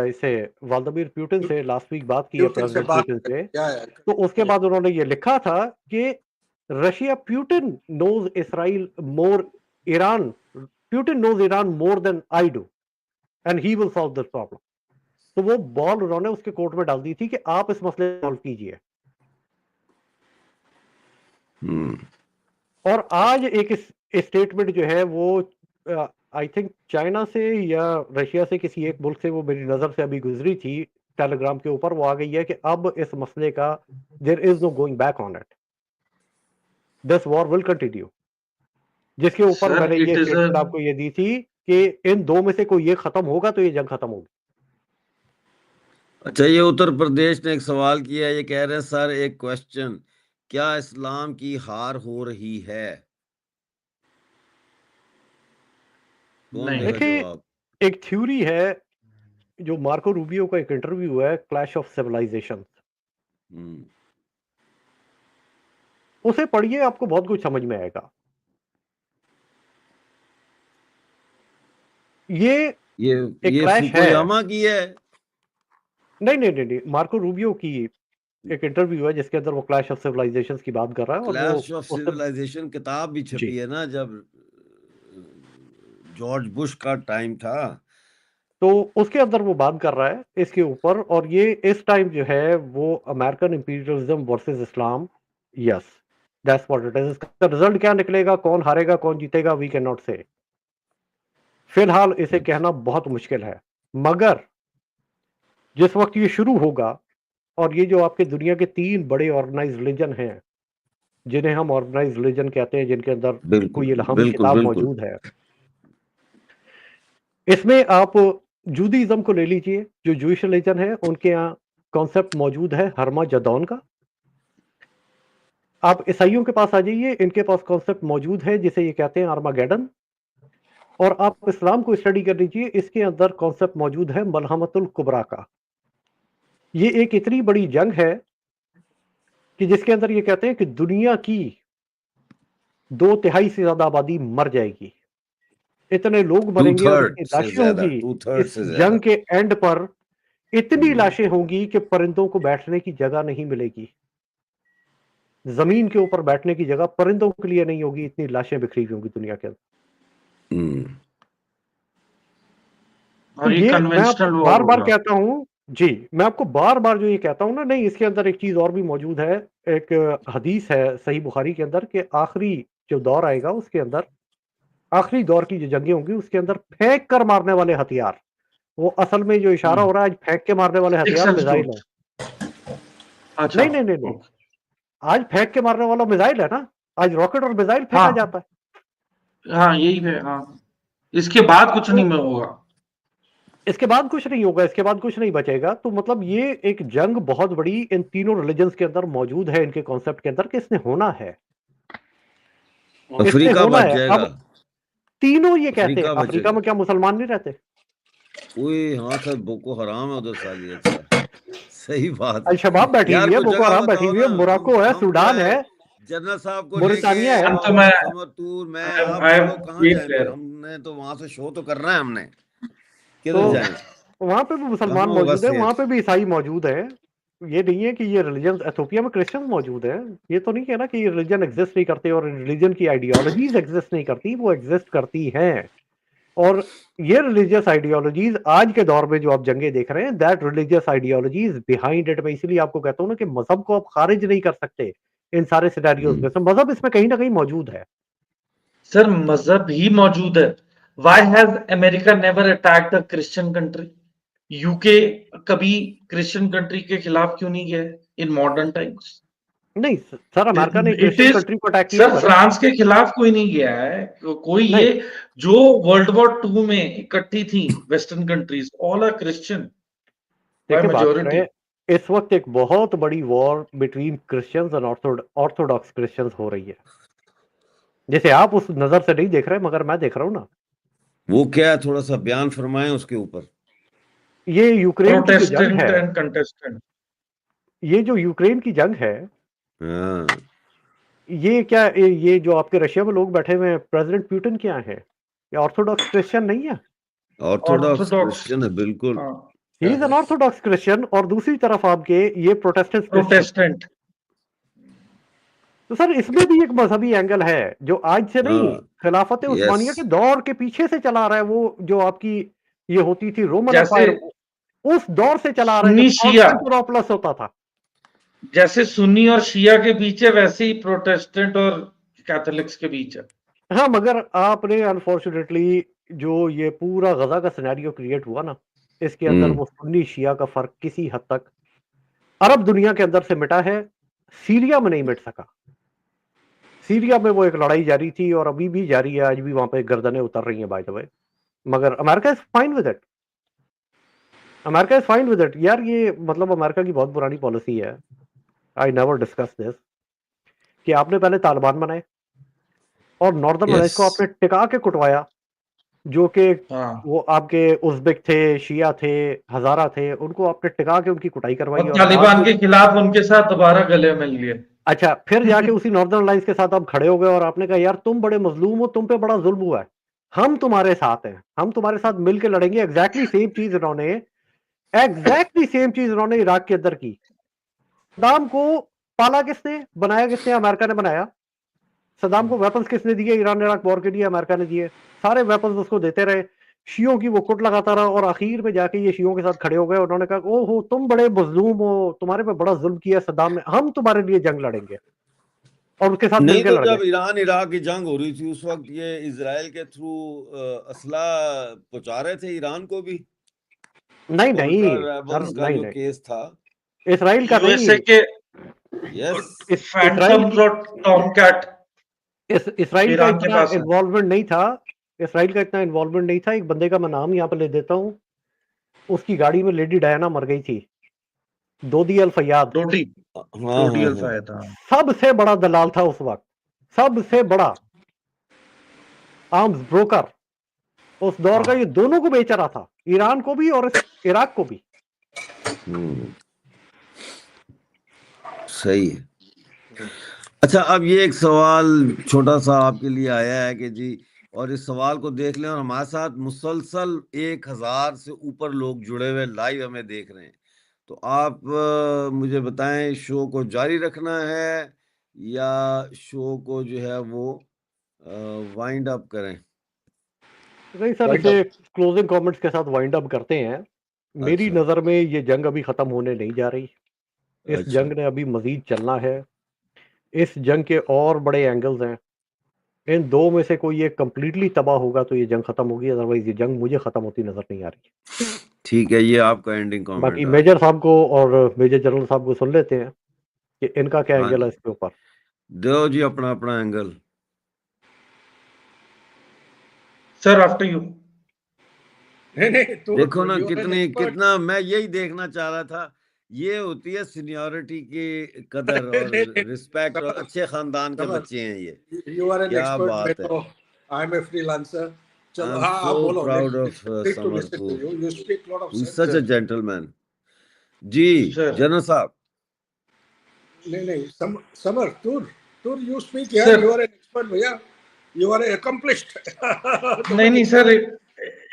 S5: इसे व्लादिमीर पुतिन से लास्ट वीक बात की है, प्रेसिडेंट पुतिन से, तो उसके बाद उन्होंने ये लिखा था कि Russia Putin knows Israel more Iran Putin knows Iran more than I do and he will solve this problem. तो वो बॉल उन्होंने उसके कोर्ट में डाल दी थी कि आप इस मसले को सॉल्व कीजिए। और आज एक स्टेटमेंट जो है वो आई थिंक चाइना से या रशिया से किसी एक मुल्क से, वो मेरी नजर से अभी गुजरी थी टेलीग्राम के ऊपर, वो आ गई है कि अब इस मसले का there is no going back on it, this war will continue. जिसके ऊपर
S4: Sir,
S5: मैंने
S4: it
S5: ये
S4: is
S5: स्टेटमेंट
S4: a
S5: आपको ये दी थी कि इन दो में से कोई ये खत्म होगा तो ये जंग खत्म होगी।
S1: अच्छा, ये उत्तर प्रदेश ने एक सवाल किया, ये कह रहे हैं सर एक क्वेश्चन, क्या इस्लाम की हार हो रही है? कौन
S4: नहीं।
S1: देगा
S5: देखिए,
S1: जवाब?
S5: एक थ्योरी है, जो मार्को रूबियो का एक इंटरव्यू है, क्लैश ऑफ सिविलाइजेशन, उसे पढ़िए, आपको बहुत कुछ समझ में आएगा। ये एक क्लैश है।
S1: फुकुयामा की है?
S5: नहीं, मार्को रूबियो की एक इंटरव्यू है जिसके अंदर वो क्लैश ऑफ सिविलाइजेशंस की बात कर रहा है। और
S1: क्लैश ऑफ
S5: उससे
S1: सिविलाइजेशन किताब भी
S5: जी।
S1: छपी है ना, जब जॉर्ज बुश का टाइम था।
S5: तो उसके अंदर वो बात कर रहा है इसके ऊपर, और ये इस टाइम जो है वो American imperialism versus Islam, yes that's what it is. इसका रिजल्ट क्या निकलेगा, कौन हारेगा कौन जीतेगा, वी कैन नॉट से। फिलहाल इसे कहना बहुत मुश्किल है, मगर जिस वक्त ये शुरू होगा, और ये जो आपके दुनिया के 3 बड़े ऑर्गेनाइज रिलीजन हैं, जिन्हें हम ऑर्गेनाइज रिलीजन कहते हैं, जिनके अंदर कोई इल्हामी किताब मौजूद है, इसमें आप जूदिज्म को ले लीजिए, जो जूइश रिलीजन है, उनके यहाँ कॉन्सेप्ट मौजूद है हर्माजदौन का। आप ईसाइयों के पास आ जाइए, इनके पास कॉन्सेप्ट मौजूद है जिसे ये कहते हैं आर्मागेडन। और आप इस्लाम को स्टडी कर लीजिए, इसके अंदर कॉन्सेप्ट मौजूद है मलहमतुल कुबरा का। ये एक इतनी बड़ी जंग है कि जिसके अंदर ये कहते हैं कि दुनिया की 2/3 से ज्यादा आबादी मर जाएगी, इतने लोग मरेंगे और इतनी लाशें होंगी इस जंग के एंड पर, इतनी लाशें होंगी कि परिंदों को बैठने की जगह नहीं मिलेगी, जमीन के ऊपर बैठने की जगह परिंदों के लिए नहीं होगी, इतनी लाशें बिखरी हुई होंगी दुनिया के अंदर।
S4: और ये कन्वेंशनल वॉर
S5: बार बार कहता हूं जी, मैं आपको बार बार जो ये कहता हूं ना, नहीं, इसके अंदर एक चीज और भी मौजूद है। एक हदीस है सही बुखारी के अंदर कि आखिरी जो दौर आएगा, उसके अंदर आखिरी दौर की जो जंगें होंगी, उसके अंदर फेंक कर मारने वाले हथियार, वो असल में जो इशारा हो रहा है, आज फेंक के मारने वाले हथियार मिसाइल है।
S4: अच्छा।
S5: नहीं, आज फेंक के मारने वाला मिसाइल है ना, आज रॉकेट और मिसाइल फेंका जाता है।
S4: हाँ, यही है। हाँ, इसके बाद कुछ नहीं होगा,
S5: इसके बाद कुछ नहीं होगा, इसके बाद कुछ नहीं बचेगा। तो मतलब ये एक जंग बहुत बड़ी इन तीनों रिलीजन्स के अंदर मौजूद है, इनके कॉन्सेप्ट के अंदर, कि इसने होना है,
S1: अफ्रीका बच जाएगा।
S5: अब तीनों ये कहते हैं, अफ्रीका में क्या मुसलमान नहीं रहते?
S1: हाँ सर, बोको हराम है उधर साली। अच्छा, सही बात।
S5: अल-शबाब बैठी हुई है, बोको हराम बैठी हुई है, मोरक्को है, सूडान है,
S1: जनरल साहब को
S5: मोरितानिया है।
S1: हमने तो वहां से शो तो करना है, हमने
S5: तो वहां पे भी मुसलमान मौजूद है, वहां पे भी ईसाई मौजूद है। ये नहीं है कि ये रिलीजन, एथियोपिया में क्रिश्चियन मौजूद है, ये तो नहीं है ना कि ये रिलीजन एग्जिस्ट नहीं करते और रिलीजन की आइडियोलॉजीज एग्जिस्ट नहीं करती, वो एग्जिस्ट करती हैं। और ये रिलीजियस आइडियोलॉजीज आज के दौर में जो आप जंगे देख रहे हैं, that religious ideologies behind it. मैं इसीलिए आपको कहता हूं ना कि मजहब को आप खारिज नहीं कर सकते इन सारे सिनेरियोज में, मजहब इसमें कहीं ना कहीं मौजूद है।
S4: सर, मजहब ही मौजूद है। Why has America never attacked a Christian country? UK कभी क्रिश्चियन कंट्री के खिलाफ क्यों नहीं गया इन मॉडर्न टाइम्स?
S5: नहीं सर, अमेरिका ने क्रिश्चियन कंट्री को अटैक किया।
S4: सर, फ्रांस के खिलाफ कोई नहीं गया है कोई। ये जो वर्ल्ड वॉर 2 में इकट्ठी थी western countries, all are Christian.
S5: देखिए बात कर रहे
S4: majority.
S5: हैं, इस वक्त एक बहुत बड़ी war between Christians and Orthodox Christians हो रही है, जैसे आप उस नजर से नहीं देख रहे मगर मैं देख रहा हूँ ना।
S1: वो क्या है, थोड़ा सा बयान फरमाएं उसके ऊपर।
S5: ये यूक्रेन की जो जंग
S4: Protestant
S5: है,
S4: and contestant.
S5: ये जो यूक्रेन की जंग है,
S1: हाँ,
S5: ये क्या, ये जो आपके रशिया में लोग बैठे हुए हैं, प्रेसिडेंट पुतिन क्या है? ये ऑर्थोडॉक्स क्रिश्चियन नहीं है,
S1: ऑर्थोडॉक्स
S4: Orthodox.
S1: क्रिश्चियन है बिल्कुल।
S4: हाँ,
S5: he is an Orthodox Christian. और दूसरी तरफ आपके ये प्रोटेस्टेंट क्रिश्चियन।
S4: Protestant.
S5: तो सर इसमें भी एक मजहबी एंगल है जो आज से नहीं,
S1: हाँ,
S5: खिलाफत उस्मानिया
S1: यस,
S5: के दौर के पीछे से चला आ रहा है। वो जो आपकी ये होती थी रोमन
S4: जैसे
S5: एम्पायर, उस दौर से चला आ रहा है
S4: सुन्नी
S5: जब
S4: शिया,
S5: कॉन्स्टेंटिनोपलस होता था।
S4: जैसे सुन्नी और शिया के बीच है, वैसे ही प्रोटेस्टेंट और कैथोलिक्स के बीच है।
S5: हाँ, मगर आपने अनफॉर्चुनेटली जो ये पूरा गजा का सिनेरियो क्रिएट हुआ ना, इसके अंदर वो सुन्नी शिया का फर्क किसी हद तक अरब दुनिया के अंदर से मिटा है, सीरिया में नहीं मिट सका। सीरिया में वो एक लड़ाई जारी थी और अभी भी जारी है, आज भी वहां पे गर्दनें उतर रही हैं बाय द वे, मगर America is fine with it. America is fine with it यार। ये मतलब अमेरिका की बहुत पुरानी पॉलिसी है, आई नेवर डिस्कस दिस, कि आपने पहले तालिबान बनाए और नॉर्दर्न
S1: यस,
S5: अलायंस को आपने टिका के कुटवाया, जो कि
S4: हाँ,
S5: वो आपके उज़्बेक थे, शिया थे, हज़ारा थे, उनको आपने टिका के उनकी कुटाई करवाई
S4: और
S5: और बाद
S4: तालिबान
S5: में
S4: के खिलाफ उनके साथ दोबारा गले मिल लिए।
S5: अच्छा, फिर जाके उसी नॉर्दर्न अलायंस के साथ आप खड़े हो गए और आपने कहा यार तुम बड़े मजलूम हो, तुम पे बड़ा जुल्म हुआ है, हम तुम्हारे साथ हैं, हम तुम्हारे साथ मिलकर लड़ेंगे। एग्जैक्टली सेम चीज इन्होंने इराक के अंदर की। सदाम को पाला किसने, बनाया किसने? अमेरिका ने बनाया। सदाम को वेपन्स किसने दिए? ईरान इराक वॉर के लिए अमेरिका ने दिए। सारे वेपन्स उसको देते रहे, शियों की वो कुट लगाता रहा और आखिर में जाके ये शियों के साथ खड़े हो गए। उन्होंने कहा ओहो तुम बड़े मजलूम हो, तुम्हारे पे बड़ा जुल्म किया सदाम ने, हम तुम्हारे लिए जंग लड़ेंगे, और उसके साथ
S1: नहीं
S5: मिलकर
S1: तो
S5: लड़
S1: जब
S5: गए।
S1: ईरान इराक की जंग हो रही थी उस वक्त ये इजराइल के थ्रू असला पहुंचा रहे थे ईरान को भी।
S5: नहीं नहीं
S1: उल्टा
S5: सर,
S1: रेबल्स का
S5: नहीं
S1: जो
S5: नहीं,
S1: केस था।
S5: इसराइल का नहीं।
S4: यूएसए के
S1: यस,
S5: इसराइल
S4: फैंटम्स
S5: की
S4: और टॉमकैट
S5: इसराइल का
S4: ईरान के
S5: इतना
S4: पास है।
S5: इन्वॉल्वमेंट नहीं था। इसराइल का इतना इन्वॉल्वमेंट नहीं था। एक बंदे का मैं नाम यहाँ पे ले देता हूँ, उसकी गाड़ी में लेडी डायना मर गई थी, दोदी अल फैयाद।
S4: डोडी
S1: हाँ
S4: डोडी
S1: हाँ
S4: अल
S1: हाँ,
S4: फायद। हाँ,
S5: सबसे बड़ा दलाल था उस वक्त, सबसे बड़ा आर्म्स ब्रोकर उस दौर का। ये दोनों को बेच रहा था, ईरान को भी और इराक को भी।
S1: सही है। अच्छा, अब ये एक सवाल छोटा सा आपके लिए आया है कि जी, और इस सवाल को देख लें, और हमारे साथ मुसलसल 1000 से ऊपर लोग जुड़े हुए लाइव हमें देख रहे हैं, तो आप मुझे बताएं शो को जारी रखना है या शो को जो है वो वाइंड अप करें?
S5: नहीं सर,
S7: Wind
S5: इसे
S7: up.
S5: क्लोजिंग कमेंट्स के साथ वाइंड अप करते हैं। मेरी
S1: अच्छा,
S5: नजर में ये जंग अभी खत्म होने नहीं जा रही, इस
S1: अच्छा,
S5: जंग ने अभी मजीद चलना है। इस जंग के और बड़े एंगल्स हैं, इन दो में से कोई एक कंप्लीटली तबाह होगा तो ये जंग खत्म होगी, अदरवाइज ये जंग मुझे खत्म होती नजर नहीं आ रही।
S1: ठीक है, ये आपका एंडिंग
S5: बाकी
S1: कमेंट।
S5: मेजर साहब को और मेजर जनरल साहब को सुन लेते हैं कि इनका क्या
S1: हाँ
S5: एंगल है
S1: जी,
S5: इसके ऊपर।
S1: दो जी अपना अपना एंगल।
S4: Sir after you.
S7: नहीं तू
S1: देखो ना
S7: you are an
S1: कितनी
S7: expert.
S1: कितना मैं यही देखना चाह रहा था, ये होती है सीनियरिटी की कदर और रिस्पेक्ट, और
S7: समर,
S1: अच्छे खानदान के
S7: समर,
S1: बच्चे हैं ये।
S7: you are an
S1: क्या
S7: expert. मैं
S1: बात है,
S7: तो I am a freelancer.
S1: आई
S7: चलो
S1: एम
S7: हाँ
S1: सो
S7: आप बोलो.
S1: Proud
S7: Let's
S1: of
S7: need to
S1: Samar
S7: listen
S1: to,
S7: to you. You speak lot of
S1: ही
S7: sense.
S1: Such a gentleman. जी
S4: सर
S1: जनरल साहब।
S7: नहीं समर तुर you speak यार.
S4: Sir
S7: You are an expert भैया. You are accomplished.
S4: नहीं नहीं sir,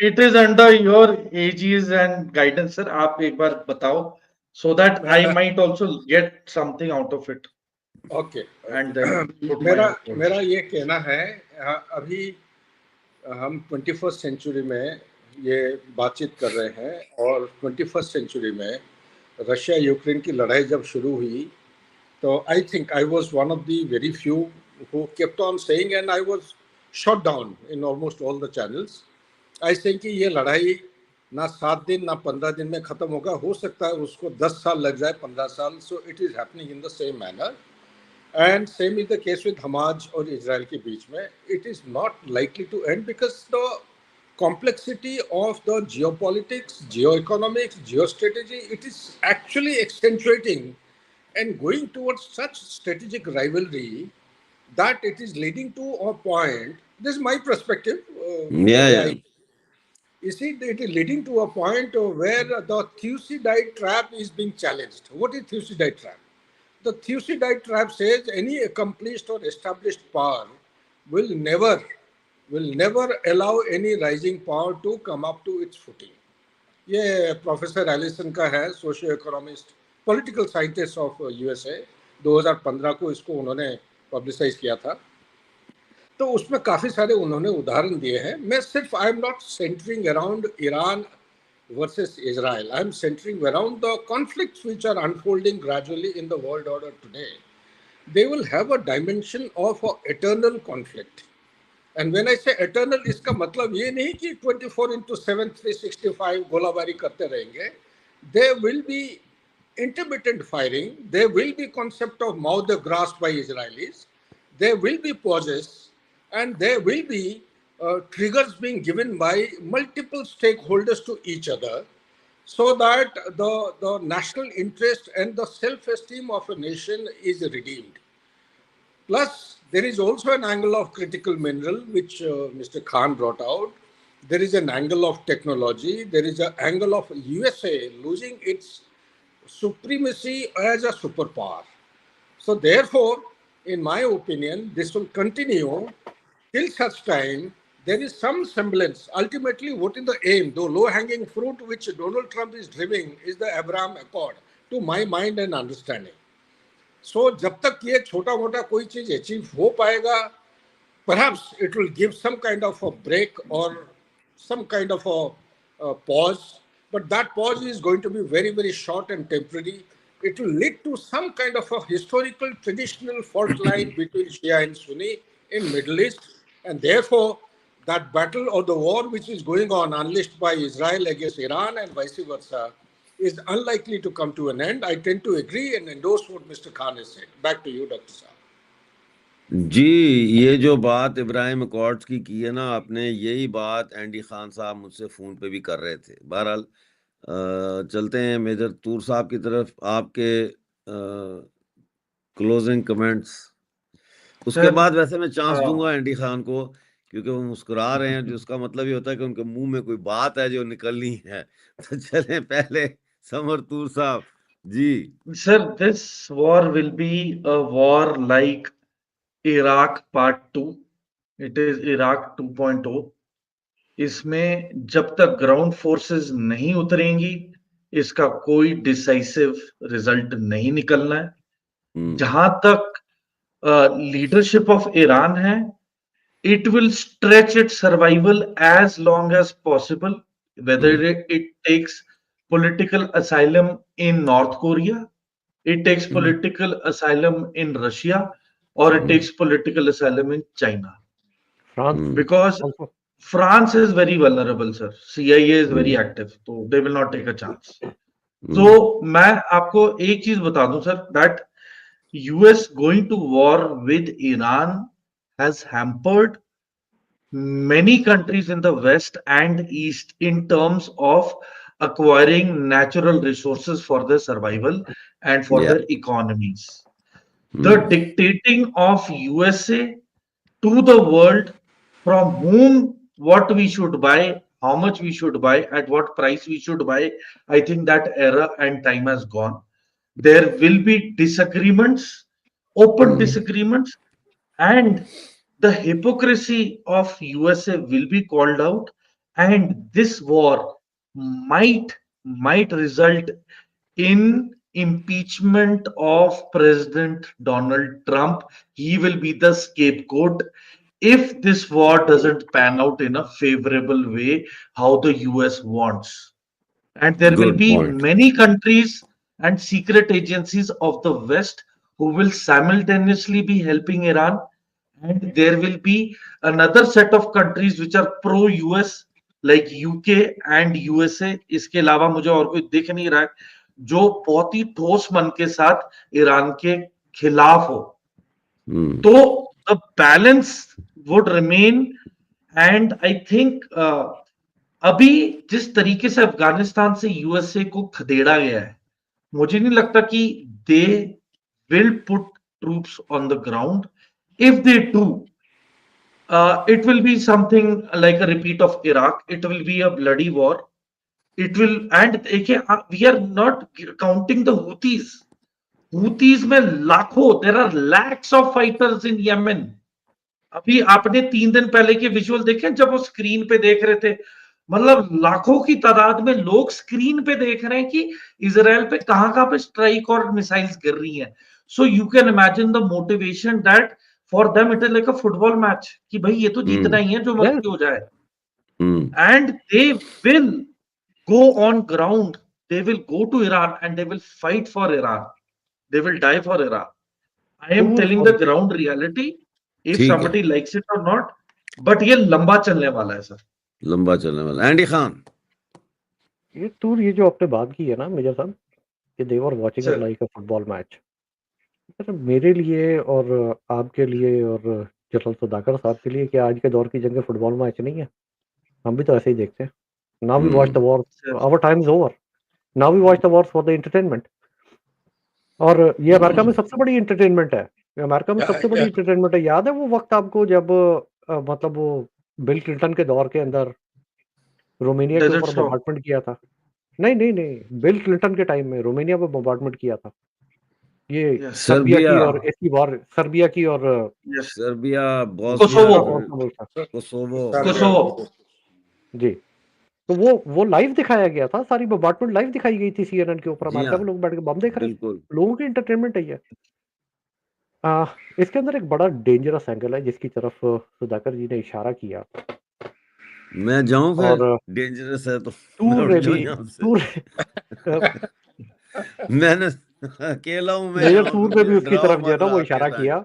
S4: it is under your aegis and guidance sir. आप एक बार बताओ so that I might also get something out of it
S7: okay.
S4: And then put
S7: मेरा ये कहना है, अभी हम 21st सेंचुरी में ये बातचीत कर रहे हैं, और 21st सेंचुरी में रशिया यूक्रेन की लड़ाई जब शुरू हुई तो I think I was one of the very few who kept on saying, and I was shot down in almost all the channels. I think कि ये लड़ाई ना 7 दिन ना 15 दिन में ख़त्म होगा, हो सकता है उसको 10 साल लग जाए, 15 साल। So it is happening in the same manner, and same is the case with Hamas और इजराइल के बीच में। It is not likely to end because the complexity of the geopolitics, geoeconomics, geostrategy, it is actually accentuating and going towards such strategic rivalry that it is leading to a point. This is my perspective. The
S1: Yeah,
S7: way
S1: yeah.
S7: you see, it is leading to a point where the Thucydide trap is being challenged. What is Thucydide trap? The Thucydide trap says any accomplished or established power will never allow any rising power to come up to its footing. ये प्रोफेसर एलिसन का है, socio economist, political scientist of USA. 2015 को इसको उन्होंने पब्लिसाइज किया था। तो उसमें काफ़ी सारे उन्होंने उदाहरण दिए हैं। मैं सिर्फ I am not centering around Iran versus Israel. I am centering around the conflicts which are unfolding gradually in the world order today. They will have a dimension of an eternal conflict. And when I say eternal, इसका मतलब ये नहीं कि 24/7 365 गोलाबारी करते रहेंगे. There will be intermittent firing. There will be concept of mow the grass by Israelis. There will be pauses, and there will be triggers being given by multiple stakeholders to each other, so that the national interest and the self-esteem of a nation is redeemed. Plus, there is also an angle of critical mineral, which Mr. Khan brought out. There is an angle of technology. There is an angle of USA losing its supremacy as a superpower. So therefore, in my opinion, this will continue till such time there is some semblance. Ultimately, what is the aim? The low-hanging fruit which Donald Trump is driving is the Abraham Accord, to my mind and understanding. So, जब तक ये छोटा-मोटा कोई चीज achieve हो पाएगा, perhaps it will give some kind of a break or some kind of a pause. But that pause is going to be very, very short and temporary. It will lead to some kind of a historical, traditional fault line between Shia and Sunni in Middle East, and therefore that battle or the war which is going on unleashed by Israel against Iran and vice versa is unlikely to come to an end. I tend to agree and endorse what Mr. Khan has said. Back to you, Dr. Saab.
S1: जी, ये जो बात इब्राहिम अकॉर्ड्स की है ना आपने, यही बात एंडी खान साहब मुझसे फ़ोन पे भी कर रहे थे। बहरहाल चलते हैं मेजर तूर साहब की तरफ, आपके क्लोजिंग कमेंट्स। उसके बाद वैसे मैं चांस दूंगा एंडी खान को, क्योंकि वो मुस्कुरा रहे हैं, जो उसका मतलब ये होता है कि उनके मुंह में कोई बात है जो निकलनी है। तो चलें पहले समर तूर साहब जी।
S4: Sir, this war will be a war like Iraq Part 2. It is Iraq 2.0. इसमें जब तक ग्राउंड फोर्सेस नहीं उतरेंगी, इसका कोई डिसाइसिव रिजल्ट नहीं निकलना है। जहां तक लीडरशिप ऑफ ईरान है, it will stretch its survival as long as possible, whether it takes political asylum in North Korea, it takes political asylum in Russia, or it takes political asylum in China. Because France is very vulnerable, sir. CIA is very active, so they will not take a chance. So मैं आपको एक चीज बता दूं sir, that US going to war with Iran has hampered many countries in the West and East in terms of acquiring natural resources for their survival and for their economies. The dictating of USA to the world from whom what we should buy, how much we should buy, at what price we should buy, I think that era and time has gone. There will be disagreements, open disagreements, and the hypocrisy of USA will be called out, and this war might result in impeachment of President Donald Trump. He will be the scapegoat if this war doesn't pan out in a favorable way how the US wants. And there will be many countries and secret agencies of the West who will simultaneously be helping Iran, and there will be another set of countries which are pro-US like UK and USA. इसके अलावा मुझे और कोई दिख नहीं रहा है जो बहुत ही ठोस मन के साथ ईरान के खिलाफ हो। तो the balance would remain, and I think अभी जिस तरीके से अफगानिस्तान से यूएसए को खदेड़ा गया है, मुझे नहीं लगता कि they will put troops on the ground. If they do, it will be something like a repeat of Iraq. It will be a bloody war. It will, and we are not counting the Houthis. Houthis में लाखों, there are lakhs of fighters in Yemen. अभी आपने 3 दिन पहले के विजुअल देखे जब वो स्क्रीन पे देख रहे थे, मतलब लाखों की तादाद में लोग स्क्रीन पे देख रहे हैं कि इजराइल पे कहां पे स्ट्राइक और मिसाइल्स गिर रही हैं. So you can imagine the motivation that for them it is like a football match कि भाई ये तो जीतना ही है जो मर्जी हो जाए. And they will go on ground, they will go to Iran and they will fight for Iran, they will die for Iran. I am telling the ground reality, if somebody likes it or not, but ये लंबा चलने वाला है सर,
S1: लंबा चलने वाला. एंडी खान,
S5: ये टूर, ये जो आपने बात की है ना मेजर साहब, कि they were watching it like a football match, मेरे लिए और आपके लिए और जनरल सुधाकर साहब के लिए क्या आज के दौर की जंग फुटबॉल मैच नहीं है? हम भी तो ऐसे ही देखते हैं. Now we watch the war, our time is over, now we watch the war for the entertainment. और ये अमेरिका में सबसे बड़ी एंटरटेनमेंट है, अमेरिका में सबसे बड़ी एंटरटेनमेंट है. याद है वो वक्त आपको जब मतलब वो बिल क्लिंटन के दौर के अंदर रोमानिया के ऊपर बॉम्बार्डमेंट किया था? नहीं, बिल क्लिंटन के टाइम में रोमानिया पे बॉम्बार्डमेंट किया था. ये सर्बिया की और इसकी वॉर, सर्बिया की और
S1: सर्बिया,
S5: कोसोवो जी. तो वो लाइव दिखाया गया था, सारी बॉम्बार्डमेंट लाइव दिखाई गई थी सीएनएन के ऊपर. अमेरिका में लोग बैठ के बम देख रहे हैं, लोगों की एंटरटेनमेंट है ये. इसके अंदर एक बड़ा डेंजरस एंगल है जिसकी तरफ सुधाकर जी ने इशारा किया.
S1: मैं जाऊं फिर? डेंजरस है तो मैंने अकेला हूं, मैं
S5: टूर में भी उसकी तरफ जो है ना वो इशारा किया.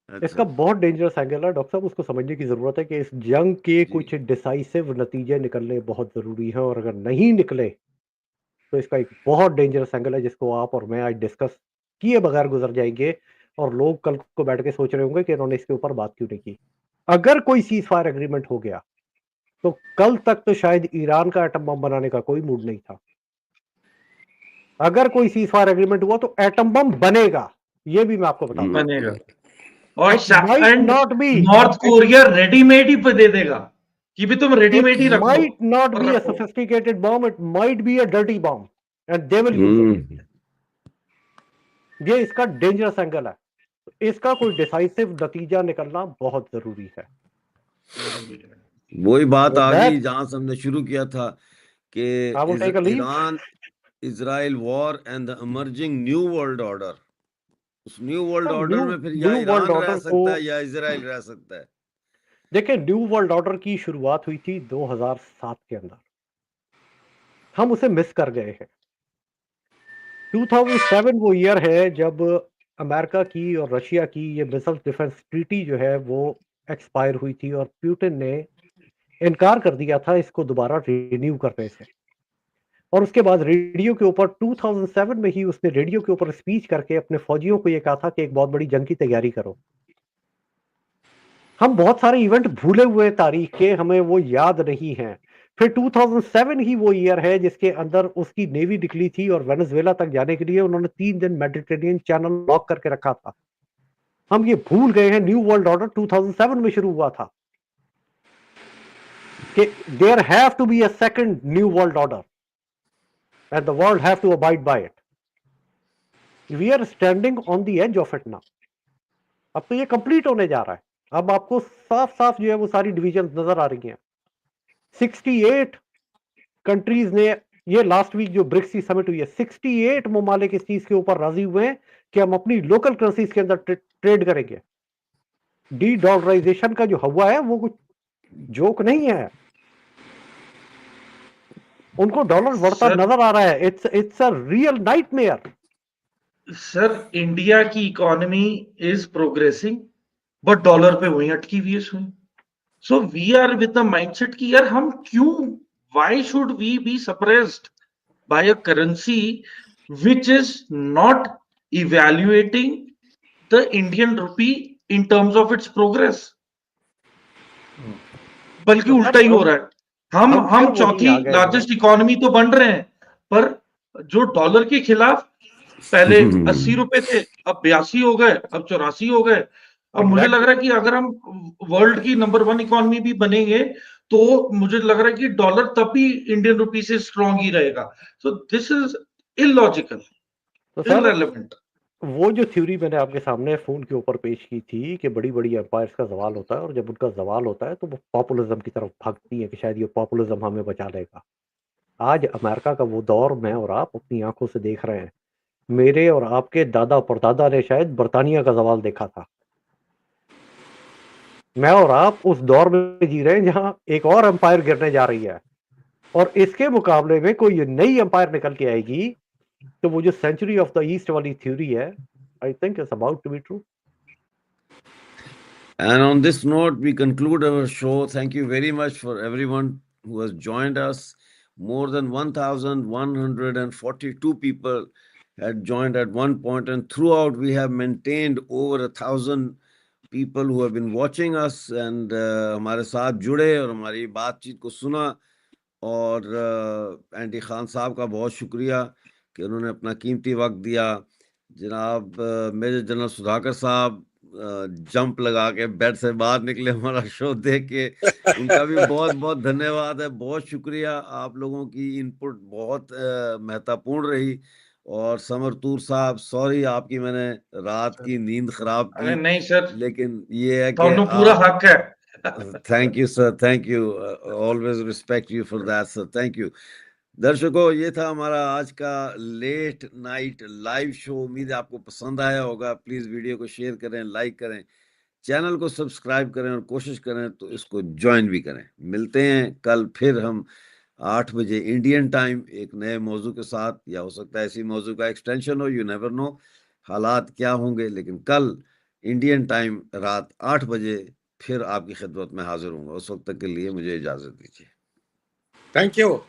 S5: इसका बहुत डेंजरस एंगल है डॉक्टर साहब, उसको समझने की जरूरत है कि इस जंग के कुछ डिसाइसिव नतीजे निकलने बहुत जरूरी है, और अगर नहीं निकले तो इसका एक बहुत डेंजरस एंगल है जिसको आप और मैं आज डिस्कस किए बगैर गुजर जाएंगे, और लोग कल को बैठ के सोच रहे होंगे कि इन्होंने इसके ऊपर बात क्यों नहीं की. अगर कोई सीज फायर एग्रीमेंट हो गया तो कल तक तो शायद ईरान का एटम बम बनाने का कोई मूड नहीं था. अगर कोई सीज फायर एग्रीमेंट हुआ तो एटम बम बनेगा, ये भी मैं आपको बताऊं,
S4: बनेगा. और नॉर्थ कोरिया रेडीमेड ही दे देगा कि भी तुम रेडीमेड ही रखो.
S5: Might not be a sophisticated bomb, it might be a dirty bomb and they will use it. ये इसका डेंजरस एंगल है. इसका कोई डिसाइसिव नतीजा निकलना बहुत जरूरी है.
S1: वही बात आ गई जहां से हमने शुरू किया था कि Iran Israel war and the emerging new world order. उस न्यू वर्ल्ड ऑर्डर में फिर या ईरान रह सकता है या इजराइल रह सकता है.
S5: देखिए, न्यू वर्ल्ड ऑर्डर की शुरुआत हुई थी 2007 के अंदर, हम उसे मिस कर गए हैं. 2007 वो ईयर है जब अमेरिका की और रशिया की ये मिसाइल डिफेंस ट्रीटी जो है वो एक्सपायर हुई थी, और पुतिन ने इनकार कर दिया था इसको दोबारा रिन्यू करने से. और उसके बाद रेडियो के ऊपर 2007 में ही उसने रेडियो के ऊपर स्पीच करके अपने फौजियों को ये कहा था कि एक बहुत बड़ी जंग की तैयारी करो. हम बहुत सारे इवेंट भूले हुए तारीख के, हमें वो याद नहीं है. फिर 2007 ही वो ईयर है जिसके अंदर उसकी नेवी निकली थी और वेनेजुएला तक जाने के लिए उन्होंने 3 दिन मेडिटेरेनियन चैनल लॉक करके रखा था. हम ये भूल गए हैं. न्यू वर्ल्ड ऑर्डर 2007 में शुरू हुआ था कि there have to be a second new world order and the world have to abide by it. We are standing on the edge of it now. अब तो ये कंप्लीट होने जा रहा है. अब आपको साफ साफ जो है वो सारी डिवीजन नजर आ रही हैं. 68 कंट्रीज ने, ये लास्ट वीक जो ब्रिक्स की समिट हुई है, 68 ममालिक इस चीज के ऊपर राजी हुए हैं कि हम अपनी लोकल करेंसीज के अंदर ट्रेड करेंगे. डी डॉलराइजेशन का जो हुआ है वो कुछ जोक नहीं है. उनको डॉलर बढ़ता नजर आ रहा है. It's a real nightmare.
S4: Sir, India की economy is progressing but dollar पे वही अटकी हुई है सुन. So we are with the mindset कि यार हम क्यों, why should we be suppressed by a currency which is not evaluating the Indian rupee in terms of its progress. बल्कि उल्टा ही हो रहा है.
S5: हम फिर वहीं
S4: चौथी
S5: आ गए हैं।
S4: लार्जेस्ट इकोनॉमी तो बन रहे हैं, पर जो डॉलर के खिलाफ पहले 80 रुपए थे, अब 82 हो गए, अब 84 हो गए। अब मुझे लग रहा है कि अगर हम वर्ल्ड की नंबर 1 इकोनॉमी भी बनेंगे, तो मुझे लग रहा है कि डॉलर तब भी इंडियन रुपी से स्ट्रांग ही रहेगा। सो दिस इज इलॉजिकल,
S5: तो सर
S4: इररेलेवेंट।
S5: वो जो थ्योरी मैंने आपके सामने फोन के ऊपर पेश की थी कि बड़ी बड़ी एम्पायर्स का जवाल होता है, और जब उनका जवाल होता है तो वो पॉपुलिज्म की तरफ भागती है कि शायद ये पॉपुलिज्म हमें बचा लेगा। आज अमेरिका का वो दौर मैं और आप अपनी आंखों से देख रहे हैं। मेरे और आपके दादा परदादा ने शायद बर्तानिया का जवाल देखा था। मैं और आप उस दौर में जी रहे हैं जहां एक और एम्पायर गिरने जा रही है, और इसके मुकाबले में कोई नई एम्पायर निकल के आएगी, तो वो जो सेंचुरी ऑफ द ईस्ट वाली थ्योरी है, I think it's about to be true.
S1: And on this note, we conclude our show. Thank you very much for everyone who has joined us. More than 1,142 people had joined at one point, and throughout we have maintained over 1,000 people who have been watching us and हमारे साथ जुड़े और हमारी बातचीत को सुना। और एंडी खान साहब का बहुत शुक्रिया कि उन्होंने अपना कीमती वक्त दिया। जनाब मेजर जनरल सुधाकर साहब जंप लगा के बेड से बाहर निकले हमारा शो देख के, उनका भी बहुत बहुत धन्यवाद है। बहुत शुक्रिया, आप लोगों की इनपुट बहुत महत्वपूर्ण रही। और समर तूर साहब, सॉरी आपकी मैंने रात की नींद खराब
S4: अरे
S1: की,
S4: नहीं सर,
S1: लेकिन ये है कि
S4: दोनों पूरा हक है।
S1: Thank you sir, thank you, always respect you for that sir, thank you. दर्शकों, ये था हमारा आज का लेट नाइट लाइव शो। उम्मीद है आपको पसंद आया होगा। प्लीज वीडियो को शेयर करें, लाइक करें, चैनल को सब्सक्राइब करें, और कोशिश करें तो इसको ज्वाइन भी करें। मिलते हैं कल फिर हम 8 बजे इंडियन टाइम एक नए मौजू के साथ, या हो सकता है इसी मौजू का एक्सटेंशन हो, यू नेवर नो हालात क्या होंगे। लेकिन कल इंडियन टाइम रात 8 बजे फिर आपकी खिदमत में हाजिर हूँगा। उस वक्त तक के लिए मुझे इजाजत दीजिए।
S7: Thank you.